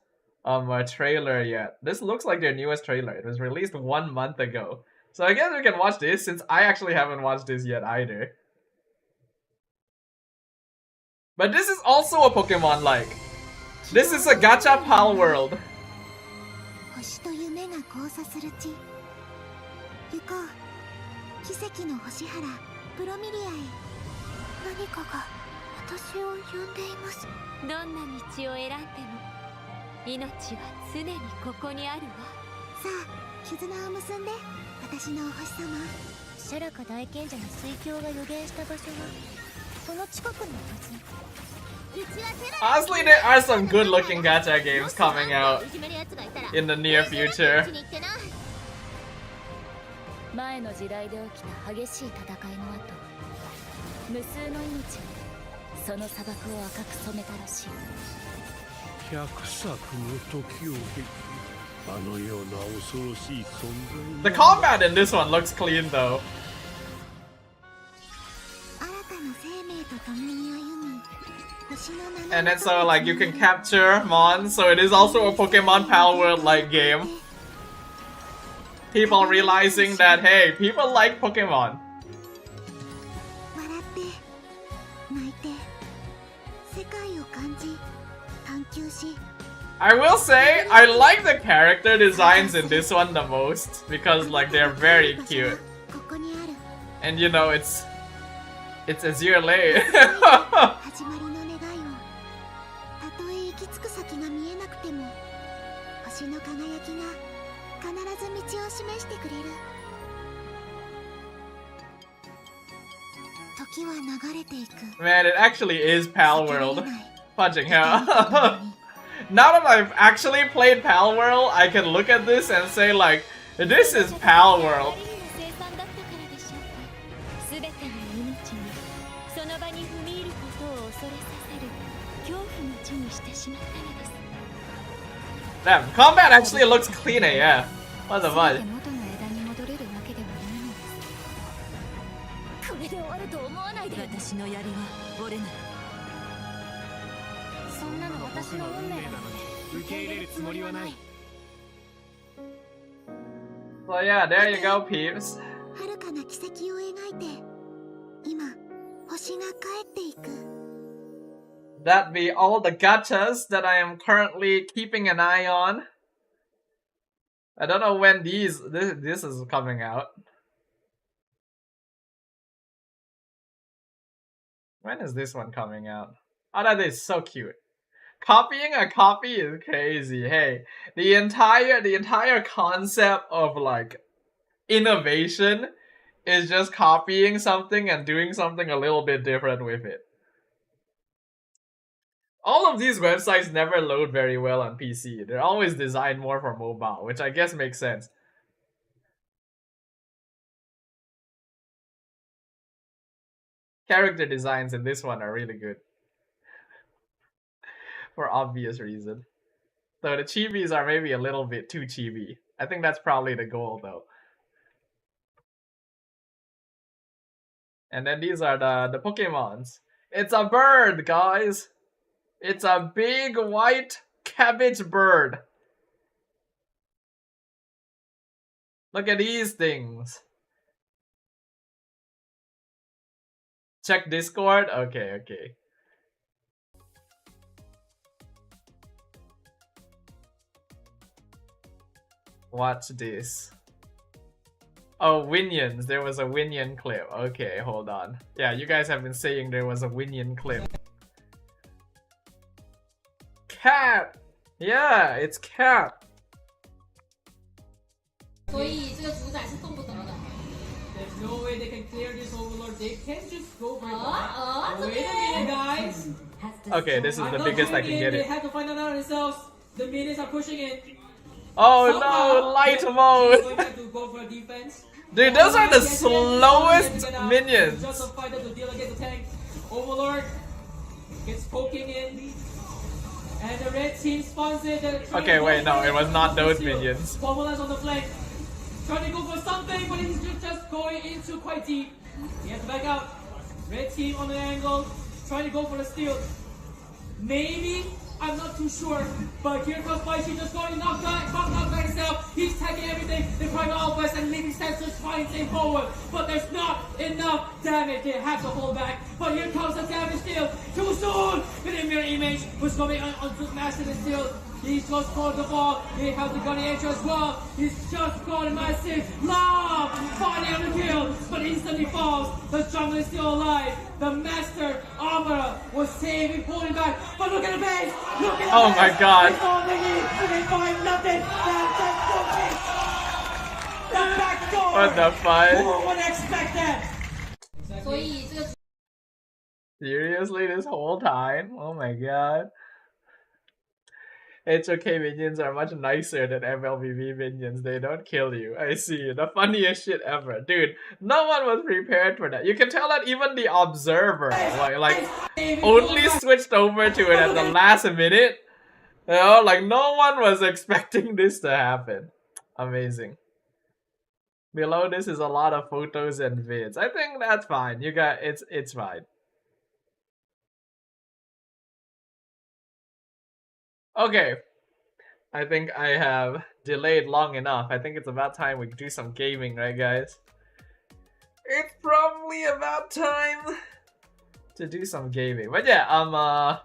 Speaker 1: trailer yet. This looks like their newest trailer. It was released 1 month ago. So I guess we can watch this since I actually haven't watched this yet either. But this is also a Pokemon-like. This is a gacha pal world. Honestly, there are some good-looking gacha games coming out in the near future. The combat in this one looks clean though. And then so like you can capture Mon, so it is also a Pokemon Pal World like game. People realizing that hey, people like Pokemon. I will say, I like the character designs in this one the most because like they're very cute. And you know, it's Azir Lane. Man, it actually is Pal World. Fudging hell. Now that I've actually played Pal World, I can look at this and say like, this is Pal World. Damn, combat actually looks clean AF. What the fuck? So yeah, there you go, peeps. That be all the gachas that I am currently keeping an eye on. I don't know when this is coming out. When is this one coming out? Oh, that is so cute. Copying a copy is crazy. Hey, the entire concept of like innovation is just copying something and doing something a little bit different with it. All of these websites never load very well on PC. They're always designed more for mobile, which I guess makes sense. Character designs in this one are really good. For obvious reason. Though the chibis are maybe a little bit too chibi. I think that's probably the goal though. And then these are the Pokemons. It's a bird, guys! It's a big white cabbage bird. Look at these things. Check Discord? Okay, okay. Watch this. Oh, Winions. There was a Winion clip. Okay, hold on. Yeah, you guys have been saying there was a Winion clip. Cat! Yeah, it's cat.
Speaker 5: There's no way they can clear this Overlord. They can't just go for it. Wait a minute, guys.
Speaker 1: Okay, this is the biggest I can get
Speaker 5: They
Speaker 1: it.
Speaker 5: have to find out themselves. The minions are pushing in.
Speaker 1: Oh no, light mode!
Speaker 5: Go for defense.
Speaker 1: Dude, those are the slowest minions.
Speaker 5: Just a fighter to deal against the tank. Overlord gets poking in. And the red team spawns in.
Speaker 1: Okay, wait, no, it was not those minions.
Speaker 5: Formula's on the flank. Trying to go for something, but he's just going into quite deep. He has to back out. Red team on the angle. Trying to go for the steal. Maybe. I'm not too sure, but here comes Baishi just going knock back himself. He's tagging everything. They're trying to outburst and leaving sensors trying to stay forward, but there's not enough damage. They have to hold back. But here comes the damage steal. Too soon. The mirror image was coming on massive and steal. He's just caught the ball. He has the gunny edge as well. He's just caught a massive lob. Finally on the kill, but instantly falls. The jungle is still alive. The master armor was saving, pulling back. But look at the base. Look at the
Speaker 1: Oh my god.
Speaker 5: They find nothing. The back door.
Speaker 1: What the fuck?
Speaker 5: Who would expect that?
Speaker 1: Seriously, this whole time? Oh my god. HOK minions are much nicer than MLBB minions. They don't kill you. I see. The funniest shit ever. Dude, no one was prepared for that. You can tell that even the observer like only switched over to it at the last minute. You know, like no one was expecting this to happen. Amazing. Below this is a lot of photos and vids. I think that's fine. You got it's fine. Okay, I think I have delayed long enough. I think it's about time we do some gaming, right guys? It's probably about time to do some gaming. But yeah, I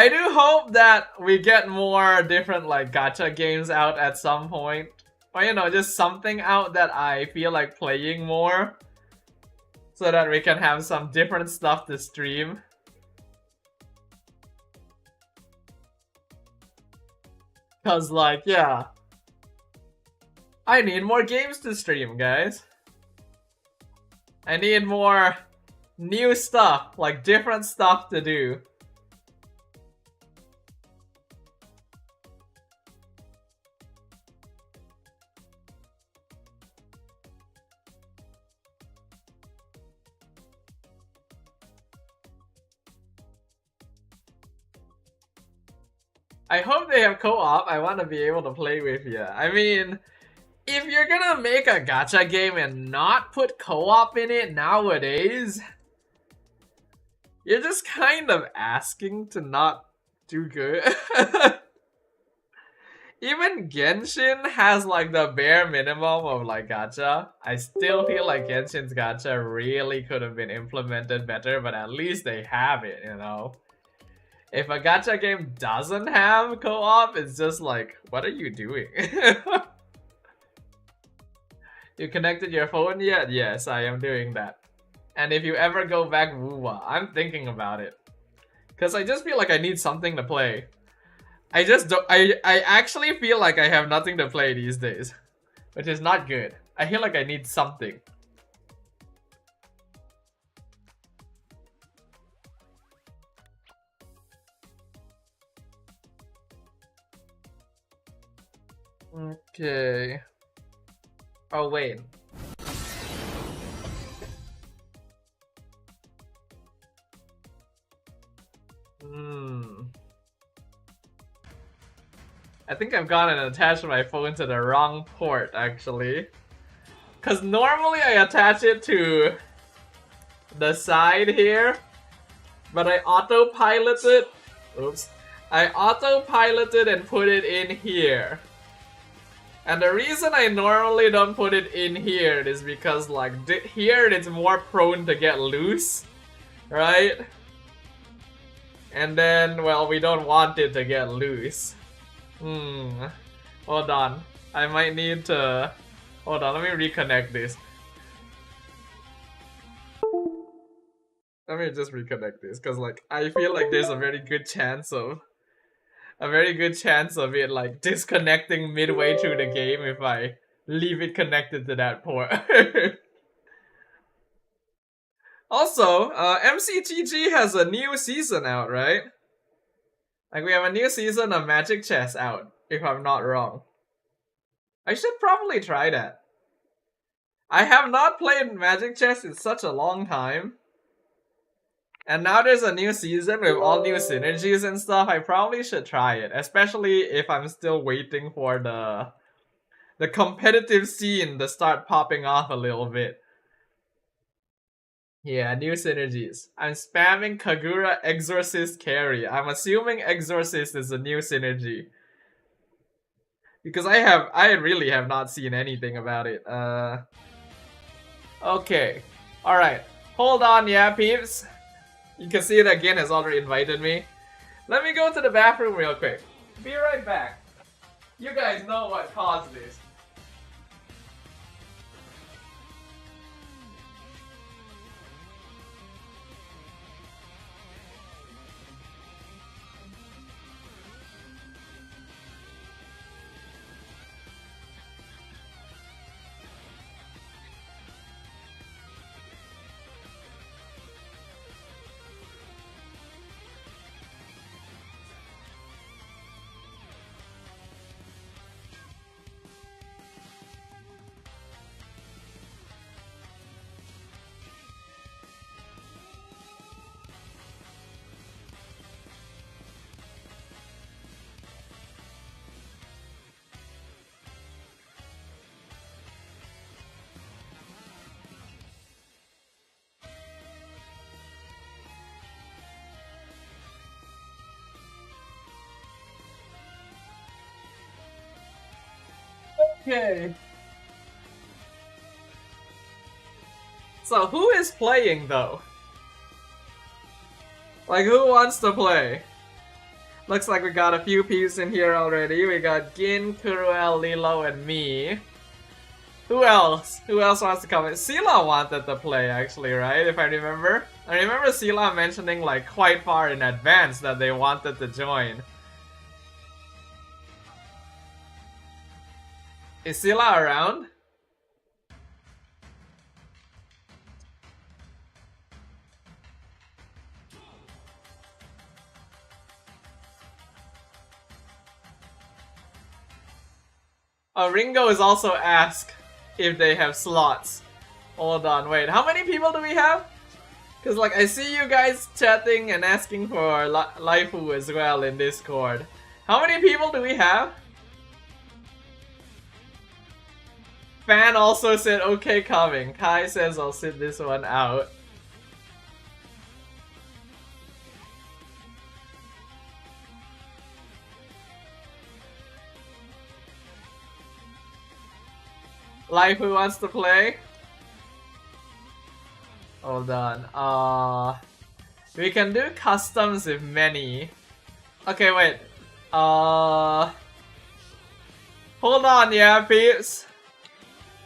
Speaker 1: do hope that we get more different like gacha games out at some point. Or you know, just something out that I feel like playing more. So that we can have some different stuff to stream. Cause like, yeah. I need more games to stream, guys. I need more new stuff, like different stuff to do. I hope they have co-op. I want to be able to play with you. I mean, if you're gonna make a gacha game and not put co-op in it nowadays, you're just kind of asking to not do good. Even Genshin has like the bare minimum of like gacha. I still feel like Genshin's gacha really could have been implemented better, but at least they have it, you know? If a gacha game doesn't have co-op, it's just like, what are you doing? You connected your phone yet? Yes, I am doing that. And if you ever go back Wuwa, I'm thinking about it. Cause I just feel like I need something to play. I just don't, I actually feel like I have nothing to play these days. Which is not good. I feel like I need something. Okay. Oh, wait. I think I've gone and attached my phone to the wrong port, actually. Because normally I attach it to the side here, but I autopiloted. Oops. I autopiloted and put it in here. And the reason I normally don't put it in here is because, like, here it's more prone to get loose, right? And then, well, we don't want it to get loose. Hold on. I might need to... Hold on, let me reconnect this. Let me just reconnect this, because, like, I feel like there's a very good chance of... it, like, disconnecting midway through the game if I leave it connected to that port. Also, MCTG has a new season out, right? Like, we have a new season of Magic Chess out, if I'm not wrong. I should probably try that. I have not played Magic Chess in such a long time. And now there's a new season with all new synergies and stuff. I probably should try it, especially if I'm still waiting for the competitive scene to start popping off a little bit. Yeah, new synergies. I'm spamming Kagura Exorcist carry. I'm assuming Exorcist is a new synergy. Because I really have not seen anything about it. Okay. Alright. Hold on, yeah, peeps. You can see it again has already invited me. Let me go to the bathroom real quick. Be right back. You guys know what caused this. Okay. So who is playing though? Like, who wants to play? Looks like we got a few peeps in here already. We got Gin, Kuruel, Lilo, and me. Who else? Who else wants to come in? Sila wanted to play actually, right? If I remember. I remember Sila mentioning like quite far in advance that they wanted to join. Is Sila around? Oh, Ringo is also asked if they have slots. Hold on, wait, how many people do we have? Cause like I see you guys chatting and asking for Laifu as well in Discord. How many people do we have? Fan also said okay coming. Kai says I'll sit this one out. Laifu wants to play? Hold on. We can do customs with many. Okay, wait. Hold on, yeah, peeps.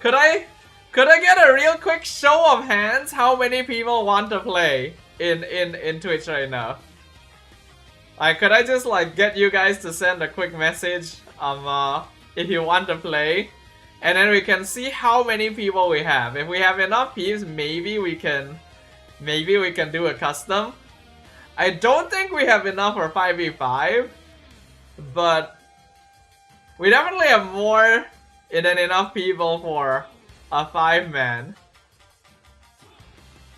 Speaker 1: Could I get a real quick show of hands? How many people want to play in Twitch right now? Like, could I just like get you guys to send a quick message if you want to play? And then we can see how many people we have. If we have enough peeps, maybe we can do a custom. I don't think we have enough for 5v5, but We definitely have more than enough people for a 5-man.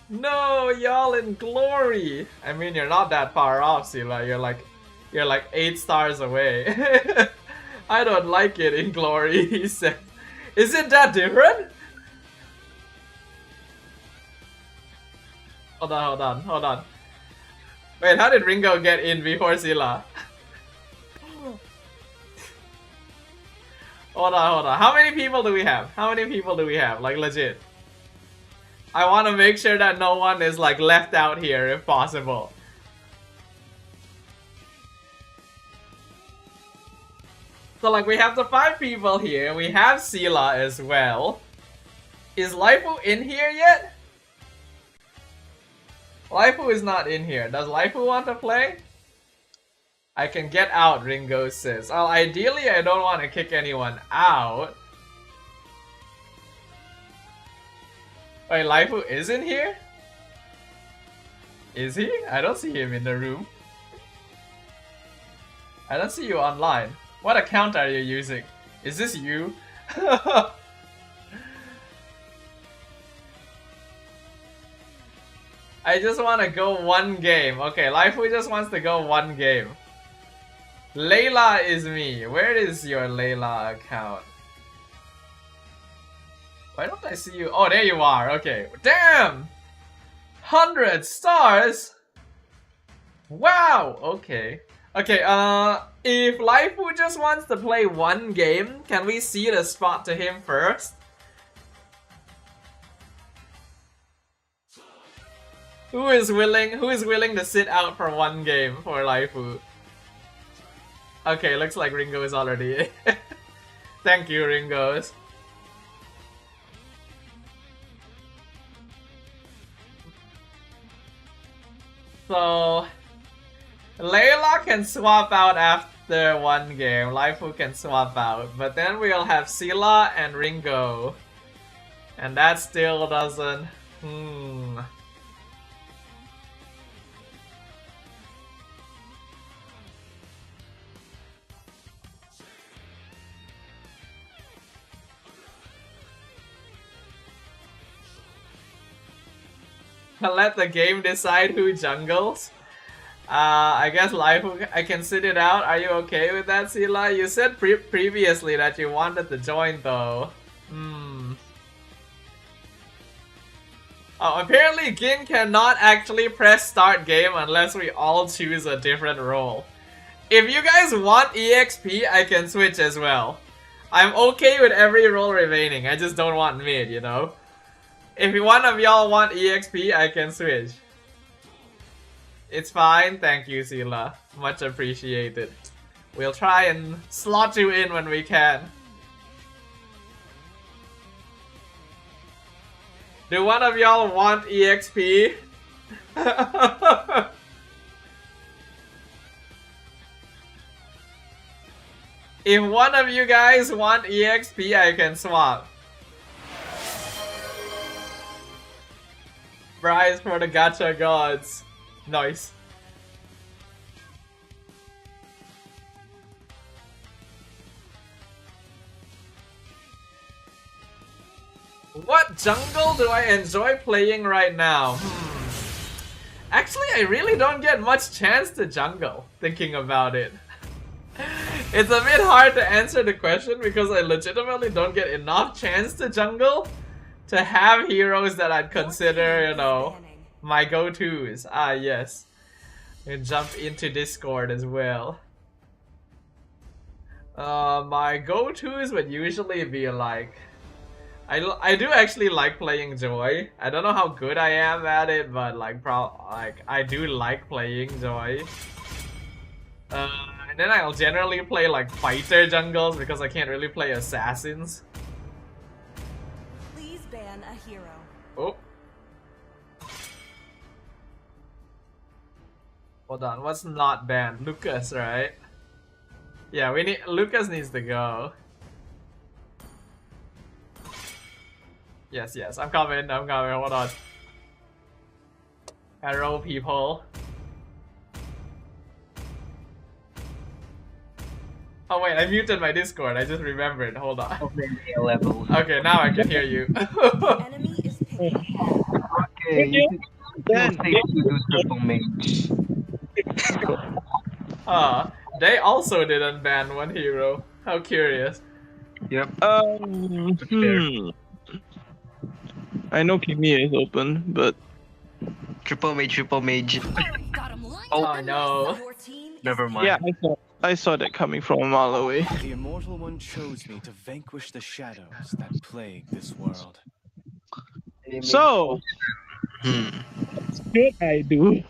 Speaker 1: No, y'all in glory. I mean, you're not that far off, Sila. You're like 8 stars away. I don't like it in glory, he said. Is it that different? Hold on. Wait, how did Ringo get in before Sila? Hold on. How many people do we have? Like, legit. I want to make sure that no one is, like, left out here if possible. So, like, we have the 5 people here. We have Sila as well. Is Laifu in here yet? Laifu is not in here. Does Laifu want to play? I can get out, Ringo says. Well, ideally, I don't want to kick anyone out. Wait, Laifu is in here? Is he? I don't see him in the room. I don't see you online. What account are you using? Is this you? I just want to go 1 game. Okay, Laifu just wants to go 1 game. Layla is me. Where is your Layla account? Why don't I see you? Oh, there you are. Okay. Damn! 100 stars? Wow! Okay. Okay, if Laifu just wants to play 1 game, can we see the spot to him first? Who is willing to sit out for 1 game for Laifu? Okay, looks like Ringo is already in. Thank you, Ringos. So, Layla can swap out after 1 game. Laifu can swap out. But then we'll have Sila and Ringo. And that still doesn't... Let the game decide who jungles. I guess Laifu, I can sit it out. Are you okay with that, Sila? You said previously that you wanted to join though. Oh, apparently Gin cannot actually press start game unless we all choose a different role. If you guys want EXP, I can switch as well. I'm okay with every role remaining. I just don't want mid, you know? If one of y'all want EXP, I can switch. It's fine, thank you, Sila. Much appreciated. We'll try and slot you in when we can. Do one of y'all want EXP? If one of you guys want EXP, I can swap. Prize for the gacha gods. Nice. What jungle do I enjoy playing right now? Actually, I really don't get much chance to jungle, thinking about it. It's a bit hard to answer the question because I legitimately don't get enough chance to jungle to have heroes that I'd consider, you know, my go-tos. Ah, yes. You jump into Discord as well. My go-tos would usually be like... I do actually like playing Joy. I don't know how good I am at it, but like I do like playing Joy. And then I'll generally play like fighter jungles because I can't really play assassins.
Speaker 10: Please ban a hero.
Speaker 1: Oh. Hold on, what's not banned? Lucas, right? Yeah, we need Lucas needs to go. Yes, I'm coming, hold on. Arrow people. Oh wait, I muted my Discord. I just remembered. Hold on.
Speaker 10: Level.
Speaker 1: Okay, now I can hear you.
Speaker 11: Enemy is picking.
Speaker 10: Okay, you safe to do triple mage.
Speaker 1: They also didn't ban one hero. How curious.
Speaker 10: Yep.
Speaker 9: I know Kimi is open, but
Speaker 10: Triple mage.
Speaker 1: Oh no.
Speaker 10: Never mind.
Speaker 9: yeah, I saw that coming from a mile away.
Speaker 8: The Immortal One chose me to vanquish the shadows that plague this world.
Speaker 9: So, what should I do?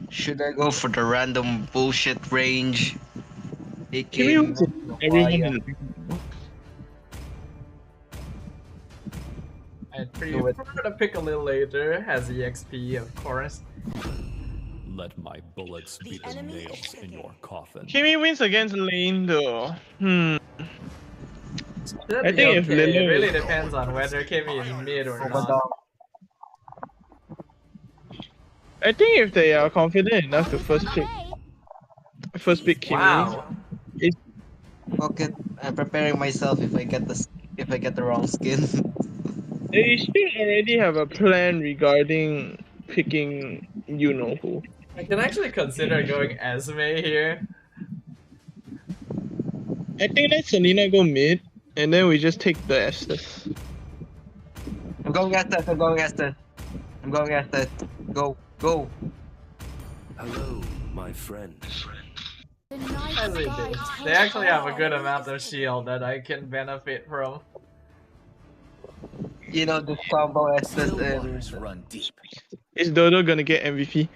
Speaker 10: Should I go for the random bullshit range?
Speaker 9: Kimi was everyone in
Speaker 1: I'd prefer to pick a little later, has EXP of course.
Speaker 8: Let my bullets be the nails in your coffin.
Speaker 9: Kimi wins against Lane though. I
Speaker 1: That'd
Speaker 9: think
Speaker 1: be
Speaker 9: if
Speaker 1: okay. It
Speaker 9: Lilo
Speaker 1: really depends on whether Kimmy is mid or not.
Speaker 9: I think if they are confident enough to first pick Kimi.
Speaker 1: Wow.
Speaker 10: Okay, I'm preparing myself if I get the wrong skin.
Speaker 9: They should already have a plan regarding picking you know who.
Speaker 1: I can actually consider going Esme here.
Speaker 9: I think let Selena go mid, and then we just take the Estes.
Speaker 10: I'm going Estes. Go.
Speaker 8: Hello, my friend.
Speaker 1: They actually have a good amount of shield that I can benefit from.
Speaker 10: You know, this combo Estes
Speaker 8: Waters run deep.
Speaker 9: Is Dodo gonna get MVP?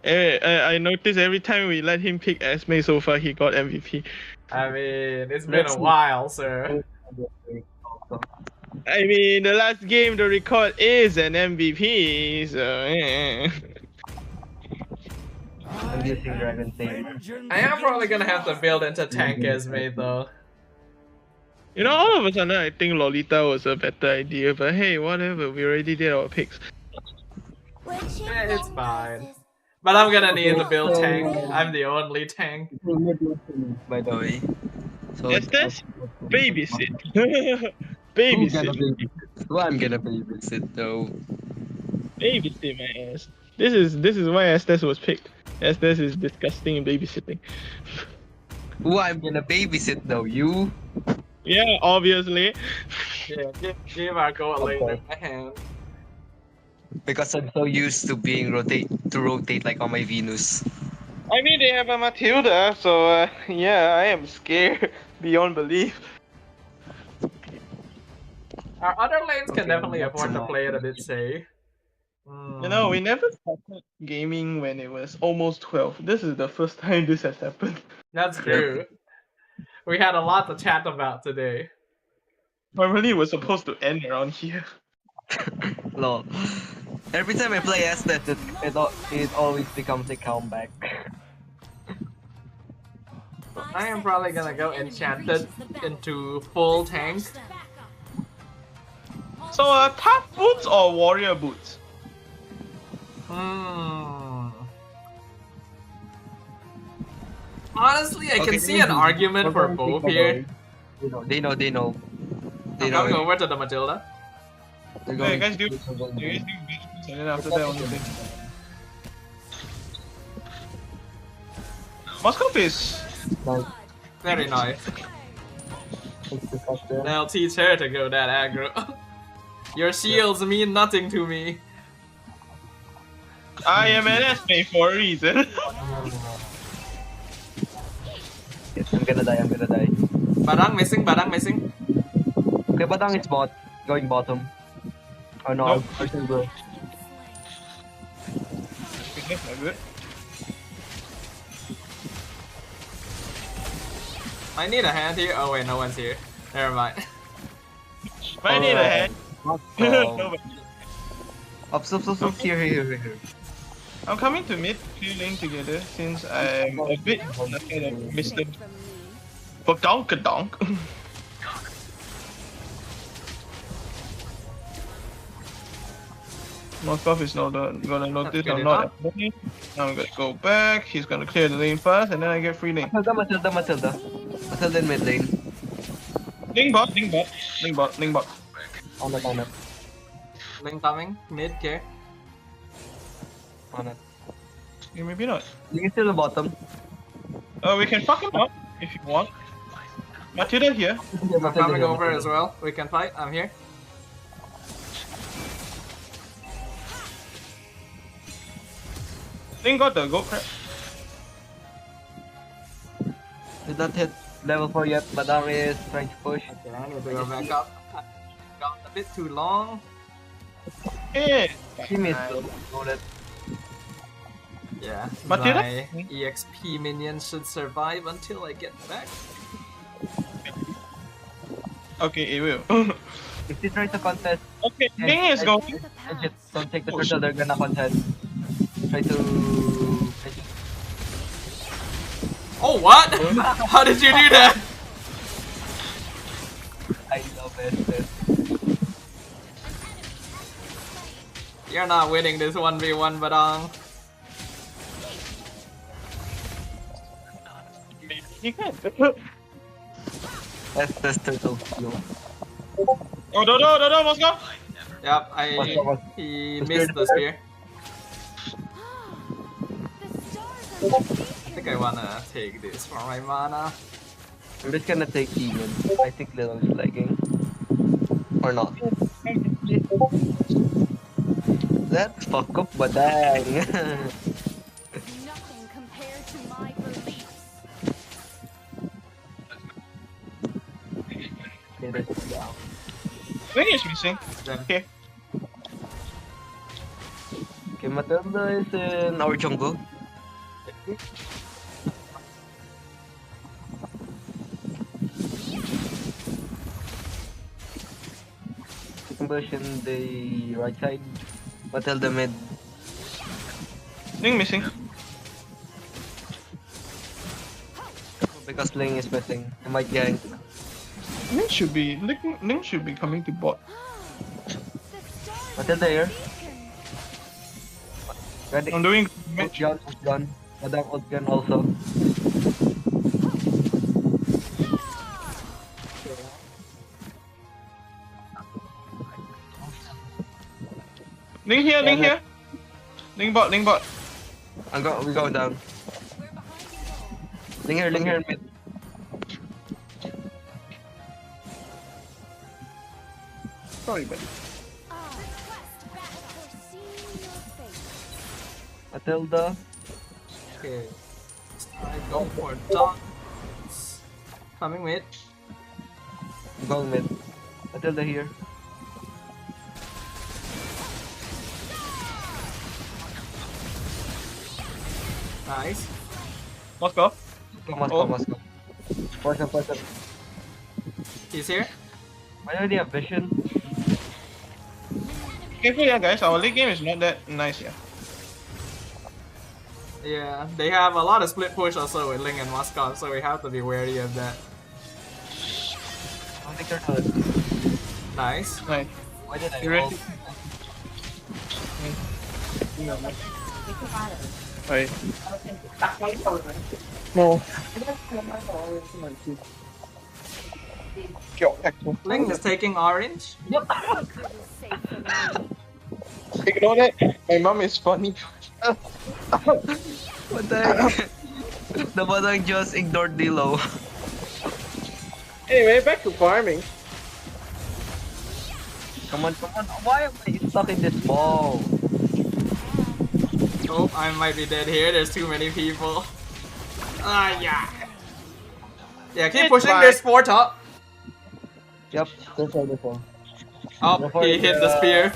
Speaker 9: I noticed every time we let him pick Esme so far, he got MVP.
Speaker 1: I mean, it's been a while, sir.
Speaker 9: I mean, the last game the record is an MVP, so
Speaker 10: I'm using Dragon Tail.
Speaker 1: I am probably gonna have to build into tank Esme though.
Speaker 9: You know, all of a sudden I think Lolita was a better idea, but hey, whatever, we already did our picks.
Speaker 1: Yeah, it's fine. But I'm gonna need to build tank. I'm the only tank.
Speaker 10: By the way. So
Speaker 9: Estes? Babysit. Babysit.
Speaker 10: Who I'm gonna babysit though?
Speaker 9: Babysit my ass. This is why Estes was picked. Estes is disgusting in babysitting.
Speaker 10: Who I'm gonna babysit though? You?
Speaker 9: Yeah, obviously.
Speaker 1: Yeah, give our goal later my hand.
Speaker 10: Because I'm so used to being rotate like on my Venus.
Speaker 9: I mean, they have a Matilda, so yeah, I am scared beyond belief.
Speaker 1: Our other lanes can definitely afford to play it a bit safe.
Speaker 9: You know, we never started gaming when it was almost 12. This is the first time this has happened.
Speaker 1: That's true. We had a lot to chat about today.
Speaker 9: Normally, we're supposed to end around here.
Speaker 10: Lol. Every time I play Estes, it always becomes a comeback.
Speaker 1: I am probably gonna go enchanted into full tank.
Speaker 9: So, top boots or warrior boots?
Speaker 1: Honestly, I can see an argument for both here.
Speaker 10: They know.
Speaker 1: I'm going over to the Matilda.
Speaker 9: Hey, guys, do boots, and then after that, only thing. Moscow is
Speaker 1: very nice. I'll teach her to go that aggro. Your shields mean nothing to me.
Speaker 9: I am an Esme for a reason.
Speaker 10: I'm gonna die.
Speaker 1: Badang missing.
Speaker 10: Okay, Badang is going bottom. Oh no,
Speaker 9: Nope.
Speaker 10: I should go.
Speaker 9: Good.
Speaker 1: I need a hand here. Oh wait, no one's here. Never mind.
Speaker 9: I need a hand. Nobody.
Speaker 10: Stop. Here.
Speaker 9: I'm coming to mid feeling together since I'm a bit kind of Mr. Badonk. Moskov is not gonna notice I'm not at lane. I'm gonna go back. He's gonna clear the lane fast, and then I get free lane.
Speaker 10: Matilda. Matilda in mid lane.
Speaker 9: Link bot.
Speaker 10: On it.
Speaker 1: Link coming. Mid, okay.
Speaker 10: On it.
Speaker 9: Yeah, maybe not.
Speaker 10: Link is still the bottom.
Speaker 9: We can fuck him up if you want. Matilda here.
Speaker 1: I'm coming over as well. We can fight. I'm here.
Speaker 9: Link got the gold crap.
Speaker 10: Did not hit level 4 yet, but Ari is trying to push.
Speaker 1: Okay, I need to go back up. Got a bit too long.
Speaker 9: Yeah.
Speaker 10: He missed though.
Speaker 1: Yeah,
Speaker 9: Matilda?
Speaker 1: my EXP minions should survive until I get back.
Speaker 9: Okay, it will.
Speaker 10: If they try to contest,
Speaker 9: okay, Ling is going.
Speaker 10: just don't take the turtle, they're gonna contest. Try to.
Speaker 1: Oh, what? How did you do that?
Speaker 10: I love it.
Speaker 1: You're not winning this 1v1, Badang.
Speaker 9: He can.
Speaker 10: That's turtle.
Speaker 9: Oh, no, Moscow.
Speaker 1: Yep, he missed the spear. I think I wanna take this for my mana.
Speaker 10: I'm just gonna take Demon. I think Little is lagging. Or not. Let's fuck up, but dang.
Speaker 11: Nothing compared to my beliefs.
Speaker 9: Ling is missing. Okay.
Speaker 10: Okay, Matilda is in our jungle. Ambush in the right side. Matilda mid.
Speaker 9: Ling missing.
Speaker 10: Because Ling is missing. He might gank.
Speaker 9: Ling should be coming to bot.
Speaker 10: Matilda here. Ready?
Speaker 9: I'm doing
Speaker 10: Gun. Madam Gun also.
Speaker 9: Ling here. Ling bot.
Speaker 10: We going down. Ling here mid.
Speaker 9: Sorry, buddy.
Speaker 10: Matilda.
Speaker 1: Okay. I go for dots. Coming mid.
Speaker 10: Going mid. Matilda here.
Speaker 1: Nice.
Speaker 9: Moscow.
Speaker 10: Moscow. Person.
Speaker 1: He's here.
Speaker 10: Why do they have vision?
Speaker 9: Careful, yeah, guys. Our late game is not that nice, yeah.
Speaker 1: Yeah, they have a lot of split push also with Ling and Moscow, so we have to be wary of that.
Speaker 10: I don't think they're good.
Speaker 1: Nice.
Speaker 9: Nice.
Speaker 10: Why did I
Speaker 9: You ready? Wait. No.
Speaker 1: Ling is taking orange.
Speaker 9: Ignore that. My mom is funny.
Speaker 10: What the heck? The bottom just ignored Dilo.
Speaker 9: Anyway, back to farming.
Speaker 10: Come on. Why am I stuck in this ball?
Speaker 1: Oh, I might be dead here. There's too many people. Yeah. Yeah, keep pushing. There's 4 top.
Speaker 10: Yep, this one.
Speaker 1: Oh, he hit the spear.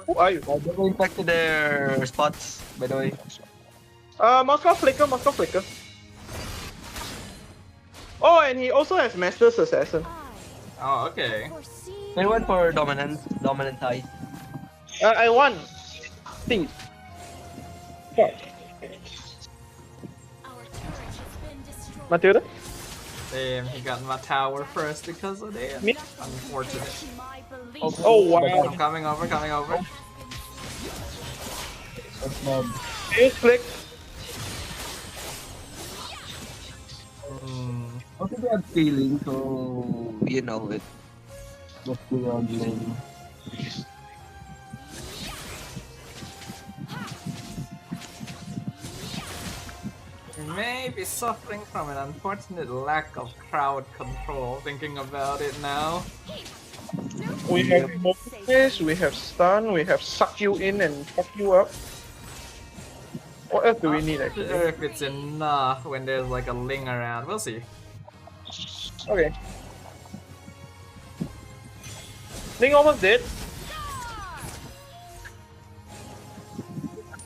Speaker 9: Who are you?
Speaker 10: They're going back to their spots, by the way.
Speaker 9: Moscow Flicker. Oh, and he also has Master's Assassin.
Speaker 1: Oh, okay.
Speaker 10: They went for dominant high.
Speaker 9: I won. Think. Matilda?
Speaker 1: Damn, he got my tower first because of that.
Speaker 9: Me?
Speaker 1: Unfortunate.
Speaker 9: Oh wow.
Speaker 1: I'm coming over, coming over.
Speaker 9: Here's click.
Speaker 10: Also, they have feeling, so you know it. Just play on lane.
Speaker 1: May be suffering from an unfortunate lack of crowd control, thinking about it now.
Speaker 9: We have Moses, we have stun, we have suck you in and fuck you up. What else do we need
Speaker 1: Not sure if it's enough when there's like a Ling around. We'll see.
Speaker 9: Okay. Ling almost dead.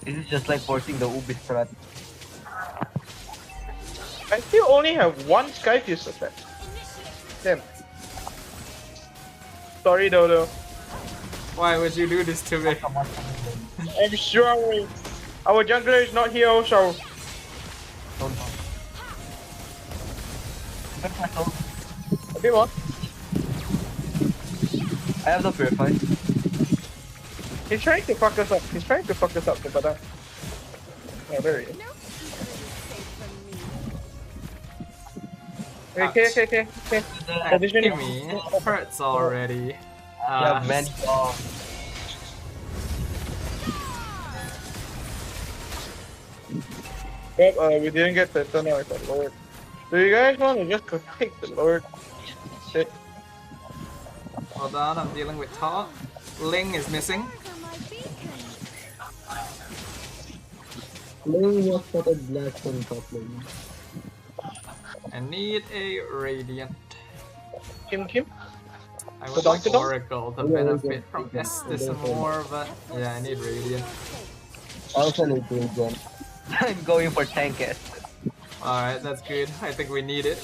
Speaker 10: This is just like forcing the Ubi strat.
Speaker 9: I still only have one Skyfuse attack. Damn. Sorry, Dodo.
Speaker 1: Why would you do this to me?
Speaker 9: I'm sorry. Our jungler is not here also. A bit more.
Speaker 10: I have no purify.
Speaker 9: He's trying to fuck us up. He's trying to fuck us up, but oh, there he is. Okay.
Speaker 1: Gimme hurts already.
Speaker 10: Many
Speaker 9: Yep, we didn't get the tunnel with the Lord. Do you guys want to just take the Lord? Shit.
Speaker 1: Hold on, I'm dealing with top. Ling is missing.
Speaker 10: Ling was spotted last on top lane.
Speaker 1: I need a Radiant.
Speaker 9: Kim?
Speaker 1: I would like Oracle to benefit from Estus more, but yeah, I need Radiant.
Speaker 10: I also need Radiant. I'm going for tank S.
Speaker 1: Alright, that's good. I think we need it.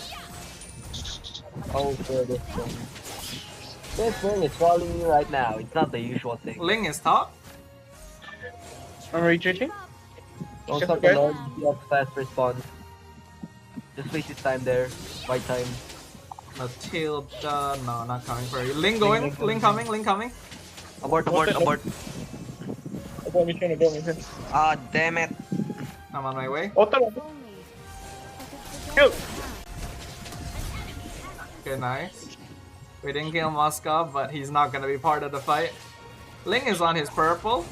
Speaker 10: Oh, for this thing. This thing is following me right now. It's not the usual thing.
Speaker 1: Ling is top.
Speaker 9: I'm retreating.
Speaker 10: Don't stop the Lord. You have fast response. Just waste his time there. Right time.
Speaker 1: Matilda, no, not coming for you. Ling going, Ling coming.
Speaker 10: Abort.
Speaker 9: Abort mission.
Speaker 10: Ah, damn it.
Speaker 1: I'm on my way.
Speaker 9: Kill.
Speaker 1: Okay, nice. We didn't kill Moskov, but he's not gonna be part of the fight. Ling is on his purple.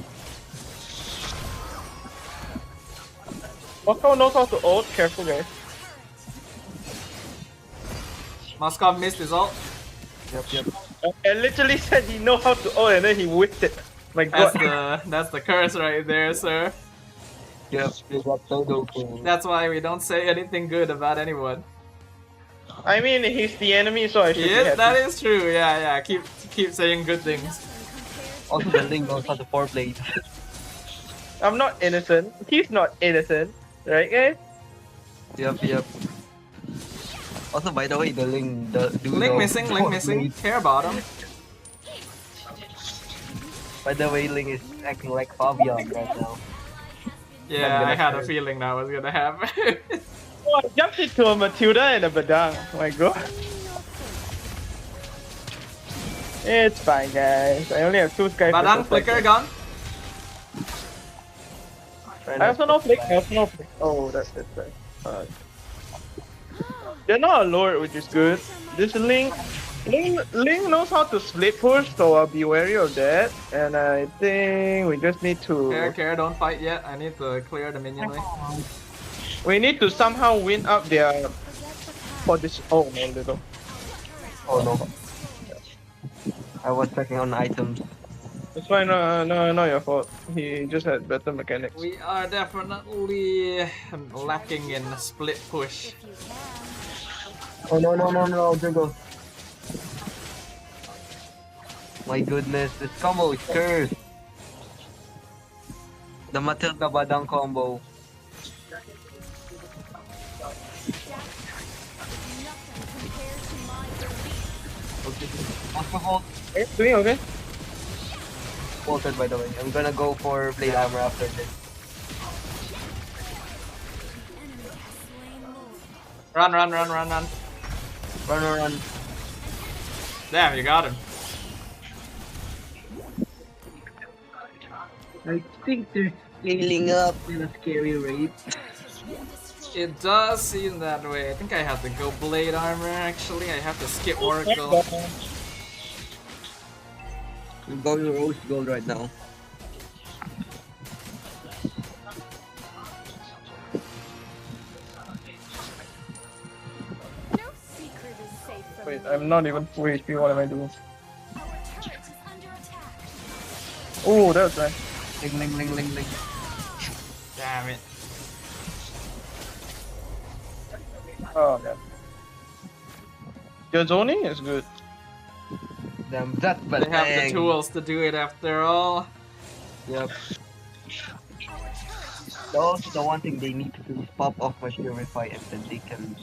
Speaker 9: Moskov knows how to ult. Careful, guys.
Speaker 1: Moskov missed his ult.
Speaker 10: Yep.
Speaker 9: I literally said he knows how to ult and then he whipped it. My god.
Speaker 1: That's the curse right there, sir.
Speaker 10: Yep, they got Dodo King.
Speaker 1: That's why we don't say anything good about anyone.
Speaker 9: I mean, he's the enemy, so I should be happy.
Speaker 1: That is true. Yeah. Keep saying good things.
Speaker 10: Also, the Ling knows how to 4-blade.
Speaker 9: I'm not innocent. He's not innocent, right, guys?
Speaker 10: Yep. Also, by the way, the Ling,
Speaker 1: Ling missing. Care about him.
Speaker 10: By the way, Ling is acting like Fabian right now.
Speaker 1: Yeah, I had a feeling that was gonna happen.
Speaker 9: Oh, I jumped into a Matilda and a Badang. Oh my god. It's fine, guys. I only have 2 Sky.
Speaker 1: Badang, flicker gun.
Speaker 9: I also no flick. Oh, that's right. They're not a Lord, which is good. This Ling knows how to split push, so I'll be wary of that. And I think we just need to...
Speaker 1: Care, don't fight yet. I need to clear the minion way.
Speaker 9: We need to somehow win up their... For this... Oh no, little.
Speaker 10: Oh no. I was checking on items.
Speaker 9: It's fine, no, not your fault. He just had better mechanics.
Speaker 1: We are definitely lacking in split push.
Speaker 10: Oh no, Jingle. My goodness, this combo is cursed. The Matilda Badang combo. Okay.
Speaker 9: Doing okay?
Speaker 10: Bolted, by the way. I'm gonna go for plate armor after this.
Speaker 1: Run.
Speaker 10: Run.
Speaker 1: Damn, you got him.
Speaker 10: I think they're scaling up in a scary rate.
Speaker 1: It does seem that way. I think I have to go blade armor actually. I have to skip Oracle.
Speaker 10: I'm going rose gold right now.
Speaker 11: No secret is safe from
Speaker 9: Wait,
Speaker 11: me.
Speaker 9: I'm not even full HP. What am I doing?
Speaker 11: Our turret is under attack.
Speaker 9: Oh, that's nice.
Speaker 10: Ling.
Speaker 1: Damn it.
Speaker 9: Oh man. Your zoning is good.
Speaker 10: Damn, that's
Speaker 1: They have the tools to do it after all.
Speaker 10: Yep. Also, the one thing they need to do is pop off my purify and then they can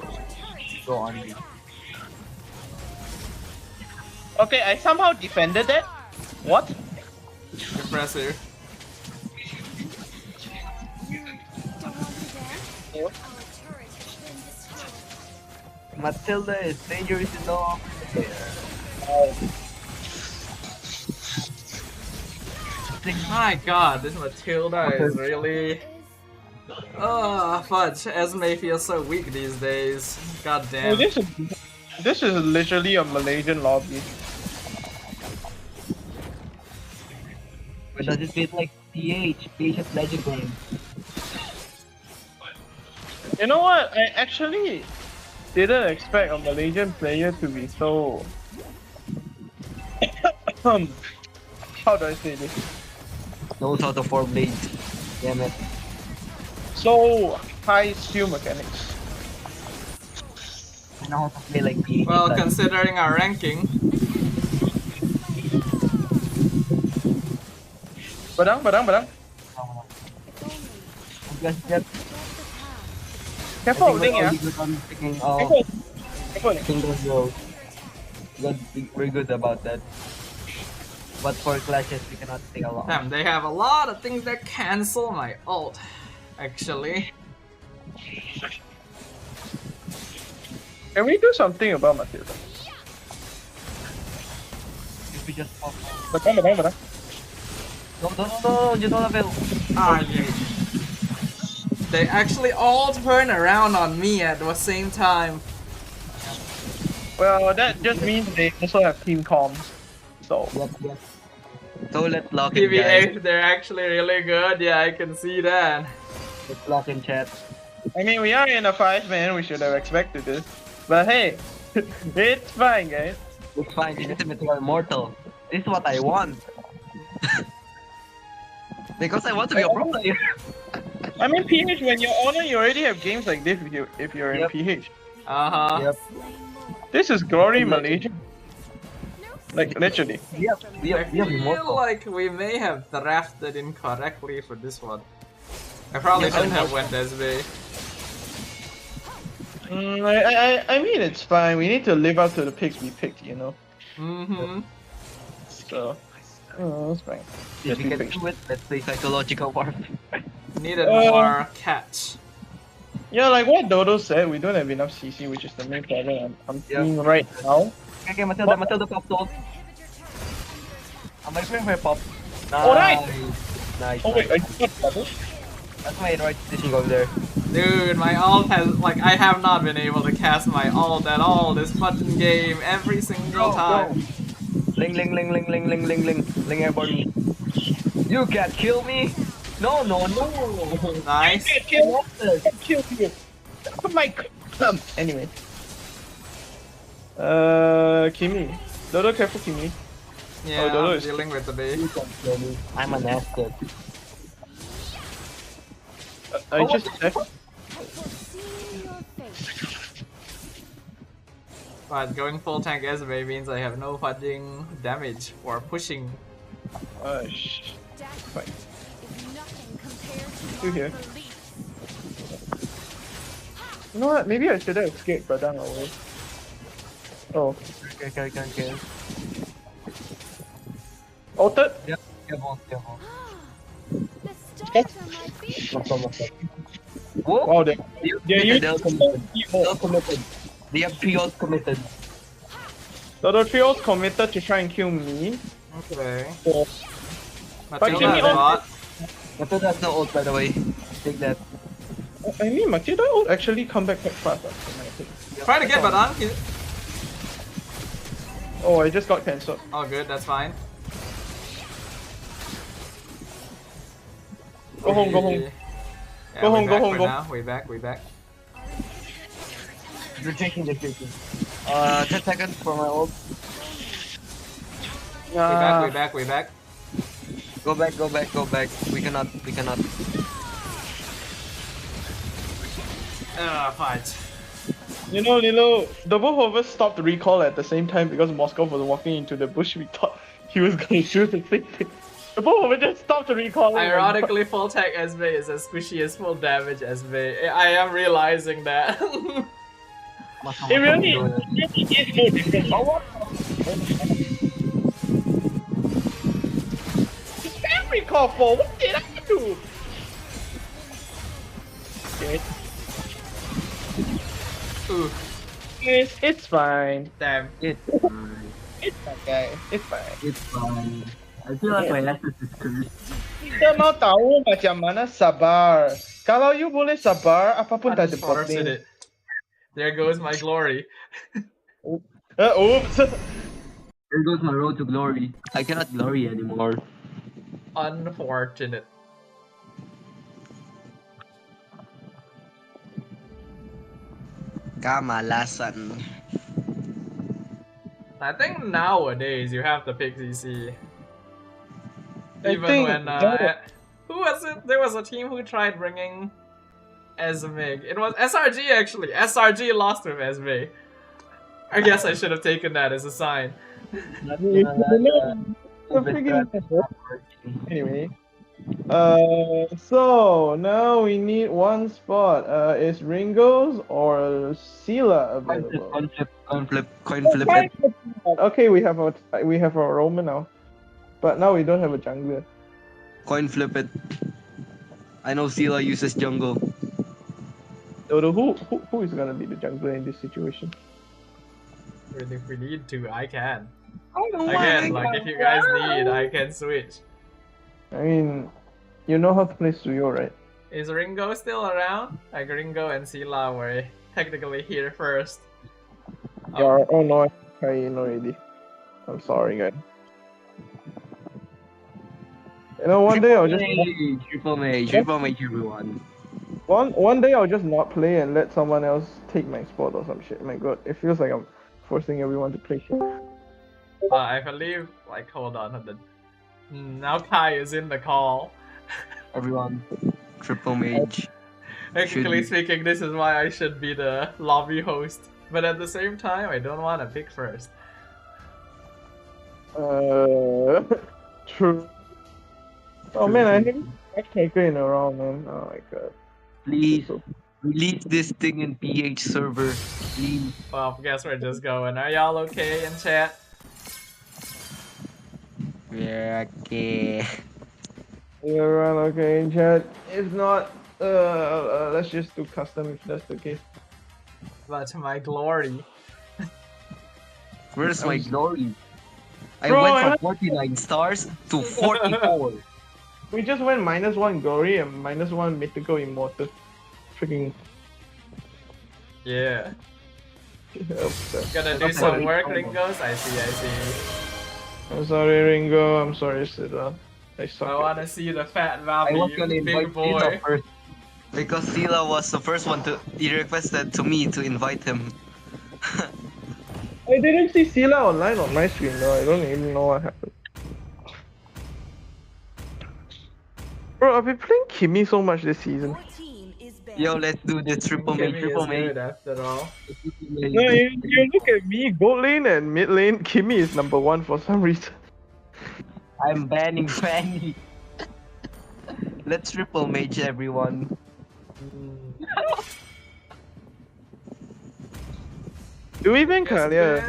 Speaker 10: go on me.
Speaker 9: Okay, I somehow defended that. What?
Speaker 1: Impressive.
Speaker 11: Don't want to dance? Our turret has been destroyed.
Speaker 10: Matilda is dangerous enough.
Speaker 1: My god, this Matilda is really... Oh, fudge. Esme feels so weak these days. God
Speaker 9: Oh,
Speaker 1: damn.
Speaker 9: this is literally a Malaysian lobby.
Speaker 10: But does it feel like PH is Legend game?
Speaker 9: You know what? I actually didn't expect a Malaysian player to be so... how do I say this?
Speaker 10: Knows how to form blades. Damn it.
Speaker 9: So high skill mechanics.
Speaker 10: I know how to play like PH.
Speaker 1: Well, considering our ranking,
Speaker 9: Badang. Careful, Ling, yeah. Careful.
Speaker 10: We're good about that. But for clashes, we cannot take a lot.
Speaker 1: damn, they have a lot of things that cancel my ult. Actually,
Speaker 9: Can we do something about Matilda?
Speaker 10: If we just pop.
Speaker 9: Badang.
Speaker 10: No, you don't have it.
Speaker 1: ah, they actually all turn around on me at the same time.
Speaker 9: Well, that just means they also have team comms. So
Speaker 10: Yep. So let's lock in, guys.
Speaker 1: PVA, they're actually really good. Yeah, I can see that.
Speaker 10: Let's lock in chat.
Speaker 9: I mean, we are in a 5-man. We should have expected this. But hey, it's fine, guys.
Speaker 10: It's fine, this is immortal. This is what I want. Because I want to be a pro player.
Speaker 9: I mean, PH, when you're Honor, you already have games like this if you're in
Speaker 10: Yep.
Speaker 9: PH.
Speaker 1: Uh-huh.
Speaker 10: Yep.
Speaker 9: This is glory Malaysia. Like, literally.
Speaker 10: We
Speaker 1: I
Speaker 10: have
Speaker 1: feel
Speaker 10: immortal.
Speaker 1: like we may have drafted incorrectly for this one. I probably shouldn't have went SB.
Speaker 9: I mean, it's fine. We need to live up to the picks we picked, you know?
Speaker 1: Mm-hmm.
Speaker 9: So, it's fine.
Speaker 10: If
Speaker 9: Just
Speaker 10: we
Speaker 9: be
Speaker 10: can
Speaker 9: patient.
Speaker 10: do it, let's play psychological warfare.
Speaker 1: Needed more catch.
Speaker 9: Yeah, like what Dodo said, we don't have enough CC, which is the main problem I'm seeing right now.
Speaker 10: Okay, Matilda pop ult. I'm waiting for her pop.
Speaker 9: Alright!
Speaker 10: Nice.
Speaker 9: Oh wait, I got bubble?
Speaker 10: That's my right decision going there.
Speaker 1: Dude, my ult has, like, I have not been able to cast my ult at all this fucking game every single time.
Speaker 10: Ling. Ling airborne. You can't kill me. No.
Speaker 1: Nice.
Speaker 9: Kill you. Oh my god. Anyway. Kimi. Dodo, careful, Kimi.
Speaker 1: Yeah,
Speaker 9: Dodo
Speaker 1: I'm
Speaker 9: is-
Speaker 1: dealing with the bait.
Speaker 10: You can't kill me. I'm an asset.
Speaker 9: I just checked.
Speaker 11: Foreseen your fate.
Speaker 1: But going full tank Esme means I have no fudging damage or pushing.
Speaker 11: Death
Speaker 9: Fine.
Speaker 11: is nothing compared to
Speaker 9: Still
Speaker 11: your
Speaker 9: here.
Speaker 11: beliefs.
Speaker 9: You know what? Maybe I should have escaped Badang away. Oh.
Speaker 10: Okay.
Speaker 9: Altered?
Speaker 10: Yep. Careful.
Speaker 11: The stars are my feet.
Speaker 10: Whoa!
Speaker 9: Wow, they're
Speaker 10: They're
Speaker 9: using
Speaker 10: committed. They have pre-ult committed.
Speaker 9: So the trio's committed to try and kill me.
Speaker 1: Okay.
Speaker 9: So,
Speaker 1: Matilda bot.
Speaker 10: Matilda has no ult, by the way. Take that.
Speaker 9: I mean, Matilda will actually come back quite fast.
Speaker 1: Try to get Badang.
Speaker 9: Oh, I just got cancelled.
Speaker 1: Oh, good, that's fine.
Speaker 9: Go home, go home.
Speaker 1: Yeah,
Speaker 9: Go home,
Speaker 1: back
Speaker 9: go home,
Speaker 1: for
Speaker 9: go.
Speaker 1: now. Way back, way back.
Speaker 10: They're taking. 10 seconds for my ult.
Speaker 1: Way back, way back, way back.
Speaker 10: Go back, go back, go back. We cannot.
Speaker 1: Fight.
Speaker 9: You know, Lilo, the both of us stopped recall at the same time because Moscow was walking into the bush. We thought he was gonna shoot the same thing. The both of us just stopped recalling.
Speaker 1: Ironically, full tech SB is as squishy as full damage SB. I am realizing that.
Speaker 9: It really is no different. Oh, what? Spam recall for? What did I do? Okay.
Speaker 1: Ooh.
Speaker 9: It's fine.
Speaker 1: Damn.
Speaker 10: It's fine.
Speaker 9: It's fine, guys. It's fine.
Speaker 10: It's fine. I feel like my access is cursed.
Speaker 9: Kita mau tahu macam mana sabar. Kalau you boleh sabar, apapun tak ada penting.
Speaker 1: There goes my glory.
Speaker 9: Oops.
Speaker 10: There goes my road to glory. I cannot glory anymore.
Speaker 1: Unfortunate.
Speaker 10: Kamalasan.
Speaker 1: I think nowadays you have to pick CC. Even when who was it? There was a team who tried bringing Esmig. It was SRG actually. SRG lost with Esmig. I guess I should have taken that as a sign.
Speaker 9: Anyway. So now we need one spot. Is Ringo's or Sela available?
Speaker 10: Coin flip it.
Speaker 9: Okay, we have a Roman now, but now we don't have a jungler.
Speaker 10: Coin flip it. I know Sela uses jungle.
Speaker 9: Dodo, who is gonna be the jungler in this situation?
Speaker 1: If we need to, I can.
Speaker 10: Oh
Speaker 1: Again, like if you guys need, I can switch.
Speaker 9: I mean, you know how to play Suyo, right?
Speaker 1: Is Ringo still around? Like Ringo and Sela were technically here first.
Speaker 9: Yeah, oh no, I in already. I'm sorry, guys. You know, one day I'll just
Speaker 10: triple mage everyone.
Speaker 9: One day I'll just not play and let someone else take my spot or some shit. My god, it feels like I'm forcing everyone to play shit.
Speaker 1: I believe, like, hold on. Now Kai is in the call.
Speaker 10: Everyone, triple mage.
Speaker 1: Technically speaking, this is why I should be the lobby host. But at the same time, I don't want to pick first.
Speaker 9: True. Oh man, I think I can't go in around, man. Oh my god.
Speaker 10: Please release this thing in PH server, please.
Speaker 1: Well, guess we're just going. Are y'all okay in chat?
Speaker 10: We're okay.
Speaker 9: You're okay in chat. If not, let's just do custom if that's the case.
Speaker 1: But my glory.
Speaker 10: Where's my glory? I
Speaker 9: Bro,
Speaker 10: went from 49 stars to 44.
Speaker 9: We just went -1 glory and -1 mythical immortal. Freaking.
Speaker 1: Yeah. Gonna do some work, Ringos? I see.
Speaker 9: I'm sorry, Ringo. I'm sorry, Sela. I
Speaker 1: wanna see the fat
Speaker 10: I was gonna
Speaker 1: Vavi,
Speaker 10: invite
Speaker 1: big boy.
Speaker 10: Sela first. Because Sela was the first one to. He requested to me to invite him.
Speaker 9: I didn't see Sela online on my screen though. I don't even know what happened. Bro, I've been playing Kimmy so much this season.
Speaker 10: Yo, let's do this triple mage.
Speaker 1: After all.
Speaker 9: No, you look at me, gold lane and mid lane, Kimmy is #1 for some reason.
Speaker 10: I'm banning Fanny. Let's triple mage everyone.
Speaker 9: Do we ban Kalia?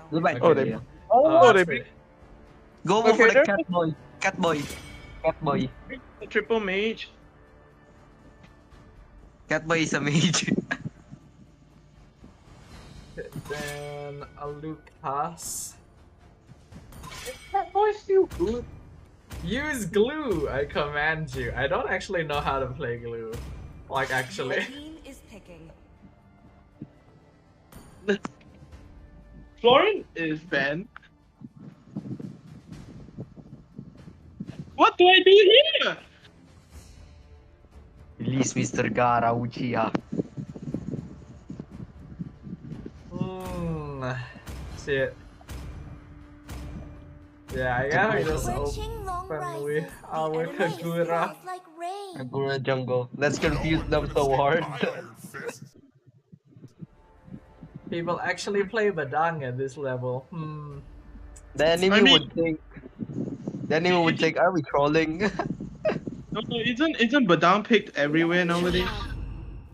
Speaker 9: They
Speaker 10: Go for the cat boy.
Speaker 9: Triple mage.
Speaker 10: Cat boy is a mage.
Speaker 1: Then a Lucas.
Speaker 9: That boy's still good.
Speaker 1: Use glue, I command you. I don't actually know how to play glue. Like, actually.
Speaker 11: Your team is picking.
Speaker 9: Florent is banned. What do I do here?
Speaker 10: Release Mr. Gara Uchiha.
Speaker 1: Shit. Yeah, I gotta just
Speaker 11: Switching long
Speaker 1: open with
Speaker 11: rises.
Speaker 1: our
Speaker 11: The enemy is
Speaker 1: Kagura.
Speaker 11: off like rain.
Speaker 10: Kagura jungle. Let's confuse them so hard.
Speaker 1: People actually play Badang at this level.
Speaker 10: The enemy would think. The enemy would think, are we trolling?
Speaker 9: No, isn't Badang picked everywhere nowadays?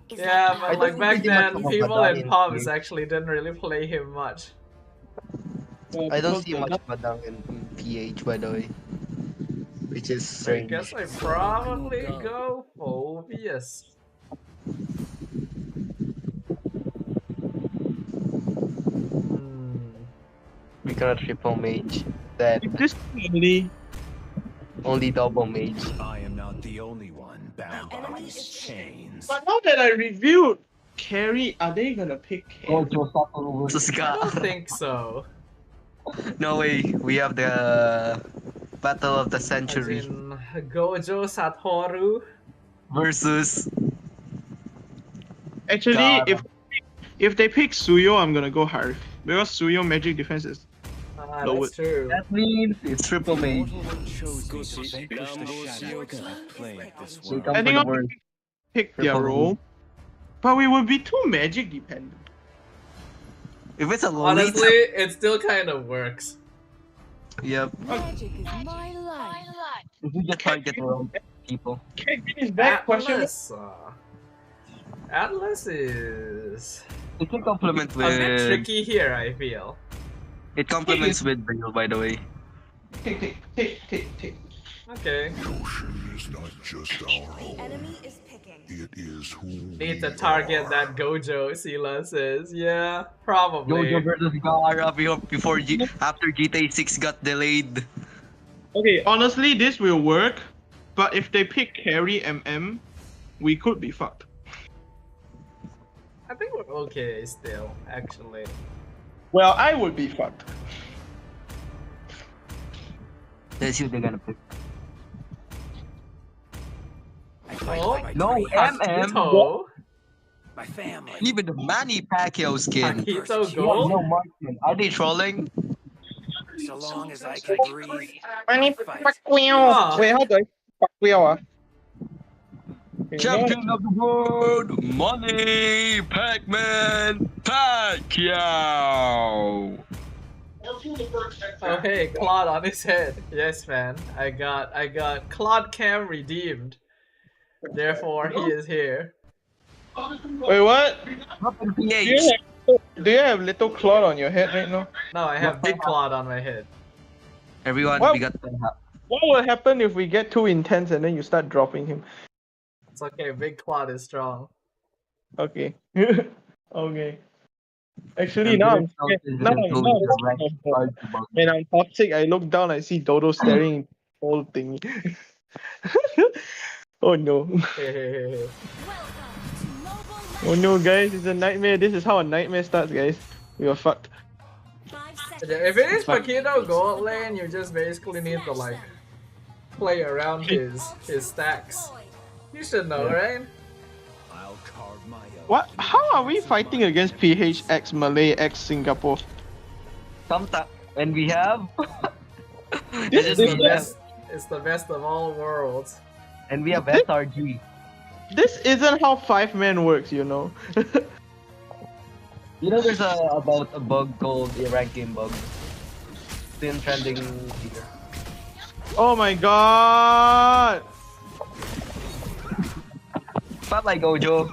Speaker 1: Yeah, but like back then,
Speaker 10: much of
Speaker 1: people
Speaker 10: Badang
Speaker 1: in
Speaker 10: in
Speaker 1: pubs
Speaker 10: PH.
Speaker 1: actually didn't really play him much.
Speaker 10: I don't see much Badang in PH, by the way. Which is
Speaker 1: I
Speaker 10: strange.
Speaker 1: guess I probably go Phobius.
Speaker 10: We cannot triple mage. That
Speaker 9: This
Speaker 10: only double mage.
Speaker 8: I am not the only one bound by these chains.
Speaker 9: But now that I reviewed carry, are they gonna pick carry?
Speaker 10: Versus
Speaker 1: I don't
Speaker 10: Gara.
Speaker 1: think so.
Speaker 10: No way. We have the battle of the
Speaker 1: As
Speaker 10: century
Speaker 1: in Gojo Satoru.
Speaker 10: versus.
Speaker 9: Actually,
Speaker 10: Gara.
Speaker 9: if they pick Suyo, I'm gonna go Harif. Because Suyo magic defense is lowered.
Speaker 1: That's true.
Speaker 10: That means it's triple mage.
Speaker 9: I think I'll pick their
Speaker 10: Triple
Speaker 9: role. But we will be too magic dependent.
Speaker 10: If it's a Lolita.
Speaker 1: Honestly, it still kind of works.
Speaker 10: Yep.
Speaker 11: Magic is my life.
Speaker 10: If you just target the wrong people.
Speaker 9: Okay, is that question?
Speaker 1: Atlas, Atlas is
Speaker 10: It can complement
Speaker 1: a bit
Speaker 10: with.
Speaker 1: tricky here, I feel.
Speaker 10: It complements with Brio, by the way.
Speaker 9: Take.
Speaker 1: Okay.
Speaker 12: Ocean is not just our
Speaker 11: The
Speaker 12: home.
Speaker 11: enemy is picking.
Speaker 12: It is who
Speaker 1: Need to
Speaker 12: we
Speaker 1: target
Speaker 12: are.
Speaker 1: that Gojo, Sila says. Yeah, probably.
Speaker 10: Jojo versus Gara before after GTA 6 got delayed.
Speaker 9: Okay, honestly, this will work. But if they pick carry MM, we could be fucked.
Speaker 1: I think we're okay still, actually.
Speaker 9: Well, I would be fucked.
Speaker 10: Let's see what they're gonna pick.
Speaker 1: Oh,
Speaker 10: No, MM.
Speaker 1: Paquito.
Speaker 8: My family.
Speaker 10: Even the Manny Pacquiao skin.
Speaker 1: Paquito
Speaker 10: No,
Speaker 1: Gold?
Speaker 10: no Martin. Are they trolling?
Speaker 8: So long as I can breathe.
Speaker 9: Manny
Speaker 8: Fight.
Speaker 9: Pacquiao. Wait, how do I Pacquiao? Okay,
Speaker 10: Champion of the world, Money Pac-Man Pacquiao.
Speaker 1: Oh hey, Claude on his head. Yes, man. I got Claude Cam redeemed. Therefore, he is here.
Speaker 9: Wait, what?
Speaker 10: PH.
Speaker 9: Do you have little Claude on your head right now?
Speaker 1: No, I have big Claude on my head.
Speaker 10: Everyone,
Speaker 9: Well-
Speaker 10: we got
Speaker 9: What will happen if we get too intense and then you start dropping him?
Speaker 1: It's okay, big Claude is strong.
Speaker 9: Okay. Okay. Actually, now I'm scared. When I'm toxic, I look down, I see Dodo staring at the whole thing. Oh no. Oh no, guys, it's a nightmare. This is how a nightmare starts, guys. We are fucked.
Speaker 1: If it is Paquito Gold lane, you just basically need to like play around his stacks. You should know, right?
Speaker 8: I'll carve my own.
Speaker 9: What? How are we fighting against PHX Malay X Singapore?
Speaker 10: Sometimes, and we have.
Speaker 1: It's the best. It's the best of all worlds.
Speaker 10: And we have SRG.
Speaker 9: This isn't how 5-man works, you know.
Speaker 10: You know, there's about a bug called the ranking bug. Still trending here.
Speaker 9: Oh my god!
Speaker 10: But like Gojo,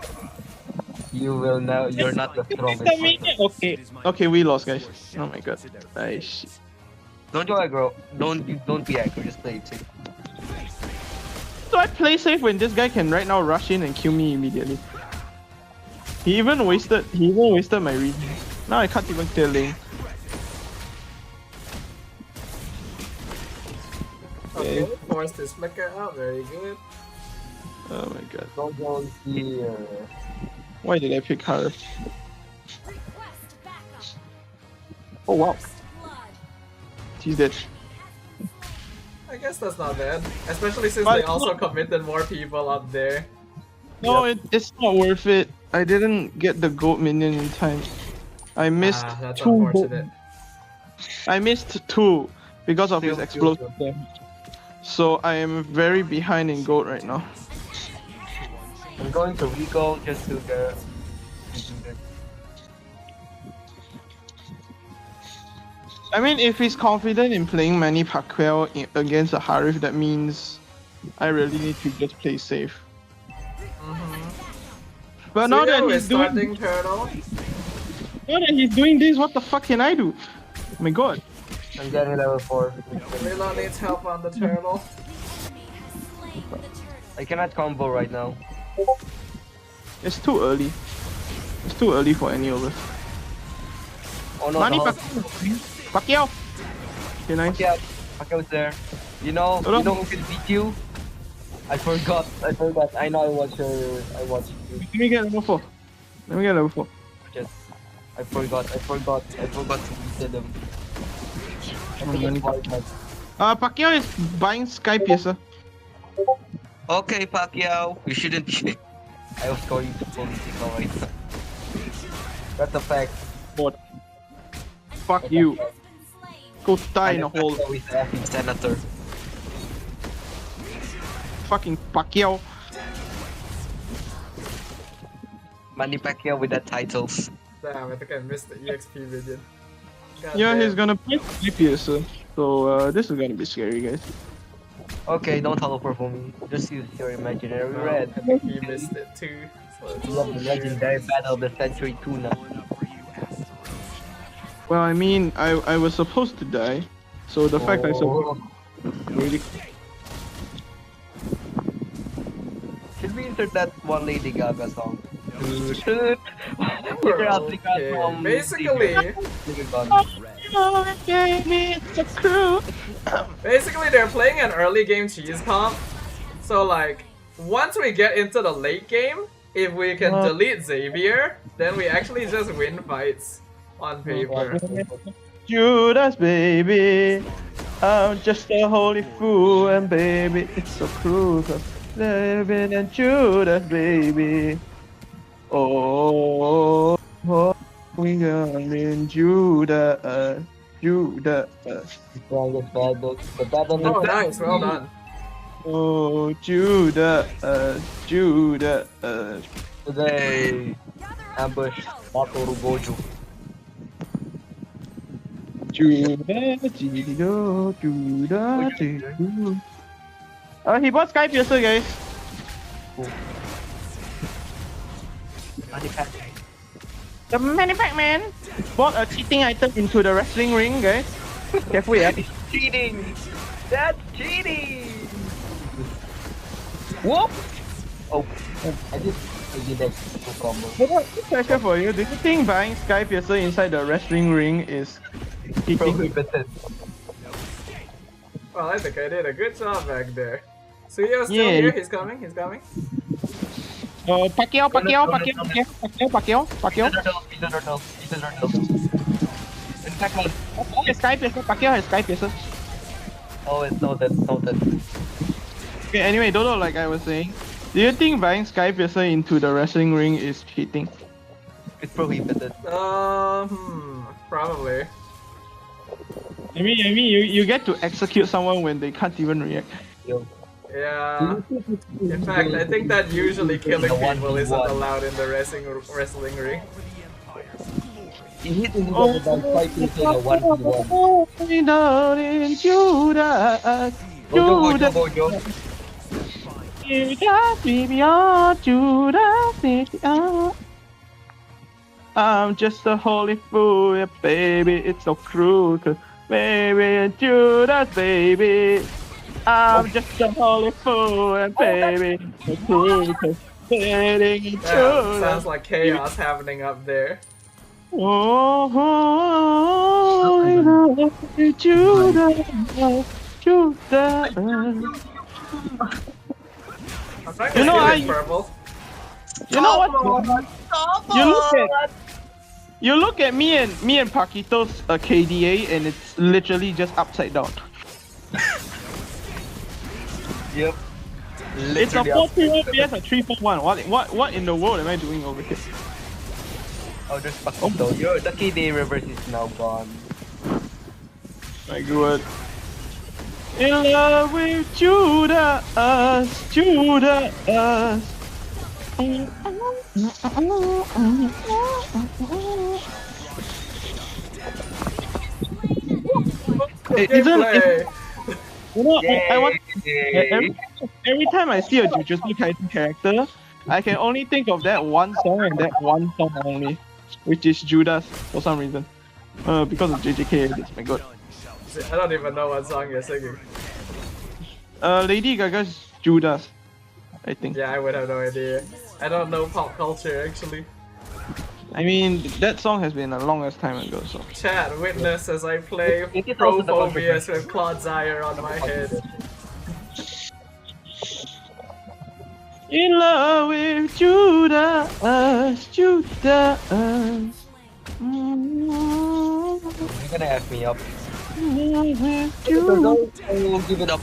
Speaker 10: you will know you're not the strongest.
Speaker 9: Okay, okay, we lost, guys. Oh my god. Ay, shit.
Speaker 10: Don't go aggro. Don't be aggro. Just play it safe.
Speaker 9: So I play safe when this guy can right now rush in and kill me immediately. He even wasted my read. Now I can't even kill Ling.
Speaker 1: Okay, force this flicker out, very good.
Speaker 9: Oh my god.
Speaker 10: Don't go here.
Speaker 9: Why did I pick her?
Speaker 11: Request backup.
Speaker 9: Oh wow,
Speaker 11: First blood.
Speaker 9: she's dead.
Speaker 1: I guess that's not bad. Especially since
Speaker 9: But
Speaker 1: they also committed more people up there.
Speaker 9: No, it's not worth it. I didn't get the gold minion in time. I missed
Speaker 1: That's
Speaker 9: 2 gold.
Speaker 1: unfortunate.
Speaker 9: I missed 2 because of his
Speaker 10: Still,
Speaker 9: explosive damage. So I am very behind in gold right now.
Speaker 10: I'm going to Rico just to get.
Speaker 9: I mean, if he's confident in playing Manny Pacquiao against a Harif, that means I really need to just play safe. But now that he's doing,
Speaker 1: turtle.
Speaker 9: now that he's doing this, what the fuck can I do? Oh my god.
Speaker 10: I'm getting level 4.
Speaker 1: Lilo needs help on the turtle.
Speaker 10: I cannot combo right now.
Speaker 9: It's too early. It's too early for any of us.
Speaker 10: Oh no,
Speaker 9: Manny
Speaker 10: no.
Speaker 9: Pacquiao! Okay, nice.
Speaker 10: Pacquiao's there. You know who can beat you? I forgot. I know I watched you.
Speaker 9: Let me get level 4.
Speaker 10: Just, I forgot to beat them.
Speaker 9: Pacquiao is buying Sky Piercer.
Speaker 10: Okay, Pacquiao, you shouldn't be. I was going to political right now. That's a fact.
Speaker 9: What? Fuck you. Go die in a hole.
Speaker 10: With the senator.
Speaker 9: Fucking Pacquiao.
Speaker 10: Manny Pacquiao with the titles.
Speaker 1: Damn, I think I missed the EXP video.
Speaker 9: Yeah, he's gonna play Sky Piercer. So this is gonna be scary, guys.
Speaker 10: Okay, don't teleport for me. Just use your imaginary red.
Speaker 1: I think he missed it too. So it's
Speaker 10: Love the legendary battle of the century tuna.
Speaker 9: Well, I mean, I was supposed to die, so the fact I survived really.
Speaker 10: Should we insert that one Lady Gaga song?
Speaker 1: Okay, basically, basically they're playing an early game cheese comp. So like, once we get into the late game, if we can delete Xavier, then we actually just win fights on paper.
Speaker 9: Judas, baby, I'm just a holy fool, and baby, it's so cruel. Living in Judas, baby. Oh, we are in Judas, Judas.
Speaker 1: Oh, nice, well done.
Speaker 9: Oh, Judas, Judas.
Speaker 10: Today, ambush, Mato Gojo.
Speaker 9: Judas, Judas. He bought Sky Piercer, guys. The Manny Pac-Man bought a cheating item into the wrestling ring, guys. Careful, yeah.
Speaker 10: Cheating! That's cheating! Whoop! Oh, I did that combo.
Speaker 9: But quick question for you, do you think buying Sky Piercer inside the wrestling ring is cheating?
Speaker 10: Prohibited.
Speaker 1: Well, I think I did a good job back there. Suyo's still here, he's coming.
Speaker 9: Pacquiao.
Speaker 10: He's a turtle. In fact,
Speaker 9: Sky Piercer, Pacquiao has Sky Piercer.
Speaker 10: oh, it's noted.
Speaker 9: Okay, anyway, Dodo, like I was saying, do you think buying Sky Piercer into the wrestling ring is cheating?
Speaker 10: It's prohibited.
Speaker 1: Probably.
Speaker 9: I mean, you get to execute someone when they can't even react.
Speaker 10: Yo.
Speaker 1: Yeah. In fact, I think that usually killing people isn't allowed in the wrestling ring.
Speaker 10: He hit him with about 5 people in a 1v1.
Speaker 9: Down in Judas, Judas, Judas, baby, oh, Judas, baby, oh. I'm just a holy fool, yeah, baby, it's so cruel, 'cause baby, Judas, baby. I'm just a holy fool, and baby, it's so cruel, 'cause baby, Judas.
Speaker 1: Sounds like chaos happening up there.
Speaker 9: Oh, Judas, Judas.
Speaker 1: I'm trying to
Speaker 9: You know,
Speaker 1: steal his purple.
Speaker 9: You know what? You look at me and Paquito's KDA, and it's literally just upside down.
Speaker 10: Yep.
Speaker 9: It's a 4-3-1 vs a 3-4-1. What in the world am I doing over here?
Speaker 10: Oh, there's Paquito. The KDA reverse is now gone.
Speaker 9: My god. In love with Judas, Judas. You know, I want every time I see a Jujutsu Kaisen character, I can only think of that one song and that one song only, which is Judas for some reason. Because of JJK, it's my god.
Speaker 1: I don't even know what song you're singing.
Speaker 9: Lady Gaga's Judas, I think.
Speaker 1: Yeah, I would have no idea. I don't know pop culture actually.
Speaker 9: I mean, that song has been a longest time ago, so.
Speaker 1: Chat, witness as I play Prophobius with Claude Zire on my head.
Speaker 9: In love with Judas, Judas.
Speaker 10: You're gonna F me up.
Speaker 9: Don't
Speaker 10: give it up.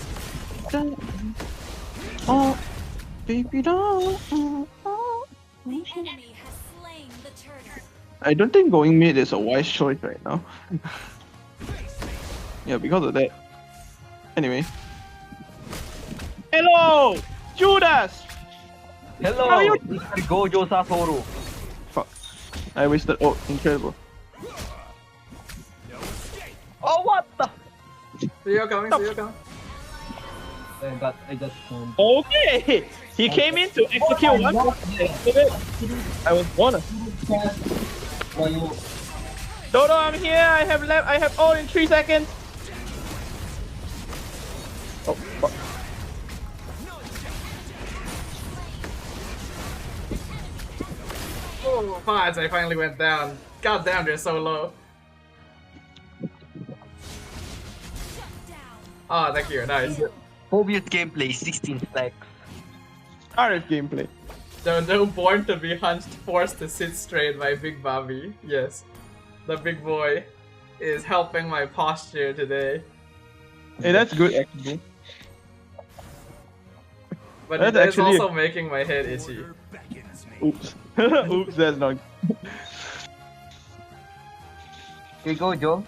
Speaker 9: Oh, baby, don't. I don't think going mid is a wise choice right now. Yeah, because of that. Anyway. Hello! Judas!
Speaker 10: Hello!
Speaker 9: How are you?
Speaker 10: Gojo Satoru.
Speaker 9: Fuck. I wasted. Oh, incredible.
Speaker 10: Oh, what the?
Speaker 1: See you coming, see you coming.
Speaker 10: I got
Speaker 9: Okay! He came in to execute one. I was gonna. Dodo, I'm here. I have all in 3 seconds. Oh, fuck.
Speaker 1: Oh, Pods, I finally went down. God damn, they're so low. Oh, thank you, nice.
Speaker 10: Phobius gameplay, 16 stacks.
Speaker 9: RF gameplay.
Speaker 1: No born to be hunched, forced to sit straight by Big Bobby. Yes, the big boy is helping my posture today.
Speaker 9: Hey, that's good actually.
Speaker 1: But
Speaker 9: That's
Speaker 1: it is
Speaker 9: actually
Speaker 1: also making my head itchy.
Speaker 9: Oops. Oops, that's not.
Speaker 10: Here you go, Joe.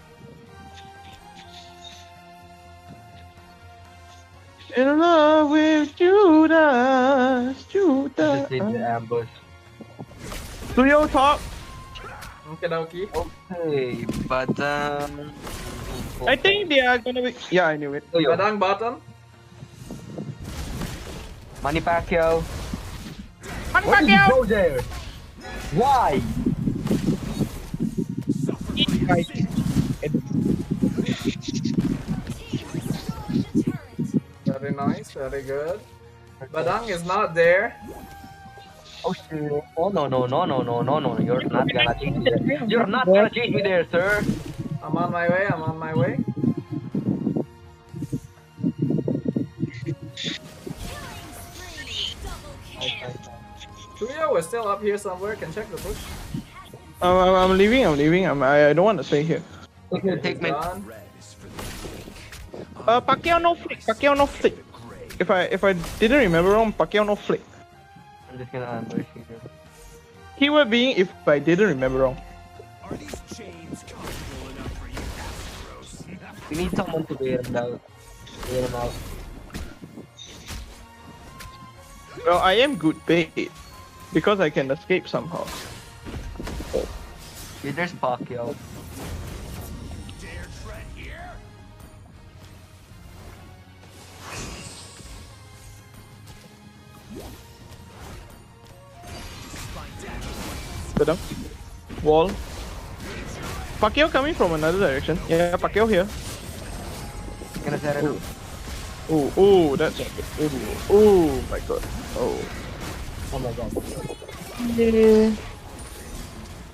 Speaker 9: In love with Judas, Judas.
Speaker 10: Just did the ambush.
Speaker 9: Do you talk?
Speaker 1: Okie
Speaker 10: Okay, but
Speaker 9: I think they are gonna be. Yeah, I knew it.
Speaker 1: Badang bottom.
Speaker 10: Manny Pacquiao.
Speaker 9: Manny
Speaker 10: Why did you
Speaker 9: Pacquiao!
Speaker 10: go there? Why?
Speaker 1: Very nice, very good. Badang is not there.
Speaker 10: Oh shit. Oh no. You're not gonna chase me there. You're not gonna chase me there, sir.
Speaker 1: I'm on my way, I'm on my way. Tuyo was still up here somewhere, can check the bush.
Speaker 9: I'm leaving. I don't want to stay here.
Speaker 10: Okay, take me.
Speaker 9: Pacquiao no flick. If I didn't remember wrong, Pacquiao no flick.
Speaker 10: I'm just gonna ambush you.
Speaker 9: Keyword being if I didn't remember wrong.
Speaker 8: Are these chains comfortable enough for you, Astros?
Speaker 10: We need someone to bail him out. Bail him out.
Speaker 9: Well, I am good bait because I can escape somehow.
Speaker 10: Okay, there's Pacquiao.
Speaker 9: Good up. Wall. Pacquiao coming from another direction. Yeah, Pacquiao here.
Speaker 10: Gonna set it up.
Speaker 9: Oh, that's not good. Oh my god.
Speaker 10: Oh my god.
Speaker 9: Yeah.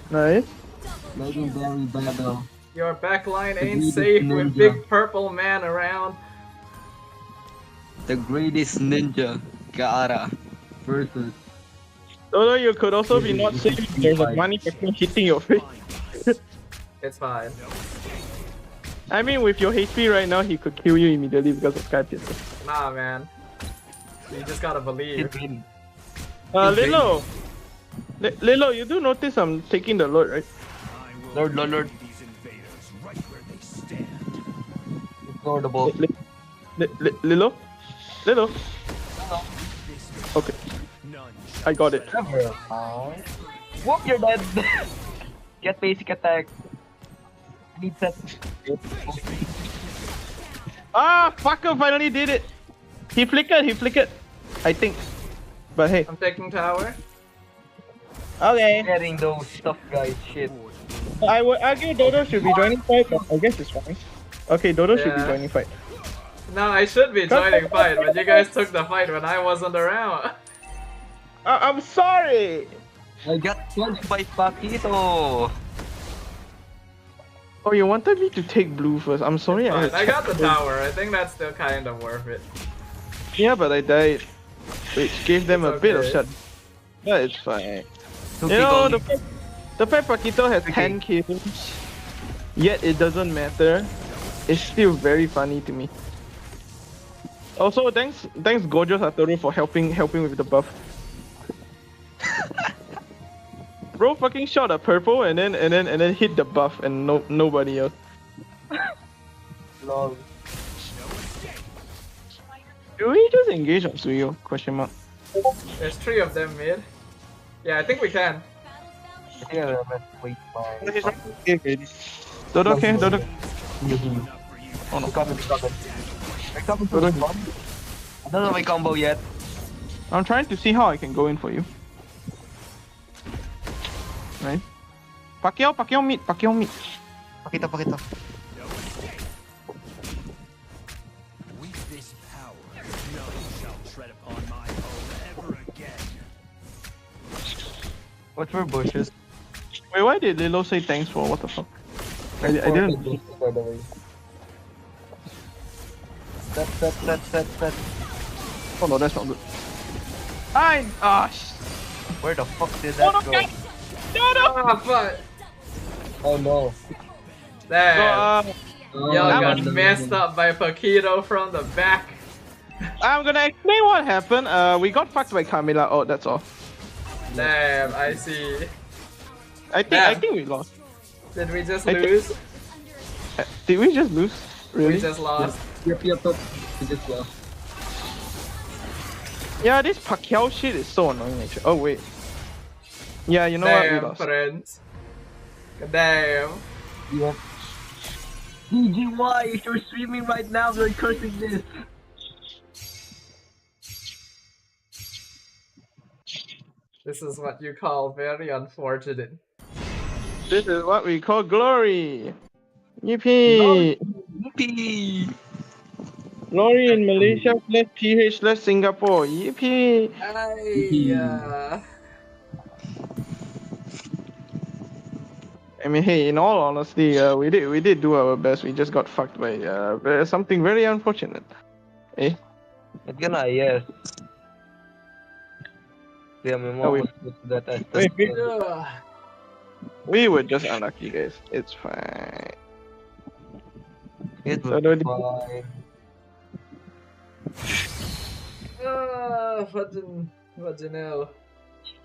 Speaker 9: Nice.
Speaker 10: Legendary battle.
Speaker 1: Your backline ain't safe with big purple man around.
Speaker 10: The greatest ninja, Gaara, versus.
Speaker 9: Although you could also be not safe if there's a money fucking hitting your face.
Speaker 1: It's fine.
Speaker 9: I mean, with your HP right now, he could kill you immediately because of Sky Pistol.
Speaker 1: Nah, man. You just gotta believe.
Speaker 9: Lilo! Lilo, you do notice I'm taking the Lord, right?
Speaker 10: Lord. Ignore the ball.
Speaker 9: Lilo? Lilo? Okay. I got it.
Speaker 10: Whoop, you're dead. Get basic attack. Need set.
Speaker 9: Ah, fucker finally did it. He flickered. I think. But hey.
Speaker 1: I'm taking tower.
Speaker 9: Okay.
Speaker 10: Getting those tough guys, shit.
Speaker 9: I would argue Dodo should be joining fight, but I guess it's fine. Okay, Dodo should be joining fight.
Speaker 1: No, I should be joining fight, but you guys took the fight when I wasn't around.
Speaker 9: I'm sorry!
Speaker 10: I got punched by Paquito!
Speaker 9: Oh, you wanted me to take blue first. I'm sorry.
Speaker 1: I got the tower. I think that's still kind of worth it.
Speaker 9: Yeah, but I died, which gave them
Speaker 1: It's
Speaker 9: a bit of
Speaker 1: okay.
Speaker 9: shot. But it's fine. You know, the fact Paquito has 10 kills, yet it doesn't matter. It's still very funny to me. Also, thanks Gojo Satoru for helping with the buff. Bro fucking shot a purple and then hit the buff and nobody else.
Speaker 10: Lol.
Speaker 9: Do we just engage on Suyo? Question mark.
Speaker 1: There's 3 of them mid. Yeah, I think we can.
Speaker 10: Yeah, wait,
Speaker 9: Dodo, okay, Dodo.
Speaker 10: Oh no. Recover. I don't know my combo yet.
Speaker 9: I'm trying to see how I can go in for you. Right. Pacquiao meet.
Speaker 10: Pakito.
Speaker 8: With this power, none shall tread upon my home ever again.
Speaker 10: What's for bushes?
Speaker 9: Wait, why did Lilo say thanks for what the fuck? I didn't.
Speaker 10: By the way. Set.
Speaker 9: Oh no, that's not good.
Speaker 10: Where the fuck did that go?
Speaker 1: Oh, fuck.
Speaker 10: Oh no.
Speaker 1: Damn. Y'all got
Speaker 10: no.
Speaker 1: messed up by Paquito from the back.
Speaker 9: I'm gonna explain what happened. We got fucked by Camila. Oh, that's all.
Speaker 1: Damn, I see.
Speaker 9: I think we lost.
Speaker 1: Did we just lose?
Speaker 9: Did we just lose? Really?
Speaker 1: We just lost.
Speaker 10: Yep. We just lost.
Speaker 9: Yeah, this Pacquiao shit is so annoying actually. Oh wait. Yeah, you know what? We
Speaker 1: Damn,
Speaker 9: lost.
Speaker 1: friends. Damn.
Speaker 10: Yep. DGY, if you're streaming right now, you're cursing this.
Speaker 1: This is what you call very unfortunate.
Speaker 9: This is what we call glory. Yippee!
Speaker 10: Yippee!
Speaker 9: Glory in Malaysia / PH / Singapore. Yippee! I mean, hey, in all honesty, we did do our best. We just got fucked by something very unfortunate. Eh?
Speaker 10: It's gonna, yes. Yeah, my mom was that I
Speaker 9: we were just unlucky, guys. It's fine.
Speaker 10: It's
Speaker 9: fine.
Speaker 1: Fucking hell.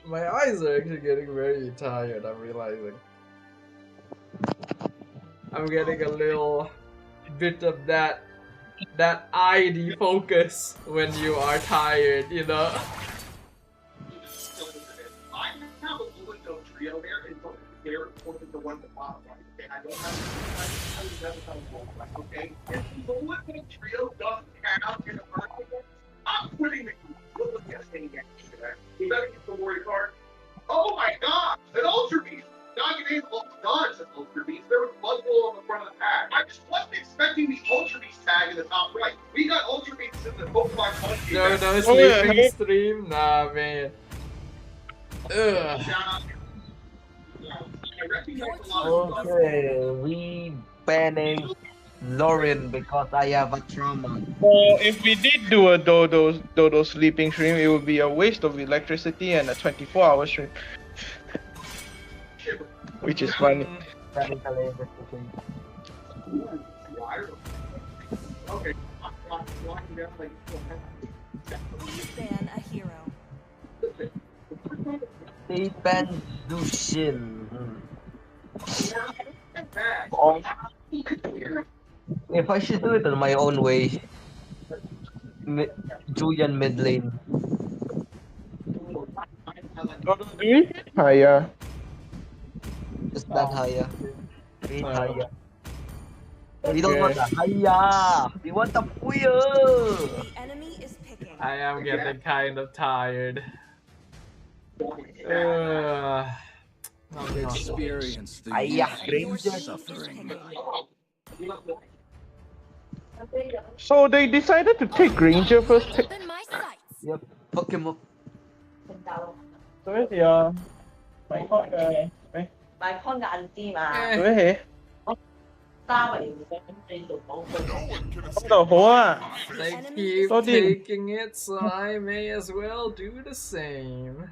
Speaker 1: My eyes are actually getting very tired, I'm realizing. I'm getting a little bit of that eye defocus when you are tired, you know?
Speaker 13: I have a window trio there, and they're reported the one that bottom right. Okay, I don't have okay? If the window trio doesn't have in a vertical, I'm putting the thing next to that. You better get the warrior card. Oh my god! An Ultra Beast! Not getting dodge an Ultra Beast. There was Blood Bowl on the front of the tag. I just wasn't expecting the Ultra Beast tag in the top right. We got Ultra Beasts in the Pokemon Punch.
Speaker 1: No, sleeping stream? Nah, man. Ugh.
Speaker 10: Okay, we banning Lauren because I have a trauma.
Speaker 9: So if we did do a Dodo sleeping stream, it would be a waste of electricity and a 24-hour stream. Which is funny.
Speaker 13: Okay.
Speaker 11: Please ban a hero.
Speaker 10: They ban Dushin. If I should do it in my own way, Julian mid lane.
Speaker 9: Dodo do we? Yeah.
Speaker 10: Just ban Haya. Hate
Speaker 1: Oh.
Speaker 10: Haya. We don't want the Haya! We want the Puya!
Speaker 11: The enemy is picking.
Speaker 1: I am getting kind of tired.
Speaker 8: Experience the
Speaker 10: Haya,
Speaker 8: useless suffering.
Speaker 9: So they decided to take Granger first.
Speaker 11: Open my sights.
Speaker 10: Yep, fuck him up.
Speaker 9: So where's your my con guy?
Speaker 14: 買 con 硬啲嘛，
Speaker 9: Where he?
Speaker 14: 加為你做保護。
Speaker 9: Come the hoa.
Speaker 1: They keep
Speaker 9: Sorry.
Speaker 1: taking it, so I may as well do the same.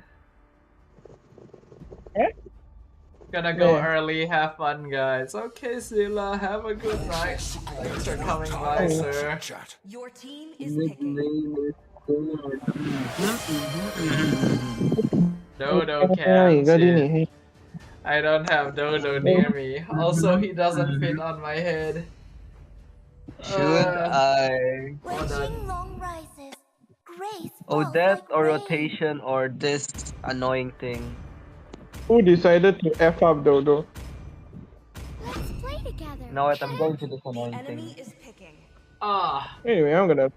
Speaker 1: Gonna go
Speaker 9: Yeah.
Speaker 1: early, have fun, guys. Okay, Sila, have a good night. Thanks for coming by, sir.
Speaker 11: Your team is picking.
Speaker 1: Dodo can't. I don't have Dodo near me. Also, he doesn't fit on my head.
Speaker 10: Should I
Speaker 11: When long rises, grace
Speaker 10: Odette or rotation or this annoying thing?
Speaker 9: Who decided to F up Dodo?
Speaker 11: Let's play together.
Speaker 10: Now that I'm going to this annoying
Speaker 11: Enemy
Speaker 10: thing.
Speaker 11: is picking.
Speaker 1: Ah,
Speaker 9: Anyway, I'm gonna.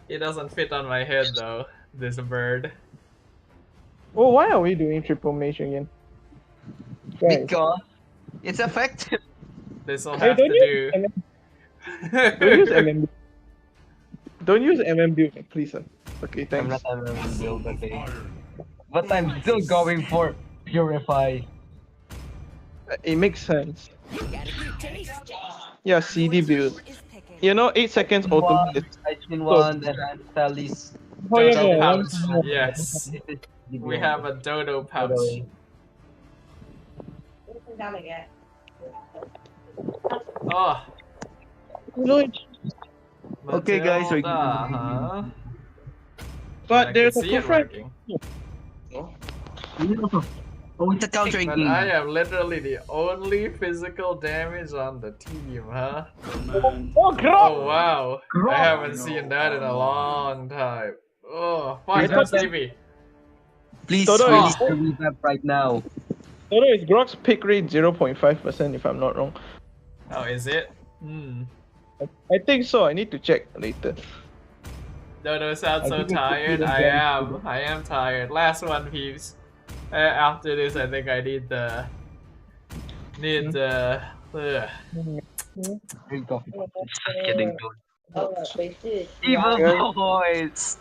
Speaker 1: he doesn't fit on my head though. This bird.
Speaker 9: Oh, why are we doing triple mage again? Guys.
Speaker 10: Because it's effective.
Speaker 1: This will
Speaker 9: Hey,
Speaker 1: have to do.
Speaker 9: Don't use MM. Don't use MM build, please. Sir. Okay,
Speaker 10: I'm
Speaker 9: thanks.
Speaker 10: not MM build, okay. But I'm still going for Purify.
Speaker 9: It makes sense. Yeah, CD build. You know, 8 seconds automate.
Speaker 10: I spin one, then I Sally's.
Speaker 9: Oh, yeah,
Speaker 1: Dodo
Speaker 9: yeah,
Speaker 1: pouch.
Speaker 9: one-
Speaker 1: Yes. We have a Dodo pouch.
Speaker 14: 加嚟嘅。
Speaker 1: Oh.
Speaker 10: Okay, guys, we're
Speaker 1: Matilda, huh?
Speaker 9: But
Speaker 1: I
Speaker 9: there's
Speaker 1: can
Speaker 9: a
Speaker 1: see it
Speaker 9: difference.
Speaker 1: working.
Speaker 10: Oh, it's a countering
Speaker 1: But
Speaker 10: game.
Speaker 1: I am literally the only physical damage on the team, huh?
Speaker 9: Oh, Grok!
Speaker 1: Oh wow. I haven't seen that in a long time. Oh, fine, that's Stevie.
Speaker 10: Please
Speaker 9: Dodo
Speaker 10: release
Speaker 9: is-
Speaker 10: the revamp right now.
Speaker 9: Dodo is Grok's pick rate 0.5% if I'm not wrong.
Speaker 1: Oh, is it? Hmm.
Speaker 9: I think so. I need to check later.
Speaker 1: Dodo sounds
Speaker 9: I
Speaker 1: so
Speaker 9: think it's
Speaker 1: tired.
Speaker 9: the
Speaker 1: I
Speaker 9: same
Speaker 1: am. I am tired. Last one, peeps. After this, I think I need the.
Speaker 10: Getting good.
Speaker 14: 俾書。
Speaker 10: Evil boys.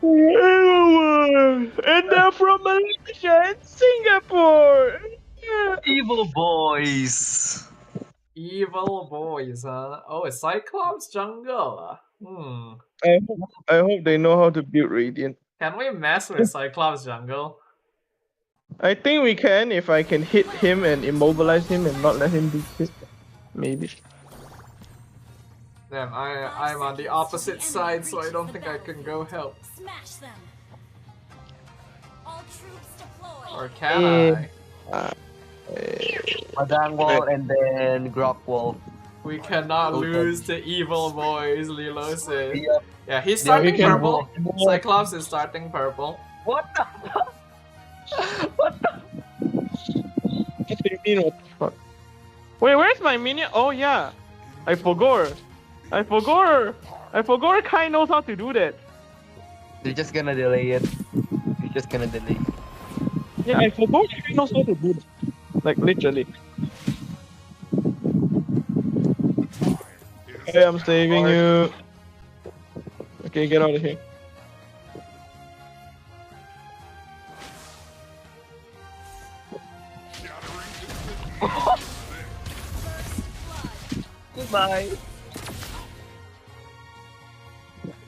Speaker 9: And they're from Malaysia and Singapore.
Speaker 10: Evil boys.
Speaker 1: Evil boys, huh? Oh, it's Cyclops jungle. Hmm.
Speaker 9: I hope they know how to build Radiant.
Speaker 1: Can we mess with Cyclops jungle?
Speaker 9: I think we can if I can hit him and immobilize him and not let him be hit. Maybe.
Speaker 1: Damn, I'm on the opposite side, so I don't think I can go help.
Speaker 11: Smash them. All troops deployed.
Speaker 1: Or can I?
Speaker 10: Madang wall and then Grok wall.
Speaker 1: We cannot lose to evil boys, Lilo said.
Speaker 10: Yep.
Speaker 1: Yeah, he's
Speaker 10: Yeah, we
Speaker 1: starting
Speaker 10: can-
Speaker 1: purple. Cyclops is starting purple.
Speaker 10: What the fuck? What the?
Speaker 9: What do you mean? What the fuck? Wait, where's my minion? Oh yeah, I forgot. Kai knows how to do that.
Speaker 10: They're just gonna delay it. They're just gonna delay.
Speaker 9: Yeah, I forgot Kai knows how to do that. Like literally. Hey, I'm saving you. Okay, get out of here.
Speaker 10: Goodbye.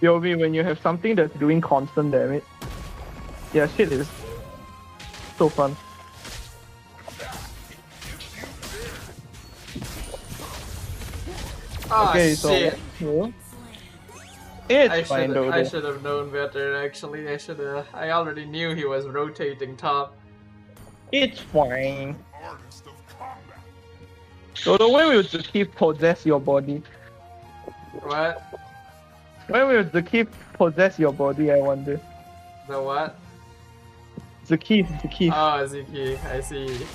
Speaker 9: POV, when you have something that's doing constant damage. Yeah, shit is so fun.
Speaker 1: Oh,
Speaker 9: okay,
Speaker 1: shit.
Speaker 9: So it's
Speaker 1: I
Speaker 9: fine
Speaker 1: should have known better, actually. I already knew he was rotating top.
Speaker 9: It's fine. So the way will the key possess your body?
Speaker 1: What?
Speaker 9: When will the key possess your body, I wonder?
Speaker 1: The what?
Speaker 9: The key.
Speaker 1: Oh, Ziki, I see.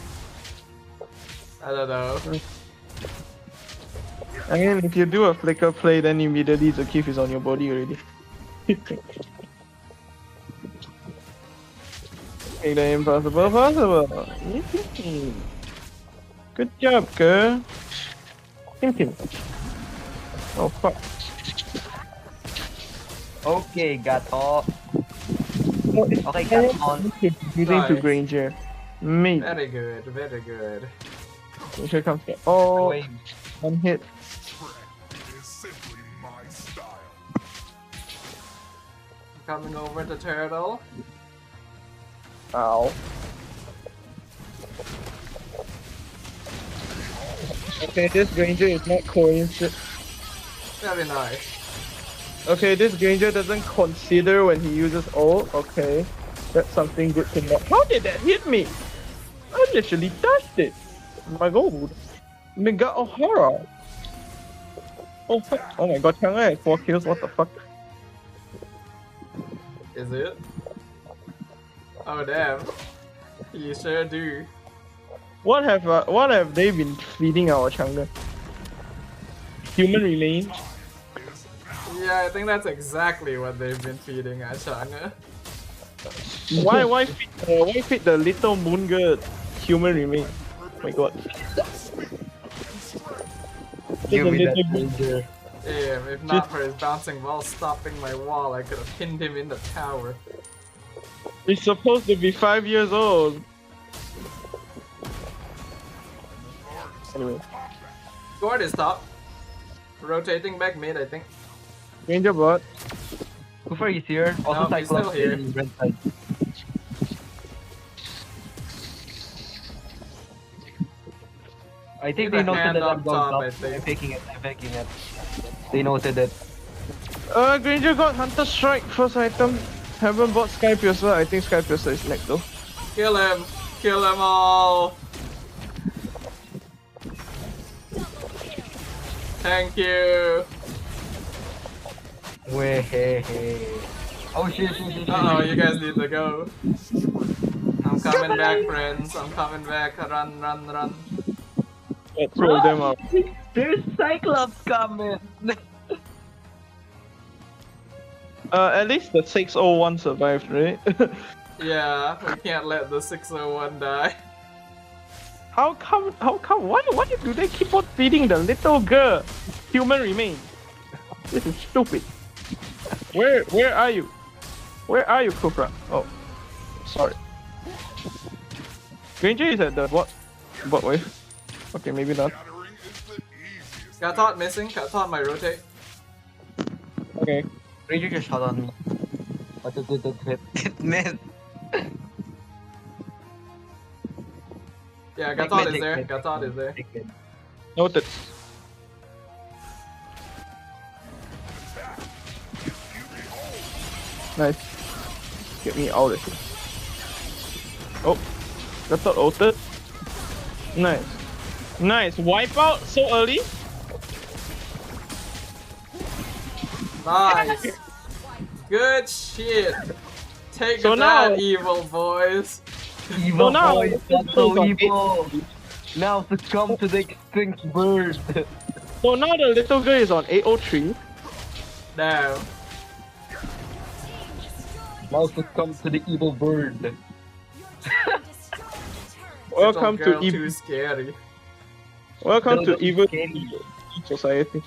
Speaker 1: I don't know.
Speaker 9: I mean, if you do a flicker play, then immediately the key is on your body already. Make the impossible possible. Good job, girl. Thinking. Oh fuck.
Speaker 10: Okay, got off. Okay, got on.
Speaker 9: Using to Granger. Me.
Speaker 1: Very good, very good.
Speaker 9: Here comes the. Oh, one hit.
Speaker 1: Coming over the turtle.
Speaker 9: Ow. Okay, this Granger is not coincident.
Speaker 1: Very nice.
Speaker 9: Okay, this Granger doesn't consider when he uses ult. Okay, that's something good to know. How did that hit me? I literally touched it. My god. Mega O'Hara. Oh fuck. Oh my god, Chang'e has 4 kills. What the fuck?
Speaker 1: Is it? Oh damn. You sure do.
Speaker 9: What have they been feeding our Chang'e? Human remains?
Speaker 1: Yeah, I think that's exactly what they've been feeding at Chang'e.
Speaker 9: Why feed the little moon girl human remains? Oh my god.
Speaker 10: Give me that Granger.
Speaker 1: Damn, if not for his bouncing ball stopping my wall, I could have pinned him in the tower.
Speaker 9: He's supposed to be 5 years old. Anyway.
Speaker 1: Gord is top. Rotating back mid, I think.
Speaker 9: Ranger bot.
Speaker 10: Cooper is here. Also
Speaker 1: No, he's still
Speaker 10: Cyclops
Speaker 1: here.
Speaker 10: in red side. I think they
Speaker 1: Need a
Speaker 10: noted
Speaker 1: hand
Speaker 10: that
Speaker 1: on
Speaker 10: I'm going
Speaker 1: top,
Speaker 10: top.
Speaker 1: I think.
Speaker 10: I'm picking it. They noted it.
Speaker 9: Granger got Hunter Strike first item. Haven't bought Sky Piercer. I think Sky Piercer is next though.
Speaker 1: Kill him! Kill them all! Thank you!
Speaker 10: Way hey hey. Oh shit.
Speaker 1: Uh oh, you guys need to go. I'm coming back, friends. I'm coming back. Run, run, run.
Speaker 9: Let's throw them out.
Speaker 10: There's Cyclops coming.
Speaker 9: At least the 601 survived, right?
Speaker 1: Yeah, we can't let the 601 die.
Speaker 9: How come? Why do they keep on feeding the little girl human remains? This is stupid. Where are you? Where are you, Cobra? Oh, sorry. Granger is at the bot wave. Okay, maybe not.
Speaker 1: Got thought missing. Got thought my rotate.
Speaker 9: Okay.
Speaker 10: Ranger just shot on me. What a good hit. It missed.
Speaker 1: Yeah, got thought is there. Got thought is there.
Speaker 9: Noted. Nice. Get me out of here. Oh, got thought ulted. Nice. Nice. Wipe out so early.
Speaker 1: Nice. Good shit. Take
Speaker 9: So
Speaker 1: that,
Speaker 9: now-
Speaker 1: evil boys.
Speaker 10: Evil
Speaker 9: now-
Speaker 10: boys, not so evil. Now succumb to the extinct bird.
Speaker 9: So now the little girl is on 803.
Speaker 1: No.
Speaker 10: Now succumb to the evil bird.
Speaker 9: Welcome
Speaker 1: Little
Speaker 9: to
Speaker 1: girl
Speaker 9: evil.
Speaker 1: too scary.
Speaker 9: Welcome to
Speaker 10: Little
Speaker 9: evil
Speaker 10: scary.
Speaker 9: society.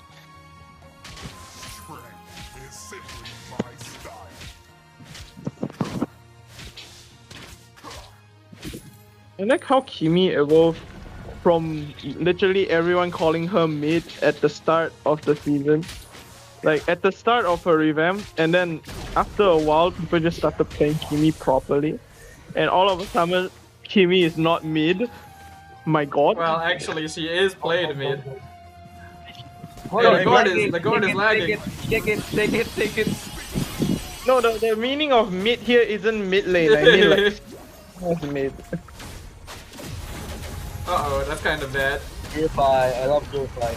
Speaker 9: I like how Kimi evolved from literally everyone calling her mid at the start of the season. Like at the start of her revamp, and then after a while, people just started playing Kimi properly, and all of a sudden, Kimi is not mid. My God.
Speaker 1: Well, actually, she is played mid.
Speaker 10: Oh,
Speaker 1: Hey, the gourd is lagging.
Speaker 10: Take it.
Speaker 9: No, the meaning of mid here isn't mid lane. I mean like mid.
Speaker 1: Uh-oh, that's kind of bad.
Speaker 10: Purify. I love Purify.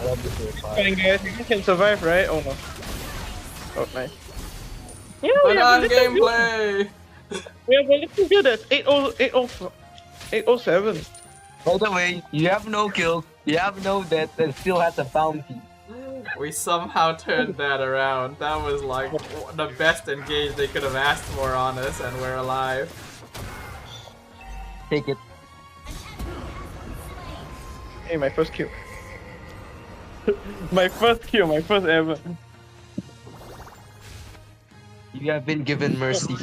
Speaker 9: Fine, guys. You can survive, right? Oh no. Oh, nice. Yeah,
Speaker 1: But on gameplay!
Speaker 9: We have a little good at 807.
Speaker 10: By the way, you have no kills, you have no death, and still has a bounty.
Speaker 1: We somehow turned that around. That was like the best engage they could have asked for on us, and we're alive.
Speaker 10: Take it.
Speaker 9: Hey, my first kill. my first ever.
Speaker 10: You have been given mercy.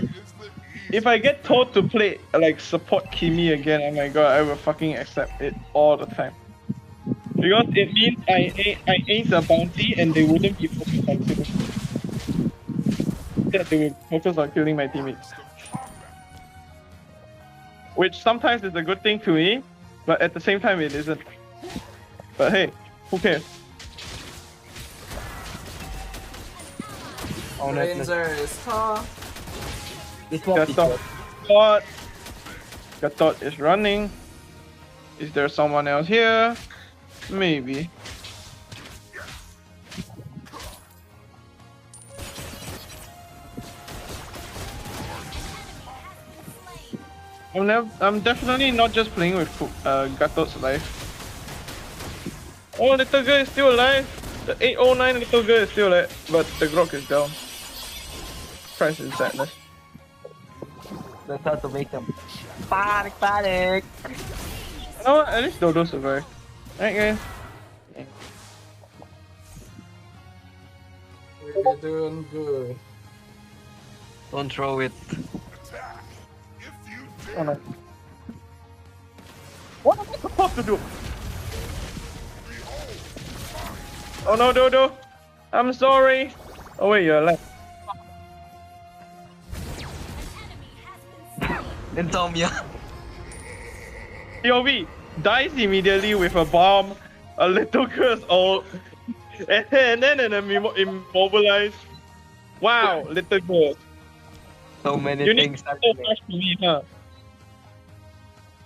Speaker 9: If I get told to play like support Kimi again, oh my god, I will fucking accept it all the time. Because it means I ace a bounty and they wouldn't be focused on killing. Instead, they will focus on killing my teammates. Which sometimes is a good thing to me, but at the same time it isn't. But hey, who cares?
Speaker 1: Ranger is tough.
Speaker 9: Gatot is running. Is there someone else here? Maybe. I'm definitely not just playing with Gatot's life. Oh, little girl is still alive. The 809 little girl is still alive, but the Grok is down. Christ is sadness.
Speaker 10: That's how to make them panic.
Speaker 9: You know what? At least Dodo survived. Alright, guys.
Speaker 1: We're doing good.
Speaker 10: Don't throw it.
Speaker 9: Oh no. What am I supposed to do? Oh no, Dodo! I'm sorry! Oh wait, you're alive.
Speaker 10: Insomnia.
Speaker 9: POV dies immediately with a bomb, a little curse ult, and then an immobilized. Wow, little girl.
Speaker 10: So many
Speaker 9: You
Speaker 10: things.
Speaker 9: need so much to me, huh?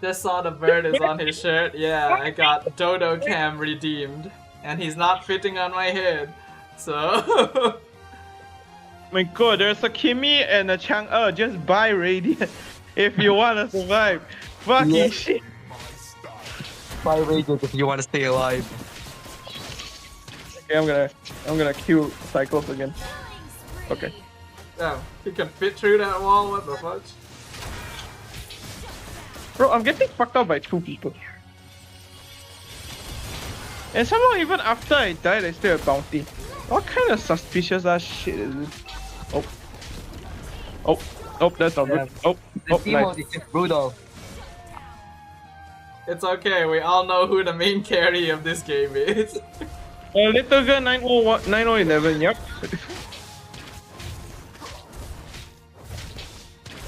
Speaker 1: Just saw the bird is on his shirt. Yeah, I got Dodo Cam redeemed. And he's not fitting on my head. So...
Speaker 9: My god, there's a Kimi and a Chang'e. Just buy Radiant if you wanna survive. Fucking shit.
Speaker 10: Buy Radiant if you wanna stay alive.
Speaker 9: Okay, I'm gonna kill Cyclops again. Okay.
Speaker 1: Damn, he can fit through that wall, what the fudge?
Speaker 9: Bro, I'm getting fucked up by 2 people. And somehow even after I died, I still have bounty. What kind of suspicious ass shit is this? Oh, that's not good. Oh,
Speaker 10: nice. Is just brutal.
Speaker 1: It's okay, we all know who the main carry of this game is.
Speaker 9: Little girl 9011, yep.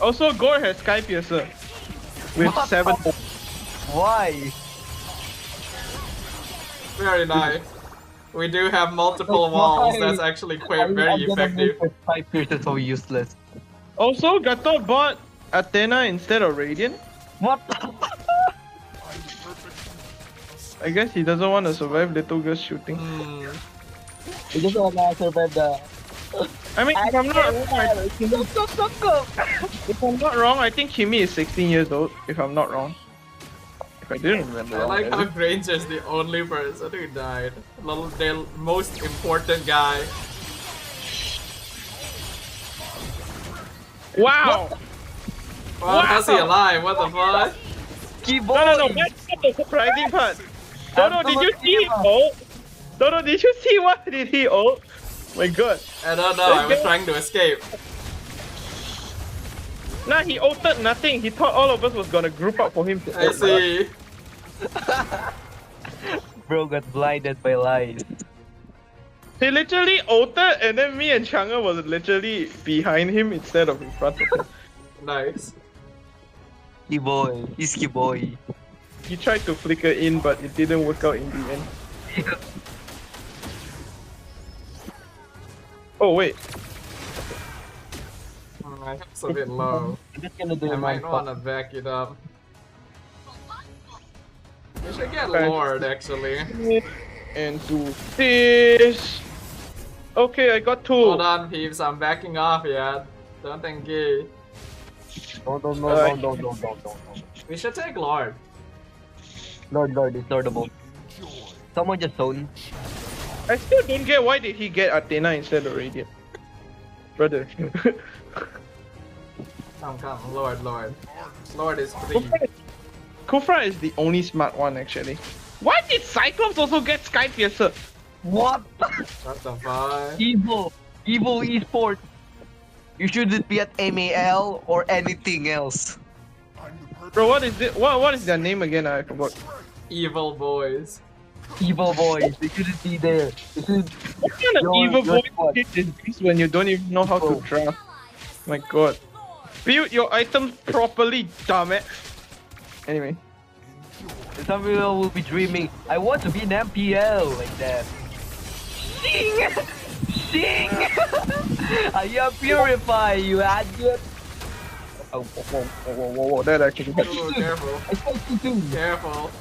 Speaker 9: Also, Gore has Sky Piercer with 7.
Speaker 10: Why?
Speaker 1: Very nice. We do have multiple walls. That's actually quite very effective.
Speaker 10: Five pierces so useless.
Speaker 9: Also, Gato bought Athena instead of Radiant.
Speaker 10: What?
Speaker 9: I guess he doesn't want to survive little girl shooting.
Speaker 10: He doesn't want to survive the...
Speaker 9: I mean, if I'm not wrong, I think Kimi is 16 years old. If I'm not wrong. If I didn't remember.
Speaker 1: I like how Granger's the only person who died. The most important guy.
Speaker 9: Wow!
Speaker 1: Well, how's he alive? What the fuck?
Speaker 9: No, that's not the surprising part. Dodo, did you see him ult? Dodo, did you see what did he ult? My god.
Speaker 1: I don't know, I was trying to escape.
Speaker 9: Nah, he ulted nothing. He thought all of us was gonna group up for him to
Speaker 1: I see.
Speaker 10: Bro got blinded by lies.
Speaker 9: He literally ulted and then me and Chang'e was literally behind him instead of in front of him.
Speaker 1: Nice.
Speaker 10: Ski boy. He's ski boy.
Speaker 9: He tried to flicker in but it didn't work out in the end. Oh wait.
Speaker 1: It's a bit low.
Speaker 10: I'm just gonna do
Speaker 1: I might want to back it up. We should get Lord actually.
Speaker 9: And do this. Okay, I got 2.
Speaker 1: Hold on, peeps. I'm backing off yet. Don't engage.
Speaker 10: No.
Speaker 1: We should take Lord.
Speaker 10: Lord, it's lordable. Someone just zone.
Speaker 9: I still don't get why did he get Athena instead of Radiant. Brother.
Speaker 1: Come, Lord. Lord is free.
Speaker 9: Kufra is the only smart one actually. Why did Cyclops also get Sky Piercer?
Speaker 10: What?
Speaker 1: What the fuck?
Speaker 10: Evil esports. You shouldn't be at MAL or anything else.
Speaker 9: Bro, what is it? What is their name again? I forgot.
Speaker 1: Evil boys.
Speaker 10: Evil boys. They shouldn't be there.
Speaker 9: What kind of evil boy is this when you don't even know how to draft? My god. Build your items properly, damn it. Anyway.
Speaker 10: Some people will be dreaming, I want to be an MPL like that. Sing! I am purify, you idiot!
Speaker 9: Whoa, that actually hurt.
Speaker 1: Oh, careful.
Speaker 10: I spoke to two.
Speaker 1: Careful.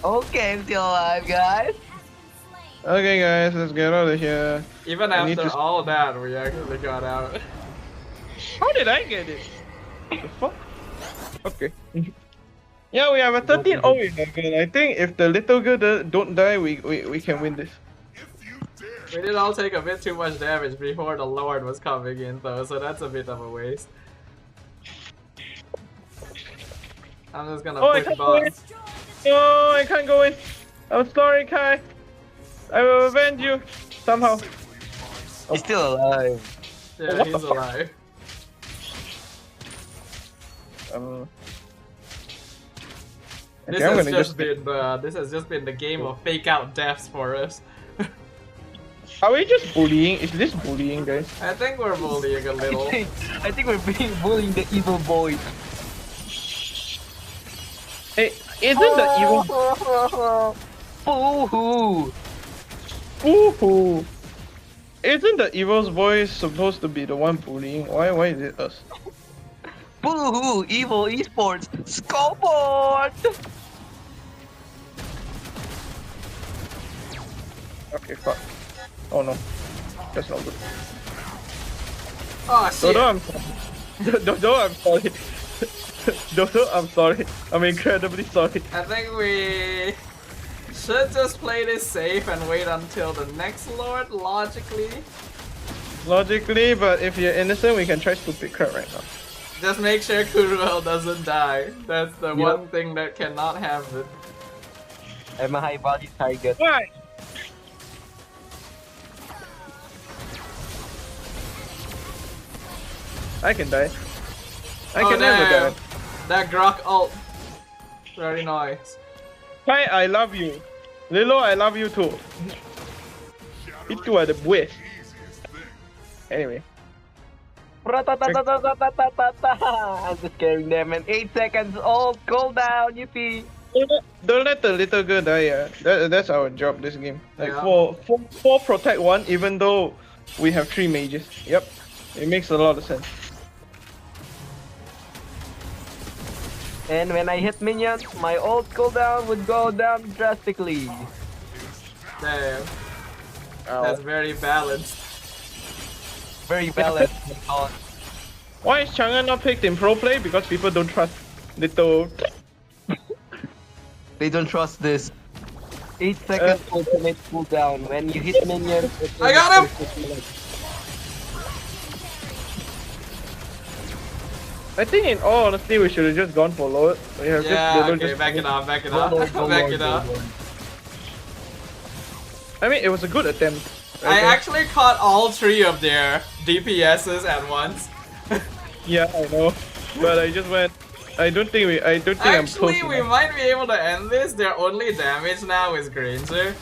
Speaker 10: Okay, I'm still alive, guys.
Speaker 9: Okay, guys, let's get out of here.
Speaker 1: Even after all that, we actually got out.
Speaker 9: How did I get it? The fuck? Okay. Yeah, we have a 13-0 11. I think if the little girl don't die, we can win this.
Speaker 1: We did all take a bit too much damage before the Lord was coming in though, so that's a bit of a waste. I'm just gonna push boss.
Speaker 9: No, I can't go in. I'm sorry, Kai. I will avenge you somehow.
Speaker 10: He's still alive.
Speaker 1: Yeah, he's alive. This has just been the game of fake out deaths for us.
Speaker 9: Are we just bullying? Is this bullying, guys?
Speaker 1: I think we're bullying a little.
Speaker 10: I think we're being bullying the evil boy.
Speaker 9: Hey, isn't the evil...
Speaker 10: Boo-hoo!
Speaker 9: Boo-hoo! Isn't the evil's voice supposed to be the one bullying? Why is it us?
Speaker 10: Boo-hoo! Evil esports! Scoreboard!
Speaker 9: Okay, fuck. Oh no. That's not good.
Speaker 1: Oh shit!
Speaker 9: Dodo, I'm sorry. Dodo, I'm sorry. I'm incredibly sorry.
Speaker 1: I think we should just play this safe and wait until the next Lord, logically.
Speaker 9: Logically, but if you're innocent, we can try stupid crap right now.
Speaker 1: Just make sure Kuruel doesn't die. That's the one thing that cannot happen.
Speaker 10: I'm a high body target.
Speaker 9: Why? I can die. I can never die.
Speaker 1: That Grok ult. Very nice.
Speaker 9: Kai, I love you. Lilo, I love you too. You two are the best. Anyway.
Speaker 10: I'm just scaring them in 8 seconds. Oh, cool down, yippee.
Speaker 9: Don't let the little girl die, yeah. That's our job this game. Like
Speaker 1: Yeah.
Speaker 9: four protect one, even though we have 3 mages. Yep. It makes a lot of sense.
Speaker 10: And when I hit minions, my ult cooldown would go down drastically.
Speaker 1: Damn.
Speaker 9: Ow.
Speaker 1: That's very balanced.
Speaker 10: Very balanced.
Speaker 9: Why is Chang'e not picked in pro play? Because people don't trust little...
Speaker 10: They don't trust this. 8 seconds ultimate cooldown. When you hit minions...
Speaker 1: I got him!
Speaker 9: I think in all honesty, we should have just gone for Lord. We have
Speaker 1: Okay, back it up, back it up, back it up.
Speaker 9: I mean, it was a good attempt.
Speaker 1: I actually caught all 3 of their DPSs at once.
Speaker 9: Yeah, I know. But I just went I don't think I'm close
Speaker 1: Actually, we
Speaker 9: enough.
Speaker 1: might be able to end this. Their only damage now is Granger.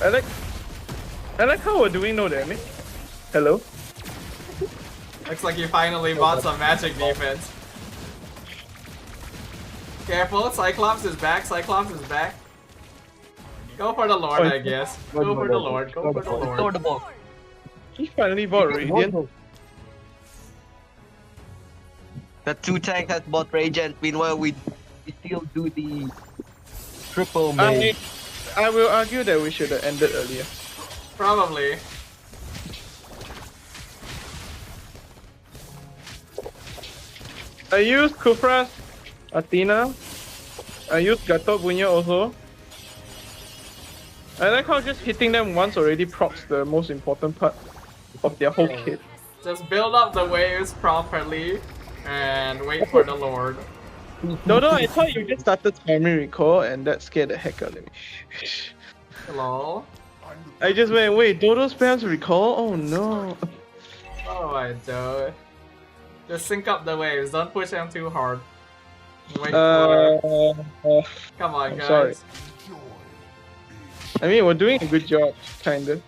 Speaker 9: I like how we're doing no damage. Hello?
Speaker 1: Looks like you finally bought some magic defense. Careful, Cyclops is back, Cyclops is back. Go for the Lord, I guess. Go for the Lord, go for the Lord.
Speaker 9: He finally bought Radiant.
Speaker 10: The 2 tank has bought Radiant, meanwhile we still do the triple main.
Speaker 9: I will argue that we should have ended earlier.
Speaker 1: Probably.
Speaker 9: I used Kufra's Athena. I used Gatot Bunya also. I like how just hitting them once already procs the most important part of their whole kit.
Speaker 1: Just build up the waves properly and wait for the Lord.
Speaker 9: No, I thought you just started timing recall and that scared the heck out of me.
Speaker 1: Hello?
Speaker 9: I just went, wait, Dodo spams recall? Oh no.
Speaker 1: Oh my god. Just sync up the waves, don't push them too hard. Wait for... Come on, guys.
Speaker 9: Sorry. I mean, we're doing a good job, kinda.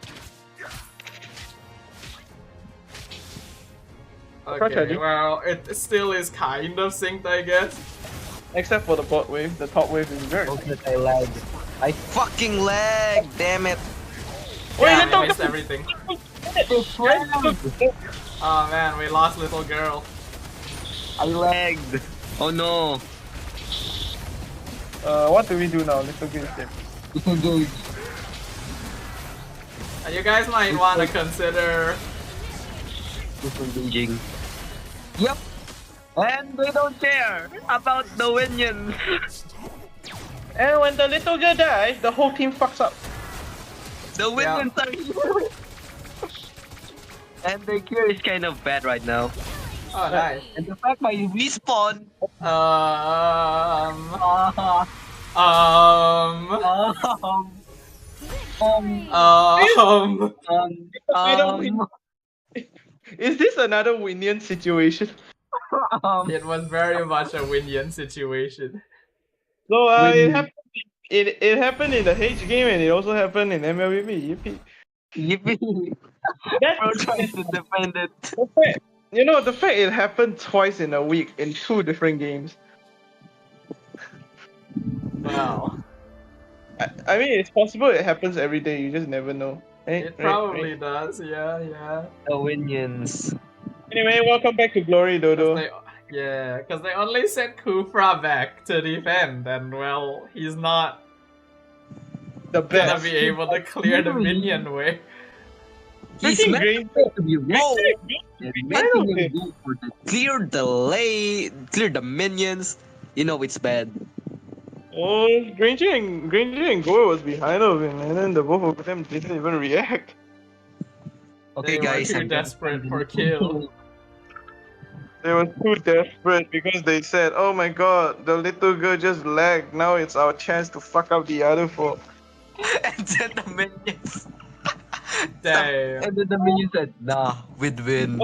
Speaker 1: Okay, well, it still is kind of synced, I guess.
Speaker 9: Except for the bot wave, the top wave is very
Speaker 10: I lagged. I fucking lagged, damn it.
Speaker 1: Yeah, we missed everything. Oh man, we lost little girl.
Speaker 10: I lagged. Oh no.
Speaker 9: What do we do now? Little good step.
Speaker 10: Little good.
Speaker 1: You guys might want to consider
Speaker 10: disengaging. Yep. And they don't care about the minions.
Speaker 9: And when the little girl dies, the whole team fucks up.
Speaker 10: The minions are here. And the cure is kind of bad right now.
Speaker 1: Oh, nice.
Speaker 10: And the fact my respawn.
Speaker 9: Is this another Winion situation?
Speaker 1: It was very much a Winion situation.
Speaker 9: So it happened in the H game and it also happened in MLBB. Yippee.
Speaker 10: Yippee.
Speaker 9: That's
Speaker 10: trying to defend it.
Speaker 9: You know, the fact it happened twice in a week in 2 different games.
Speaker 1: Wow.
Speaker 9: I mean, it's possible it happens every day, you just never know.
Speaker 1: It probably does, yeah.
Speaker 10: The minions.
Speaker 9: Anyway, welcome back to Glory, Dodo.
Speaker 1: Because they only sent Kufra back to defend, and well, he's not
Speaker 9: the best.
Speaker 1: Gonna be able to clear the minion way.
Speaker 10: He's meant to be rolled. Clear the minions. You know it's bad.
Speaker 9: Oh, Granger and Gore was behind of him, and then the both of them didn't even react.
Speaker 10: Okay,
Speaker 1: they
Speaker 10: guys,
Speaker 1: were too desperate for kill.
Speaker 9: They were too desperate because they said, "Oh my God, the little girl just lagged. Now it's our chance to fuck up the other 4."
Speaker 10: And then the minions.
Speaker 1: Damn.
Speaker 10: And then the minions said, "Nah, we'd win."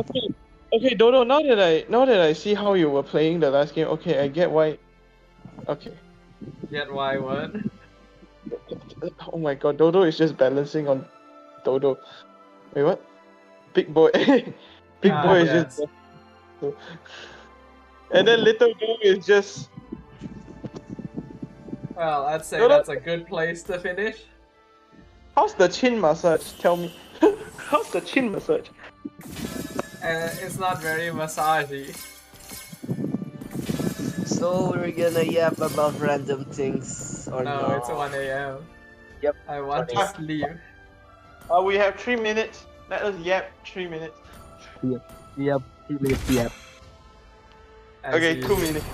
Speaker 9: Okay, Dodo. Now that I see how you were playing the last game, okay, I get why. Okay.
Speaker 1: Get why what?
Speaker 9: Oh my God, Dodo is just balancing on Dodo. Wait, what? Big boy. Big boy is just. And then little girl is just.
Speaker 1: Well, I'd say that's a good place to finish.
Speaker 9: How's the chin massage? Tell me. How's the chin massage?
Speaker 1: It's not very massagey.
Speaker 10: So we're gonna yap about random things or no?
Speaker 1: No, it's 1 AM.
Speaker 10: Yep.
Speaker 1: I want to sleep.
Speaker 9: We have 3 minutes. Let us yap 3 minutes.
Speaker 10: Yep. 3 minutes yap.
Speaker 9: Okay, 2 minutes.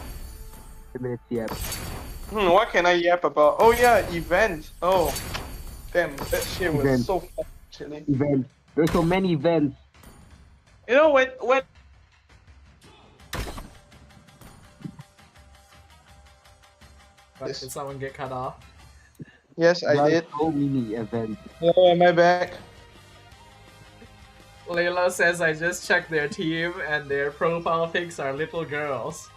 Speaker 10: 2 minutes yap.
Speaker 9: What can I yap about? Oh yeah, events. Oh, damn, that shit was so fucking chilling.
Speaker 10: Events. There's so many events.
Speaker 9: You know when
Speaker 1: Did someone get cut off?
Speaker 9: Yes, I did.
Speaker 10: So many events.
Speaker 9: Hello, am I back?
Speaker 1: Layla says I just checked their team and their profile pics are little girls.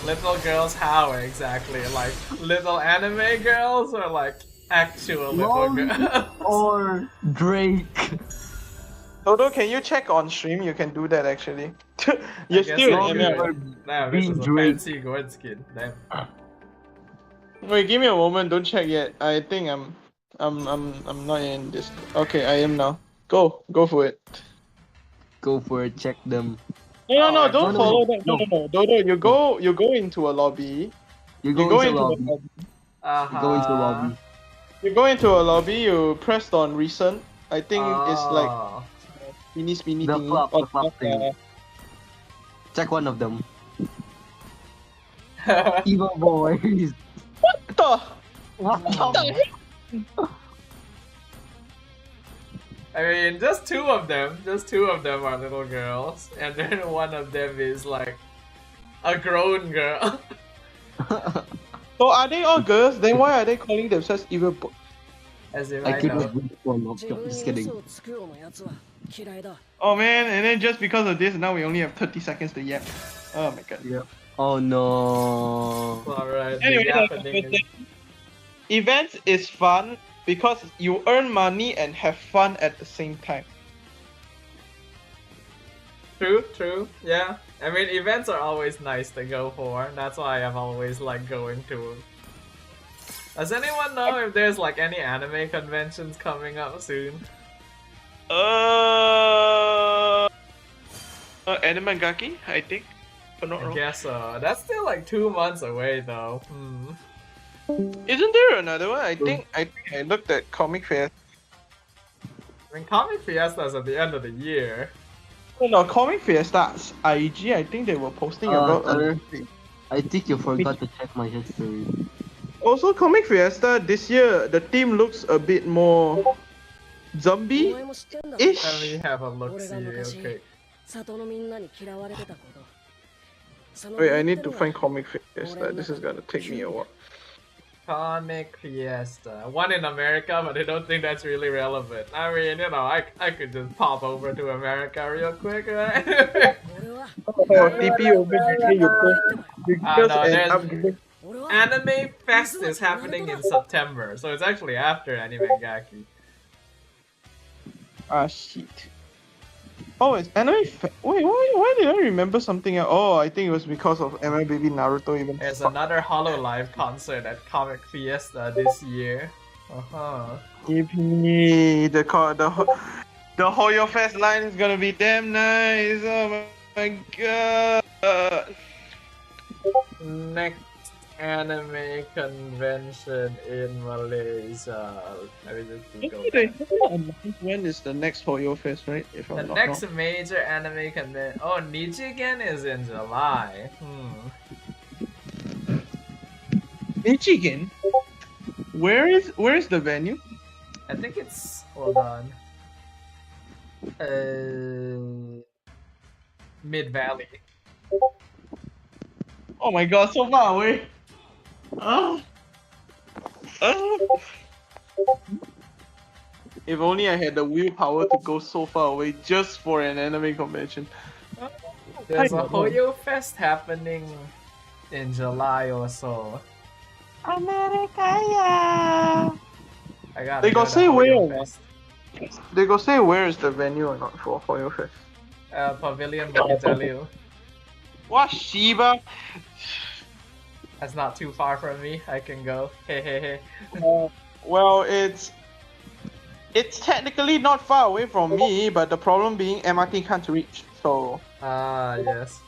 Speaker 1: Little girls how exactly? Like little anime girls or like actual little girls?
Speaker 10: Or Drake.
Speaker 9: Toto, can you check on stream? You can do that actually.
Speaker 1: I
Speaker 9: You're
Speaker 1: guess
Speaker 9: still
Speaker 1: I
Speaker 9: in
Speaker 1: could.
Speaker 9: ML.
Speaker 1: Damn, this is a fancy gourd skin. Damn.
Speaker 9: Wait, give me a moment. Don't check yet. I think I'm not in this. Okay, I am now. Go for it.
Speaker 10: Go for it. Check them.
Speaker 9: No, don't follow them.
Speaker 10: no.
Speaker 9: No. Dodo, you go into a lobby.
Speaker 10: You go into lobby.
Speaker 1: Uh-huh.
Speaker 10: You go into lobby.
Speaker 9: You go into a lobby. You pressed on recent. I think it's like spinny
Speaker 10: The
Speaker 9: thingy.
Speaker 10: flop, the flop thing. Check one of them. Evil boys.
Speaker 9: What the?
Speaker 1: I mean, just two of them are little girls, and then one of them is like a grown girl.
Speaker 9: So are they all girls? Then why are they calling themselves evil boys?
Speaker 1: As if
Speaker 10: I
Speaker 1: I
Speaker 10: could
Speaker 1: know.
Speaker 10: have one of them. Just kidding.
Speaker 9: Oh man, and then just because of this, now we only have 30 seconds to yap. Oh my god.
Speaker 10: Yeah. Oh no.
Speaker 1: Alright,
Speaker 9: Anyway,
Speaker 1: the happening is...
Speaker 9: events is fun because you earn money and have fun at the same time.
Speaker 1: True, yeah. I mean, events are always nice to go for. That's why I've always liked going to them. Does anyone know if there's like any anime conventions coming up soon?
Speaker 9: Anime Gaki, I think.
Speaker 1: I guess so. That's still like 2 months away though.
Speaker 9: Isn't there another one? I think I looked at Comic Fest.
Speaker 1: I mean, Comic Fiesta's at the end of the year.
Speaker 9: No, Comic Fiesta's IG. I think they were posting about.
Speaker 10: I think you forgot to check my history.
Speaker 9: Also, Comic Fiesta this year, the theme looks a bit more zombie-ish.
Speaker 1: Let me have a look. See, okay.
Speaker 9: Wait, I need to find Comic Fiesta. This is gonna take me a while.
Speaker 1: Comic Fiesta. One in America, but I don't think that's really relevant. I mean, you know, I could just pop over to America real quick, right?
Speaker 9: TP over
Speaker 1: there's Anime Fest is happening in September, so it's actually after Anime Gaki.
Speaker 9: Ah, shit. Oh, it's Anime Fest. Wait, why did I remember something else? Oh, I think it was because of MLBB Naruto even.
Speaker 1: There's another HoloLive concert at Comic Fiesta this year.
Speaker 9: Yippee! The Hoyo Fest line is gonna be damn nice. Oh my god.
Speaker 1: Next anime convention in Malaysia. Let me just Google that.
Speaker 9: When is the next Hoyo Fest, right? If I'm
Speaker 1: The
Speaker 9: not
Speaker 1: next
Speaker 9: wrong.
Speaker 1: major anime convention. Oh, Nichigen is in July.
Speaker 9: Michigan? Where is the venue?
Speaker 1: I think it's, hold on. Mid Valley.
Speaker 9: Oh my god, so far away. If only I had the willpower to go so far away just for an anime convention.
Speaker 1: There's a Hoyo Fest happening in July or so.
Speaker 9: America.
Speaker 1: I
Speaker 9: They
Speaker 1: go
Speaker 9: go say
Speaker 1: to
Speaker 9: where.
Speaker 1: Hoyo Fest.
Speaker 9: They go say where is the venue or not for Hoyo Fest.
Speaker 1: Pavilion Bukit Jalil.
Speaker 9: What Shiba?
Speaker 1: That's not too far from me. I can go. Hey.
Speaker 9: Well, it's technically not far away from me, but the problem being MRT can't reach. So.
Speaker 1: Yes.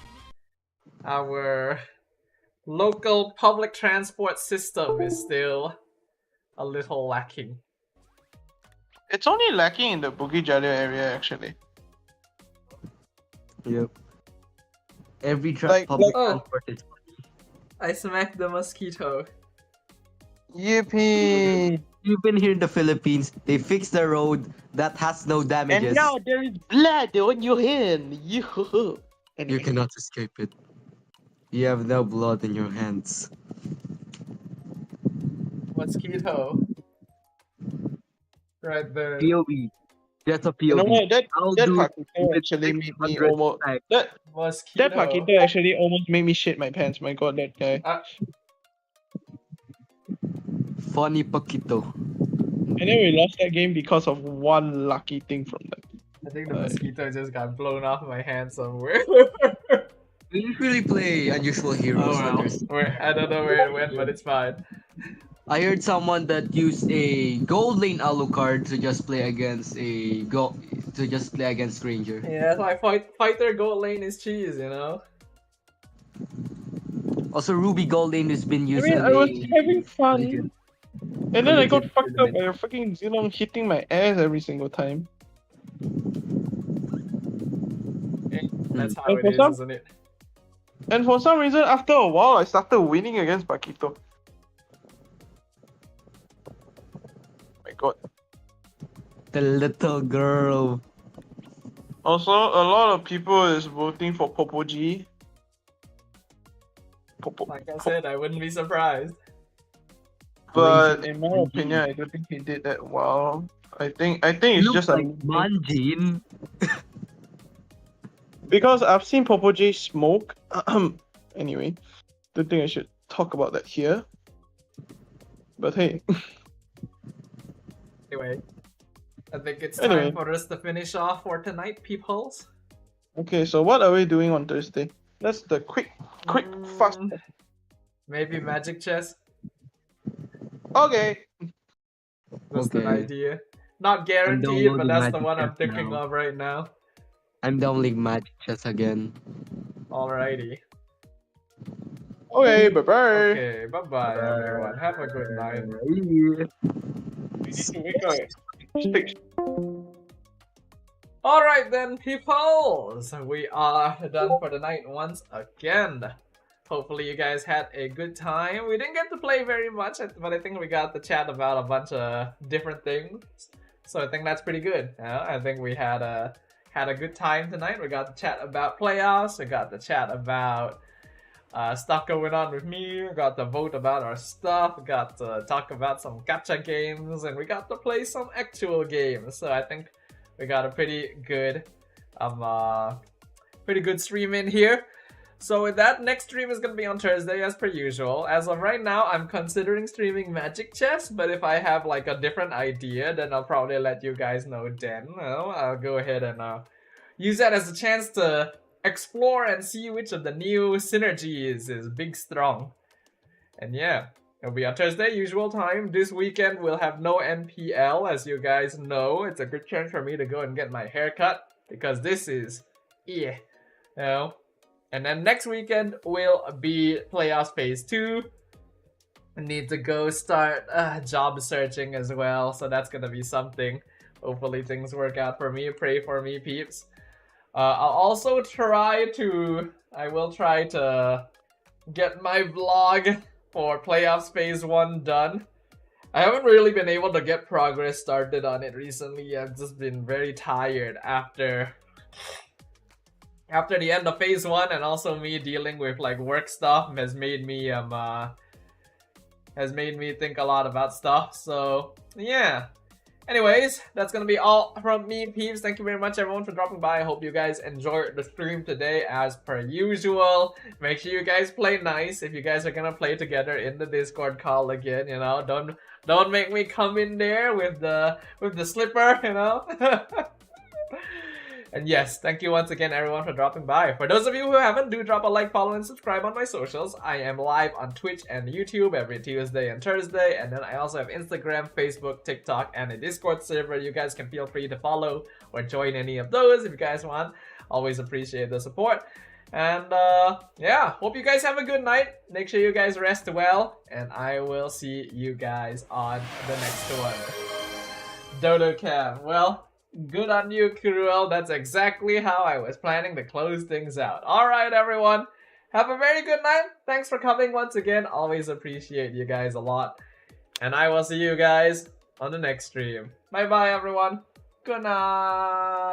Speaker 1: Our local public transport system is still a little lacking.
Speaker 9: It's only lacking in the Bukit Jalil area, actually.
Speaker 10: Yep. Every public transport is.
Speaker 1: I smacked the mosquito.
Speaker 9: Yippee!
Speaker 10: You've been here in the Philippines. They fixed the road that has no damages.
Speaker 9: And now there is blood on your hand. You
Speaker 10: cannot escape it. You have no blood in your hands.
Speaker 1: Mosquito. Right there.
Speaker 10: POV. That's a POV.
Speaker 9: You know what? That
Speaker 10: I'll
Speaker 9: that
Speaker 10: do
Speaker 9: Paquito actually made me almost that
Speaker 1: Mosquito.
Speaker 9: Paquito actually almost made me shit my pants. My god, that guy.
Speaker 10: Funny Paquito.
Speaker 9: And then we lost that game because of one lucky thing from them.
Speaker 1: I think the mosquito just got blown off my hand somewhere.
Speaker 10: We usually play Unusual Heroes.
Speaker 1: Oh well. I don't know where it went, but it's fine.
Speaker 10: I heard someone that used a gold lane Alucard to just play against Ranger.
Speaker 1: Yeah, that's why fighter gold lane is cheese, you know.
Speaker 10: Also, Ruby gold lane has been used.
Speaker 9: I was having fun, and then I got fucked up by a fucking Zilong hitting my ass every single time.
Speaker 1: That's how it is, isn't it?
Speaker 9: And for some reason, after a while, I started winning against Paquito. My god.
Speaker 10: The little girl.
Speaker 9: Also, a lot of people is voting for Popo G.
Speaker 1: Like I said, I wouldn't be surprised.
Speaker 9: But in my opinion, I don't think he did that well. I think it's just
Speaker 10: like Manjin.
Speaker 9: Because I've seen Popo J smoke. Anyway, don't think I should talk about that here. But hey.
Speaker 1: Anyway, I think it's time for us to finish off for tonight, peepholes.
Speaker 9: Okay, so what are we doing on Thursday? That's the quick, fast.
Speaker 1: Maybe Magic Chess.
Speaker 9: Okay.
Speaker 1: That's an idea. Not guaranteed, but that's the one I'm thinking of right now.
Speaker 10: I'm downloading Magic Chess again.
Speaker 1: Alrighty.
Speaker 9: Okay, bye-bye.
Speaker 1: Okay, bye-bye, everyone. Have a good night. Alright then, peoples. We are done for the night once again. Hopefully you guys had a good time. We didn't get to play very much, but I think we got to chat about a bunch of different things. So I think that's pretty good. I think we had a good time tonight. We got to chat about playoffs. We got to chat about stuff going on with me. We got to vote about our stuff. We got to talk about some gacha games, and we got to play some actual games. So I think we got a pretty good stream in here. So with that, next stream is going to be on Thursday as per usual. As of right now, I'm considering streaming Magic Chess, but if I have like a different idea, then I'll probably let you guys know then. I'll go ahead and use that as a chance to explore and see which of the new synergies is big strong. And yeah, it'll be on Thursday, usual time. This weekend we'll have no MPL, as you guys know. It's a good chance for me to go and get my hair cut, because this is, And then next weekend will be Playoffs Phase 2. I need to go start job searching as well, so that's gonna be something. Hopefully things work out for me. Pray for me, peeps. I will try to get my vlog for Playoffs Phase 1 done. I haven't really been able to get progress started on it recently. I've just been very tired after the end of Phase 1, and also me dealing with like work stuff has made me think a lot about stuff. So yeah. Anyways, that's gonna be all from me, peeps. Thank you very much, everyone, for dropping by. I hope you guys enjoyed the stream today as per usual. Make sure you guys play nice. If you guys are gonna play together in the Discord call again, you know, don't make me come in there with the slipper, you know. And yes, thank you once again, everyone, for dropping by. For those of you who haven't, do drop a like, follow, and subscribe on my socials. I am live on Twitch and YouTube every Tuesday and Thursday. And then I also have Instagram, Facebook, TikTok, and a Discord server. You guys can feel free to follow or join any of those if you guys want. Always appreciate the support. And yeah, hope you guys have a good night. Make sure you guys rest well. And I will see you guys on the next one. Dodo Cam. Well, good on you, Kuruel. That's exactly how I was planning to close things out. Alright, everyone. Have a very good night. Thanks for coming once again. Always appreciate you guys a lot. And I will see you guys on the next stream. Bye-bye, everyone. Good night.